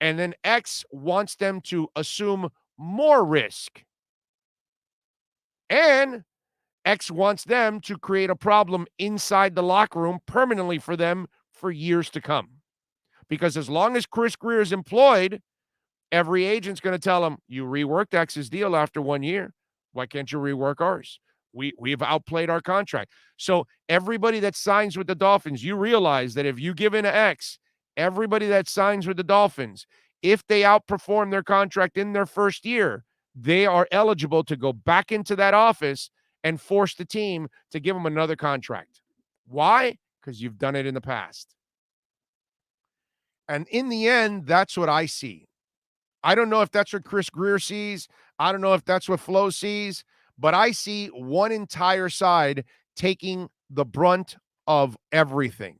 And then X wants them to assume more risk. And X wants them to create a problem inside the locker room permanently for them for years to come. Because as long as Chris Grier is employed, every agent's going to tell him, you reworked X's deal after 1 year. Why can't you rework ours? We've outplayed our contract. So everybody that signs with the Dolphins, you realize that if you give in to X, everybody that signs with the Dolphins, if they outperform their contract in their first year, they are eligible to go back into that office and force the team to give them another contract. Why? Because you've done it in the past. And in the end, that's what I see. I don't know if that's what Chris Grier sees. I don't know if that's what Flo sees, but I see one entire side taking the brunt of everything.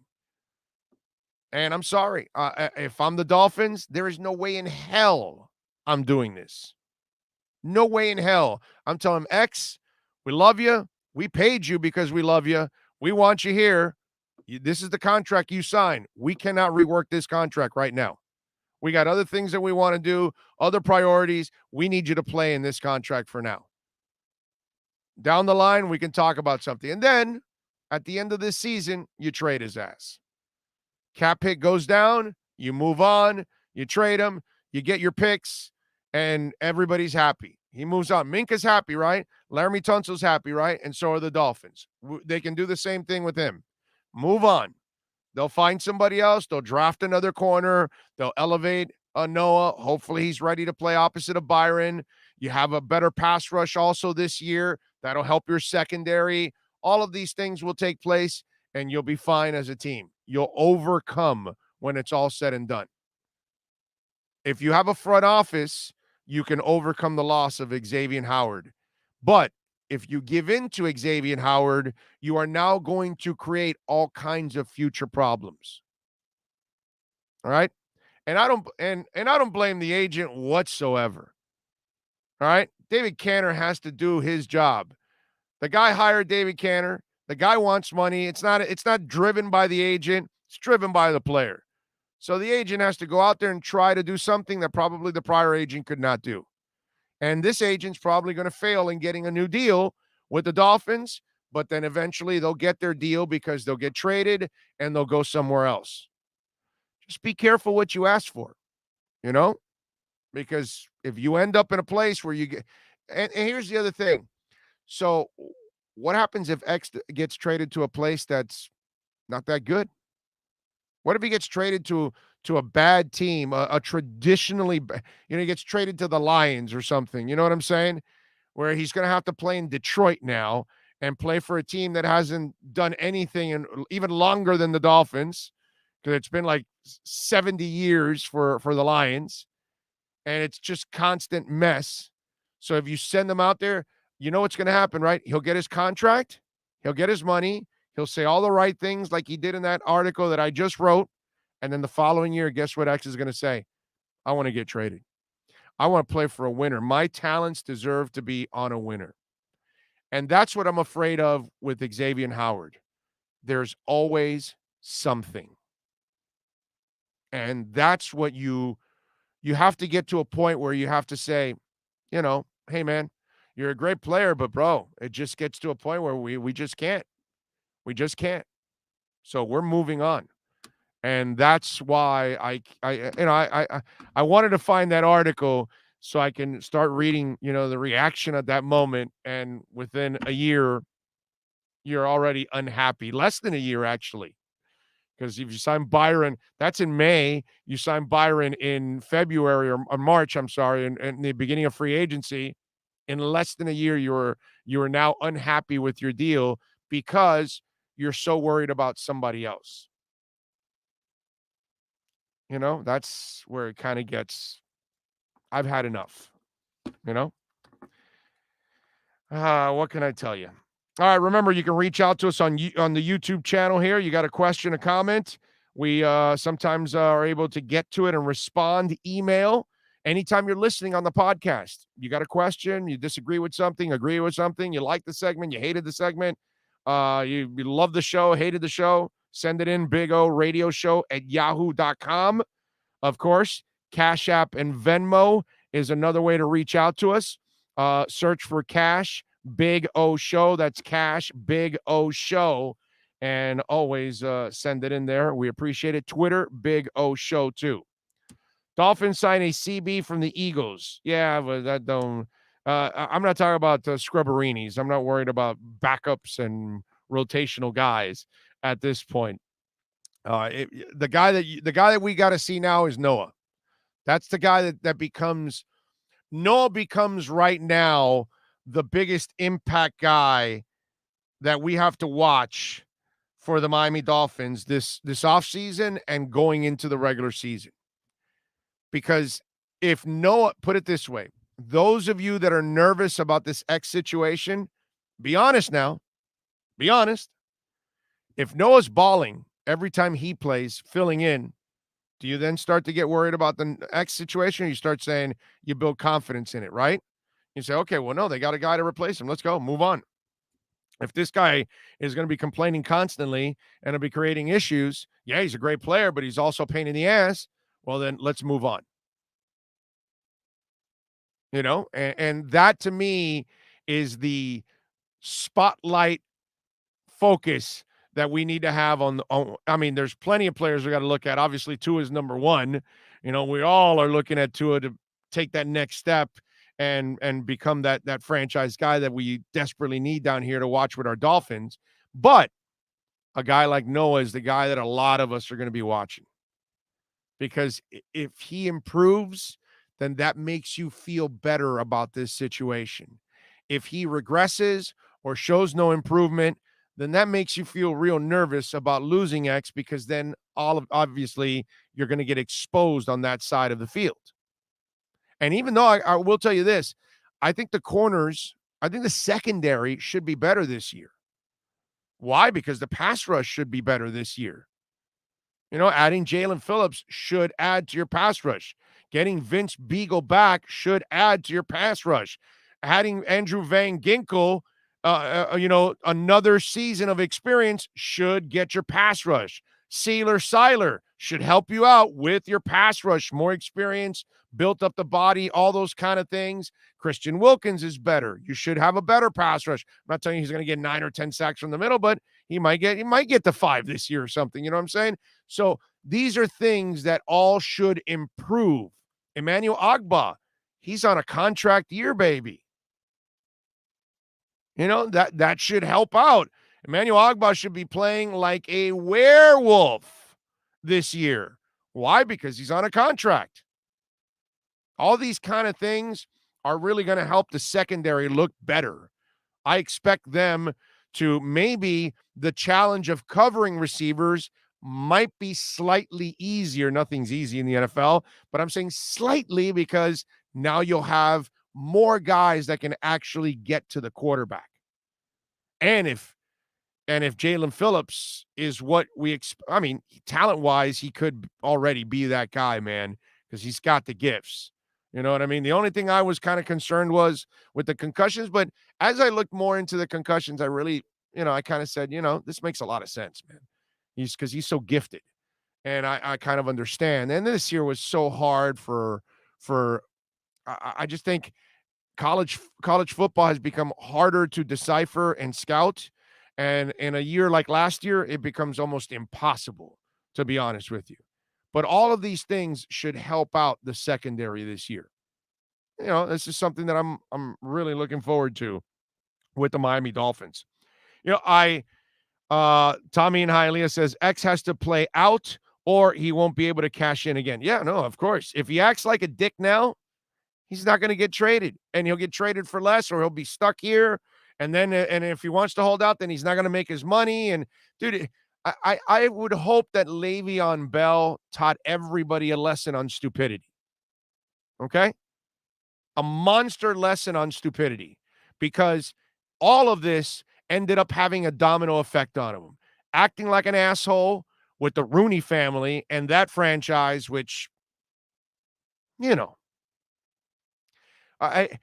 And I'm sorry. If I'm the Dolphins, there is no way in hell I'm doing this. No way in hell. I'm telling X, we love you. We paid you because we love you. We want you here. This is the contract you signed. We cannot rework this contract right now. We got other things that we want to do, other priorities. We need you to play in this contract for now. Down the line, we can talk about something. And then at the end of this season, you trade his ass. Cap hit goes down, you move on, you trade him, you get your picks, and everybody's happy. He moves on. Minka's happy, right? Laramie Tunsil's happy, right? And so are the Dolphins. They can do the same thing with him. Move on. They'll find somebody else. They'll draft another corner. They'll elevate Noah. Hopefully he's ready to play opposite of Byron. You have a better pass rush also this year. That'll help your secondary. All of these things will take place, and you'll be fine as a team. You'll overcome when it's all said and done. If you have a front office, you can overcome the loss of Xavier Howard. But if you give in to Xavier Howard, you are now going to create all kinds of future problems. All right? And I don't blame the agent whatsoever. All right? David Canner has to do his job. The guy hired David Canner. The guy wants money. It's not driven by the agent. It's driven by the player. So the agent has to go out there and try to do something that probably the prior agent could not do. And this agent's probably going to fail in getting a new deal with the Dolphins, but then eventually they'll get their deal because they'll get traded and they'll go somewhere else. Just be careful what you ask for, because if you end up in a place where you get, and here's the other thing. So what happens if X gets traded to a place that's not that good? What if he gets traded to a bad team, a traditionally, he gets traded to the Lions or something, you know what I'm saying? Where he's going to have to play in Detroit now and play for a team that hasn't done anything in even longer than the Dolphins, because it's been like 70 years for the Lions, and it's just constant mess. So if you send him out there, you know what's going to happen, right? He'll get his contract, he'll get his money, he'll say all the right things like he did in that article that I just wrote. And then the following year, guess what X is going to say? I want to get traded. I want to play for a winner. My talents deserve to be on a winner. And that's what I'm afraid of with Xavier Howard. There's always something. And that's what you have to get to a point where you have to say, hey, man, you're a great player, but, bro, it just gets to a point where we just can't. We just can't. So we're moving on. And that's why I wanted to find that article so I can start reading, the reaction at that moment. And within a year, you're already unhappy. Less than a year, actually. Because if you sign Byron, that's in May. You sign Byron in February or March, I'm sorry, in the beginning of free agency. In less than a year, you are now unhappy with your deal because you're so worried about somebody else. That's where it kind of gets, I've had enough, what can I tell you? All right, remember, you can reach out to us on the YouTube channel here. You got a question, a comment. We sometimes are able to get to it and respond. Email anytime you're listening on the podcast. You got a question, you disagree with something, agree with something, you like the segment, you hated the segment, you love the show, hated the show, send it in, Big O Radio Show at yahoo.com. Of course, Cash App and Venmo is another way to reach out to us. Search for Cash Big O Show. That's Cash Big O Show. And always send it in there. We appreciate it. Twitter, Big O Show too. Dolphins sign a CB from the Eagles. Yeah, but that don't. I'm not talking about scrubberinis. I'm not worried about backups and rotational guys at this point. The guy that we got to see now is Noah. That's the guy that becomes Noah becomes right now the biggest impact guy that we have to watch for the Miami Dolphins this offseason and going into the regular season. Because if Noah, put it this way, those of you that are nervous about this X situation, be honest now. Be honest. If Noah's balling every time he plays, filling in, do you then start to get worried about the X situation? Or you start saying you build confidence in it, right? You say, okay, well, no, they got a guy to replace him. Let's go, move on. If this guy is going to be complaining constantly and will be creating issues, yeah, he's a great player, but he's also a pain in the ass. Well, then let's move on. And that to me is the spotlight focus that we need to have I mean, there's plenty of players we got to look at. Obviously, Tua is number one. We all are looking at Tua to take that next step and become that franchise guy that we desperately need down here to watch with our Dolphins. But a guy like Noah is the guy that a lot of us are going to be watching. Because if he improves, then that makes you feel better about this situation. If he regresses or shows no improvement, then that makes you feel real nervous about losing X, because then obviously you're going to get exposed on that side of the field. And even though I will tell you this, I think the secondary should be better this year. Why? Because the pass rush should be better this year. Adding Jalen Phillips should add to your pass rush. Getting Vince Beagle back should add to your pass rush. Adding Andrew Van Ginkel, another season of experience should get your pass rush. Seiler should help you out with your pass rush. More experience, built up the body, all those kind of things. Christian Wilkins is better. You should have a better pass rush. I'm not telling you he's going to get 9 or 10 sacks from the middle, but he might get to 5 this year or something. You know what I'm saying? So these are things that all should improve. Emmanuel Ogbah, he's on a contract year, baby. That should help out. Emmanuel Ogbah should be playing like a werewolf this year. Why? Because he's on a contract. All these kind of things are really going to help the secondary look better. I expect them to, maybe the challenge of covering receivers might be slightly easier. Nothing's easy in the NFL, but I'm saying slightly because now you'll have more guys that can actually get to the quarterback. And if Jalen Phillips is what we expect, I mean, talent-wise, he could already be that guy, man, because he's got the gifts. You know what I mean? The only thing I was kind of concerned was with the concussions, but as I looked more into the concussions, I really, I kind of said, this makes a lot of sense, man. Because he's so gifted, and I kind of understand. And this year was so hard for I just think college football has become harder to decipher and scout. And in a year like last year, it becomes almost impossible, to be honest with you. But all of these things should help out the secondary this year. This is something that I'm really looking forward to with the Miami Dolphins. Tommy in Hialeah says X has to play out or he won't be able to cash in again. Yeah, no, of course. If he acts like a dick now, he's not going to get traded, and he'll get traded for less, or he'll be stuck here. And then, and if he wants to hold out, then he's not going to make his money. And dude, I would hope that Le'Veon Bell taught everybody a lesson on stupidity. Okay? A monster lesson on stupidity, because all of this ended up having a domino effect on him. Acting like an asshole with the Rooney family and that franchise, which, I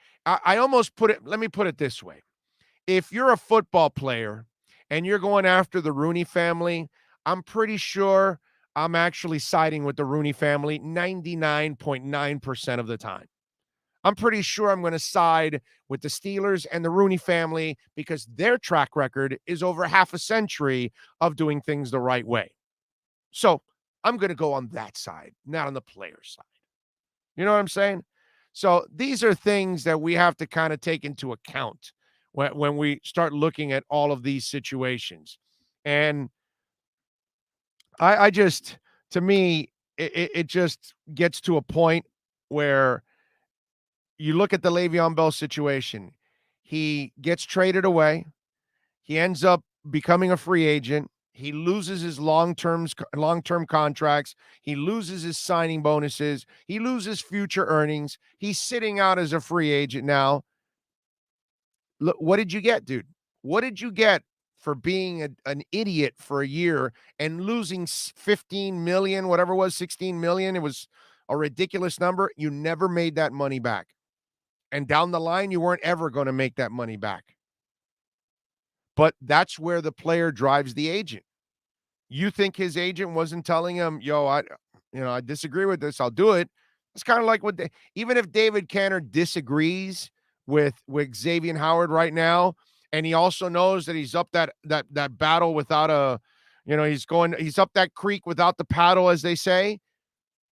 almost put it, let me put it this way. If you're a football player and you're going after the Rooney family, I'm pretty sure I'm actually siding with the Rooney family 99.9% of the time. I'm pretty sure I'm going to side with the Steelers and the Rooney family because their track record is over half a century of doing things the right way. So I'm going to go on that side, not on the player side. You know what I'm saying? So these are things that we have to kind of take into account when we start looking at all of these situations. And I just, to me, it just gets to a point where you look at the Le'Veon Bell situation. He gets traded away. He ends up becoming a free agent. He loses his long-term contracts. He loses his signing bonuses. He loses future earnings. He's sitting out as a free agent now. Look, what did you get, dude? What did you get for being an idiot for a year and losing 15 million, whatever it was, 16 million? It was a ridiculous number. You never made that money back. And down the line, you weren't ever going to make that money back. But that's where the player drives the agent. You think his agent wasn't telling him, yo, I disagree with this. I'll do it. It's kind of like even if David Canner disagrees with Xavier Howard right now, and he also knows that he's up that battle without a, he's up that creek without the paddle, as they say.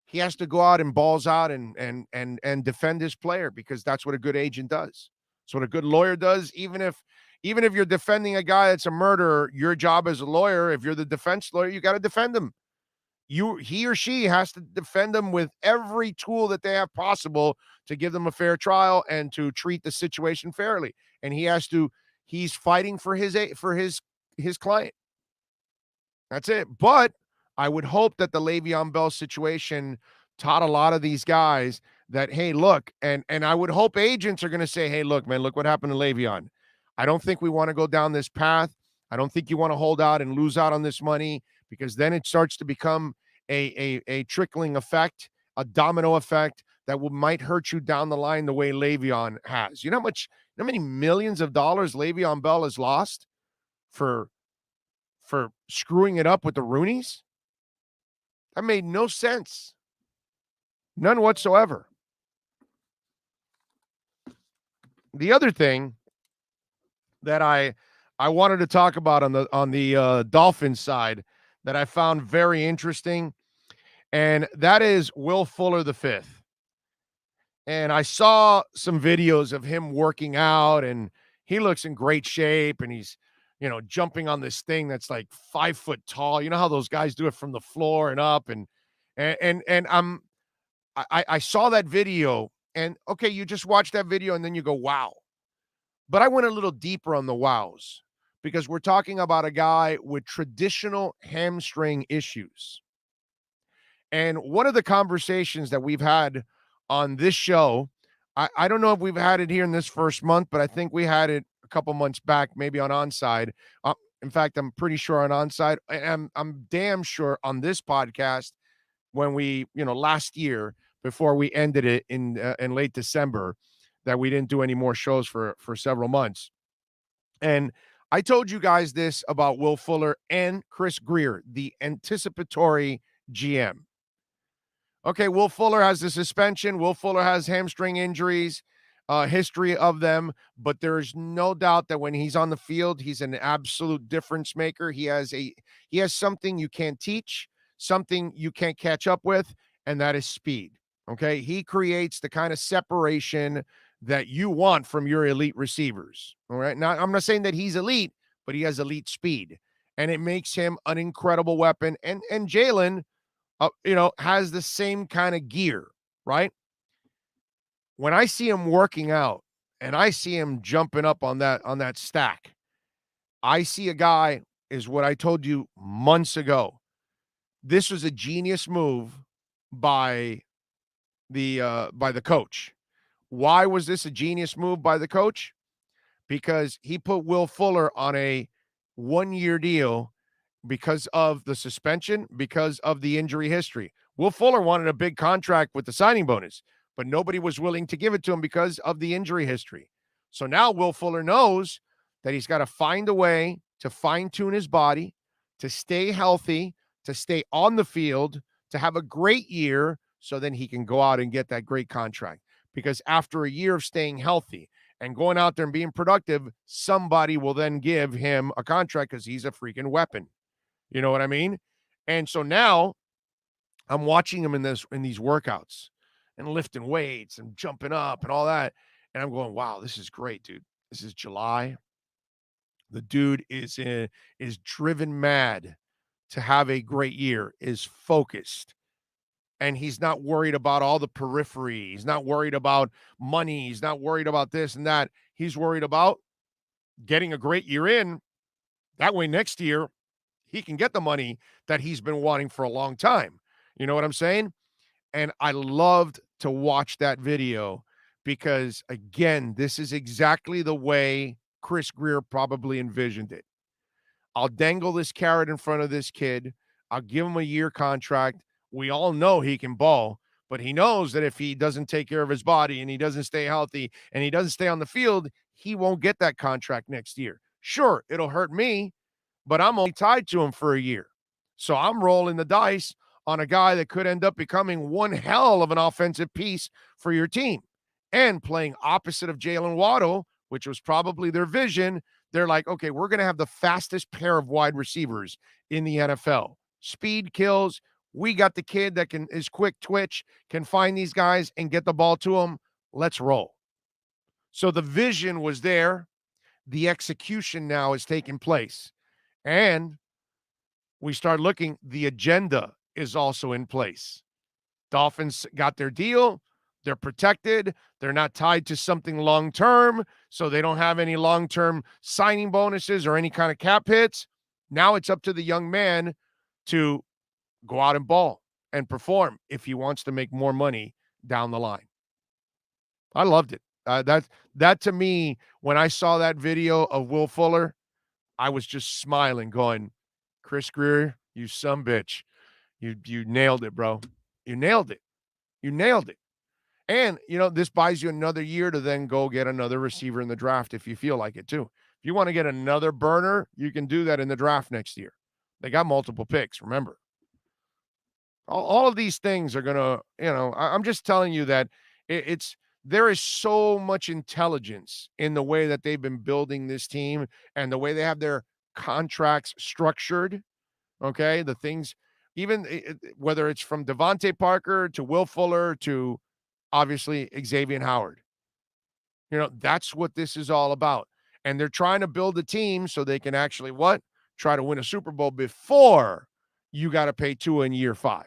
He has to go out and balls out and defend his player, because that's what a good agent does. That's what a good lawyer does. Even if you're defending a guy that's a murderer, your job as a lawyer, if you're the defense lawyer, you got to defend him. He or she has to defend them with every tool that they have possible to give them a fair trial and to treat the situation fairly. And he's fighting for his client. That's it. But I would hope that the Le'Veon Bell situation taught a lot of these guys that, hey, look, and I would hope agents are going to say, hey, look, man, look what happened to Le'Veon. I don't think we want to go down this path. I don't think you want to hold out and lose out on this money, because then it starts to become a trickling effect, a domino effect that might hurt you down the line the way Le'Veon has. You know how many millions of dollars Le'Veon Bell has lost for screwing it up with the Rooneys? That made no sense. None whatsoever. The other thing that I wanted to talk about on the Dolphins side that I found very interesting, and that is Will Fuller V. And I saw some videos of him working out, and he looks in great shape, and he's, jumping on this thing that's like 5 foot tall. You know how those guys do it from the floor and up, and I saw that video, and okay, you just watch that video and then you go, wow. But I went a little deeper on the wows, because we're talking about a guy with traditional hamstring issues. And one of the conversations that we've had on this show, I don't know if we've had it here in this first month, but I think we had it a couple months back, maybe on Onside. In fact, I'm pretty sure on Onside. I'm damn sure on this podcast when we, last year before we ended it in late December, that we didn't do any more shows for several months. And I told you guys this about Will Fuller and Chris Grier, the anticipatory GM. Okay, Will Fuller has the suspension. Will Fuller has hamstring injuries, history of them, but there is no doubt that when he's on the field, he's an absolute difference maker. He has something you can't teach, something you can't catch up with, and that is speed. Okay, he creates the kind of separation that you want from your elite receivers. All right, now I'm not saying that he's elite, but he has elite speed, and it makes him an incredible weapon. And Jalen, has the same kind of gear, right? When I see him working out and I see him jumping up on that stack, I see a guy, is what I told you months ago. This was a genius move by the coach. Why was this a genius move by the coach? Because he put Will Fuller on a 1-year deal because of the suspension, because of the injury history. Will Fuller wanted a big contract with the signing bonus, but nobody was willing to give it to him because of the injury history. So now Will Fuller knows that he's got to find a way to fine-tune his body, to stay healthy, to stay on the field, to have a great year, so then he can go out and get that great contract. Because after a year of staying healthy and going out there and being productive, somebody will then give him a contract because he's a freaking weapon. You know what I mean? And so now I'm watching him in these workouts and lifting weights and jumping up and all that. And I'm going, wow, this is great, dude. This is July. The dude is driven mad to have a great year, is focused. And he's not worried about all the periphery. He's not worried about money. He's not worried about this and that. He's worried about getting a great year in. That way next year, he can get the money that he's been wanting for a long time. You know what I'm saying? And I loved to watch that video because, again, this is exactly the way Chris Grier probably envisioned it. I'll dangle this carrot in front of this kid. I'll give him a year contract. We all know he can ball, but he knows that if he doesn't take care of his body and he doesn't stay healthy and he doesn't stay on the field, he won't get that contract next year. Sure, it'll hurt me, but I'm only tied to him for a year. So I'm rolling the dice on a guy that could end up becoming one hell of an offensive piece for your team. And playing opposite of Jalen Waddle, which was probably their vision, they're like, okay, we're going to have the fastest pair of wide receivers in the NFL. Speed kills. We got the kid that is quick twitch, can find these guys and get the ball to them. Let's roll. So the vision was there. The execution now is taking place. And we start looking, the agenda is also in place. Dolphins got their deal. They're protected. They're not tied to something long-term, so they don't have any long-term signing bonuses or any kind of cap hits. Now it's up to the young man to go out and ball and perform if he wants to make more money down the line. I loved it. That to me, when I saw that video of Will Fuller, I was just smiling, going, Chris Grier, you sumbitch. You nailed it, bro. You nailed it. You nailed it. And, this buys you another year to then go get another receiver in the draft if you feel like it too. If you want to get another burner, you can do that in the draft next year. They got multiple picks, remember. All of these things are going to, I'm just telling you that there is so much intelligence in the way that they've been building this team and the way they have their contracts structured. Okay. The things, even whether it's from Devontae Parker to Will Fuller to obviously Xavier Howard, that's what this is all about. And they're trying to build a team so they can actually try to win a Super Bowl before you got to pay Tua in year 5.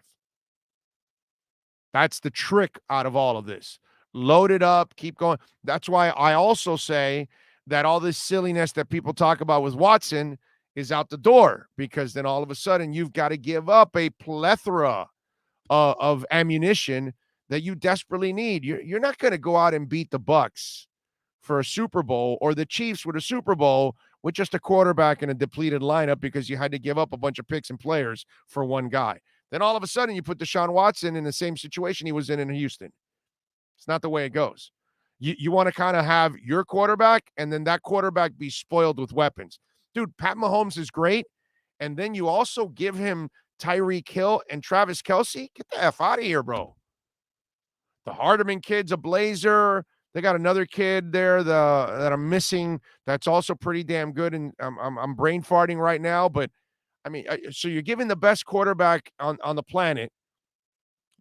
That's the trick out of all of this. Load it up, keep going. That's why I also say that all this silliness that people talk about with Watson is out the door, because then all of a sudden you've got to give up a plethora of ammunition that you desperately need. You're not going to go out and beat the Bucs for a Super Bowl or the Chiefs with a Super Bowl with just a quarterback and a depleted lineup because you had to give up a bunch of picks and players for one guy. Then all of a sudden you put Deshaun Watson in the same situation he was in Houston. It's not the way it goes. You want to kind of have your quarterback and then that quarterback be spoiled with weapons. Dude, Pat Mahomes is great. And then you also give him Tyreek Hill and Travis Kelce. Get the F out of here, bro. The Hardeman kid's a blazer. They got another kid there that I'm missing that's also pretty damn good. And I'm brain farting right now. But, I mean, so you're giving the best quarterback on the planet,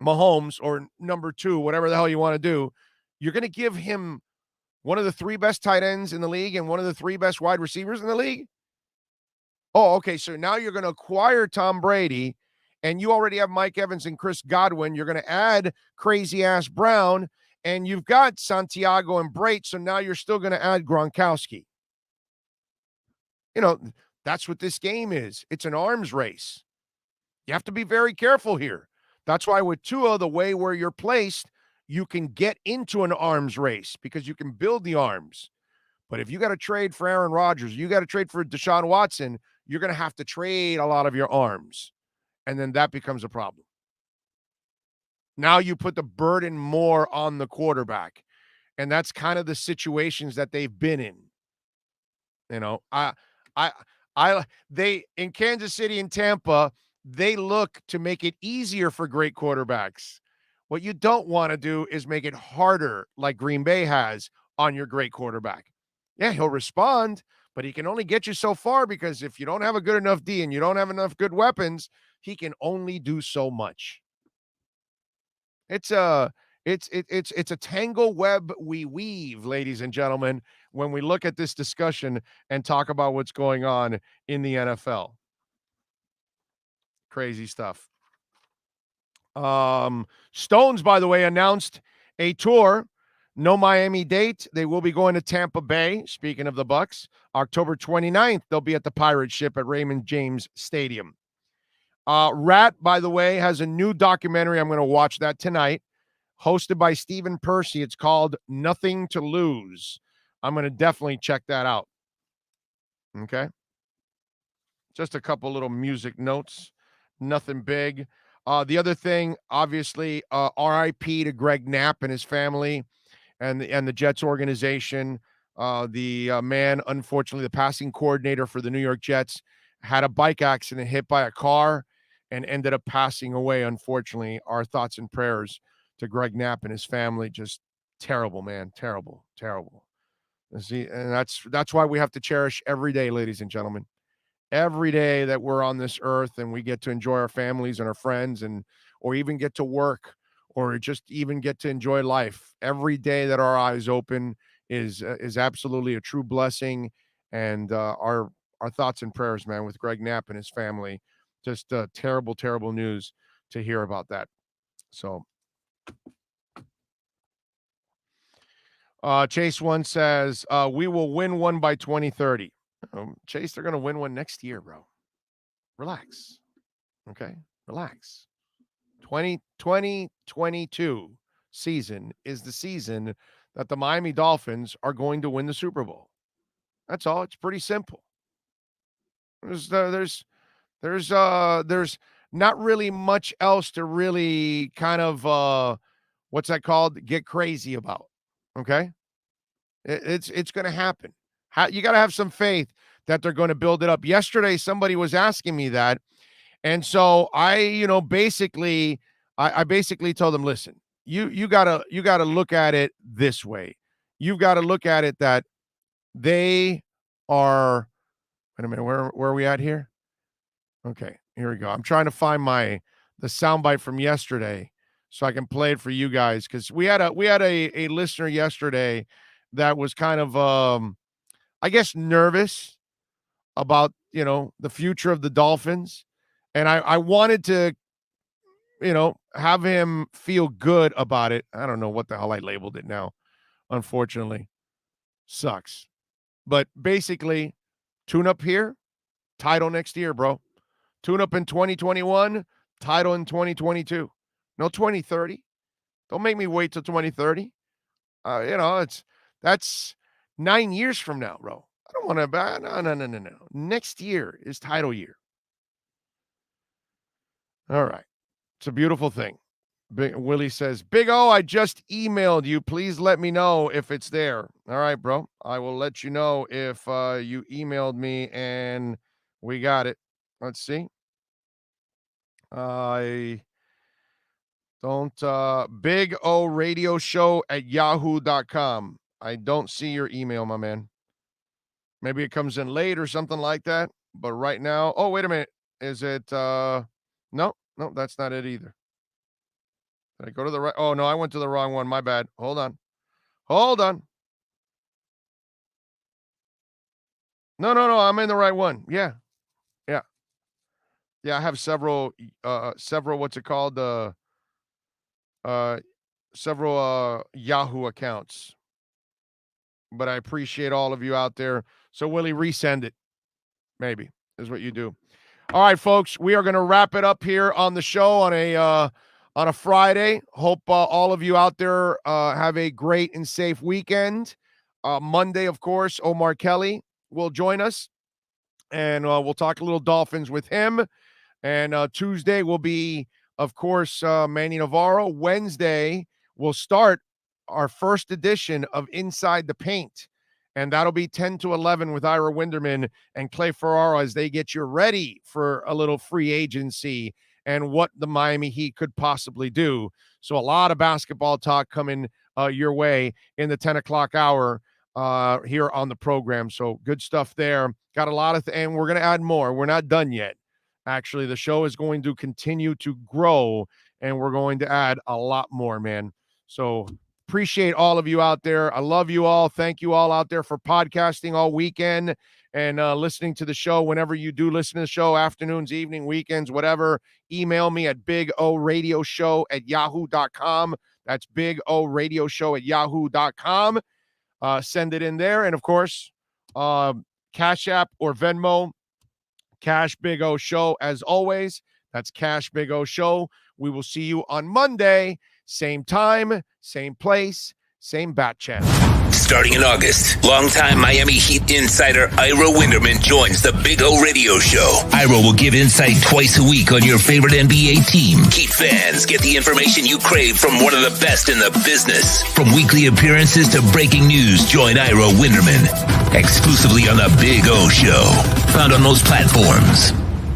Mahomes, or number 2, whatever the hell you want to do. You're going to give him one of the 3 best tight ends in the league and one of the 3 best wide receivers in the league? Oh, okay. So now you're going to acquire Tom Brady, and you already have Mike Evans and Chris Godwin. You're going to add crazy-ass Brown, and you've got Santiago and Brait, so now you're still going to add Gronkowski. That's what this game is. It's an arms race. You have to be very careful here. That's why with Tua, the way where you're placed, you can get into an arms race because you can build the arms. But if you got to trade for Aaron Rodgers, you got to trade for Deshaun Watson, you're going to have to trade a lot of your arms. And then that becomes a problem. Now you put the burden more on the quarterback. And that's kind of the situations that they've been in. They in Kansas City and Tampa, they look to make it easier for great quarterbacks. What you don't want to do is make it harder like Green Bay has on your great quarterback. Yeah, he'll respond, but he can only get you so far because if you don't have a good enough D and you don't have enough good weapons, he can only do so much. It's a tangle web we weave, ladies and gentlemen, when we look at this discussion and talk about what's going on in the NFL. Crazy stuff. Stones, by the way, announced a tour. No Miami date. They will be going to Tampa Bay. Speaking of the Bucs, October 29th, they'll be at the Pirate Ship at Raymond James Stadium. Rat, by the way, has a new documentary. I'm going to watch that tonight, hosted by Stephen Percy. It's called Nothing to Lose. I'm going to definitely check that out. Okay. Just a couple little music notes. Nothing big. The other thing, obviously, RIP to Greg Knapp and his family and the Jets organization. The man, unfortunately, the passing coordinator for the New York Jets, had a bike accident, hit by a car, and ended up passing away, unfortunately. Our thoughts and prayers to Greg Knapp and his family. Just terrible, man. Terrible, terrible. See, and that's why we have to cherish every day, ladies and gentlemen. Every day that we're on this earth and we get to enjoy our families and our friends, and or even get to work, or just even get to enjoy life. Every day that our eyes open is absolutely a true blessing. And our thoughts and prayers, man, with Greg Knapp and his family. Just terrible, terrible news to hear about that. So Chase one says, we will win one by 2030. Chase, they're going to win one next year, bro. Relax. Okay? Relax. 2022 season is the season that the Miami Dolphins are going to win the Super Bowl. That's all. It's pretty simple. There's not really much else to really kind of what's that called? Get crazy about. Okay? It's going to happen. You got to have some faith that they're going to build it up. Yesterday, somebody was asking me that. And so I basically told them, listen, you gotta look at it this way. You've got to look at it that they are, wait a minute, where are we at here? Okay, here we go. I'm trying to find the soundbite from yesterday so I can play it for you guys, because we had a listener yesterday that was kind of I guess nervous about the future of the Dolphins. And I wanted to, have him feel good about it. I don't know what the hell I labeled it now. Unfortunately. Sucks. But basically, tune up here, title next year, bro. Tune up in 2021, title in 2022. No 2030. Don't make me wait till 2030. That's 9 years from now, bro. I don't want to. No. Next year is title year. All right. It's a beautiful thing. Willie says, Big O, I just emailed you. Please let me know if it's there. All right, bro. I will let you know if you emailed me and we got it. Let's see. I don't. Big O Radio Show at yahoo.com. I don't see your email, my man. Maybe it comes in late or something like that. But right now, oh, wait a minute. Is it, no, that's not it either. Did I go to the right? Oh, no, I went to the wrong one. My bad. Hold on. No, I'm in the right one. Yeah. I have several, what's it called? Several Yahoo accounts. But I appreciate all of you out there. So, Willie, resend it. Maybe is what you do. All right, folks, we are going to wrap it up here on the show on a Friday. Hope all of you out there have a great and safe weekend. Monday, of course, Omar Kelly will join us, and we'll talk a little Dolphins with him. And Tuesday will be, of course, Manny Navarro. Wednesday, we'll start our first edition of Inside the Paint. And that'll be 10 to 11 with Ira Winderman and Clay Ferraro as they get you ready for a little free agency and what the Miami Heat could possibly do. So a lot of basketball talk coming your way in the 10 o'clock hour here on the program. So good stuff there. Got a lot of and we're going to add more. We're not done yet. Actually, the show is going to continue to grow, and we're going to add a lot more, man. So appreciate all of you out there. I love you all. Thank you all out there for podcasting all weekend and listening to the show. Whenever you do listen to the show, afternoons, evening, weekends, whatever, email me at bigoradioshow@yahoo.com. That's bigoradioshow@yahoo.com. Send it in there. And, of course, Cash App or Venmo, Cash Big O Show, as always. That's Cash Big O Show. We will see you on Monday. Same time, same place, same bat channel. Starting in August, longtime Miami Heat insider Ira Winderman joins the Big O Radio Show. Ira will give insight twice a week on your favorite NBA team. Heat fans get the information you crave from one of the best in the business. From weekly appearances to breaking news, join Ira Winderman exclusively on the Big O Show. Found on most platforms.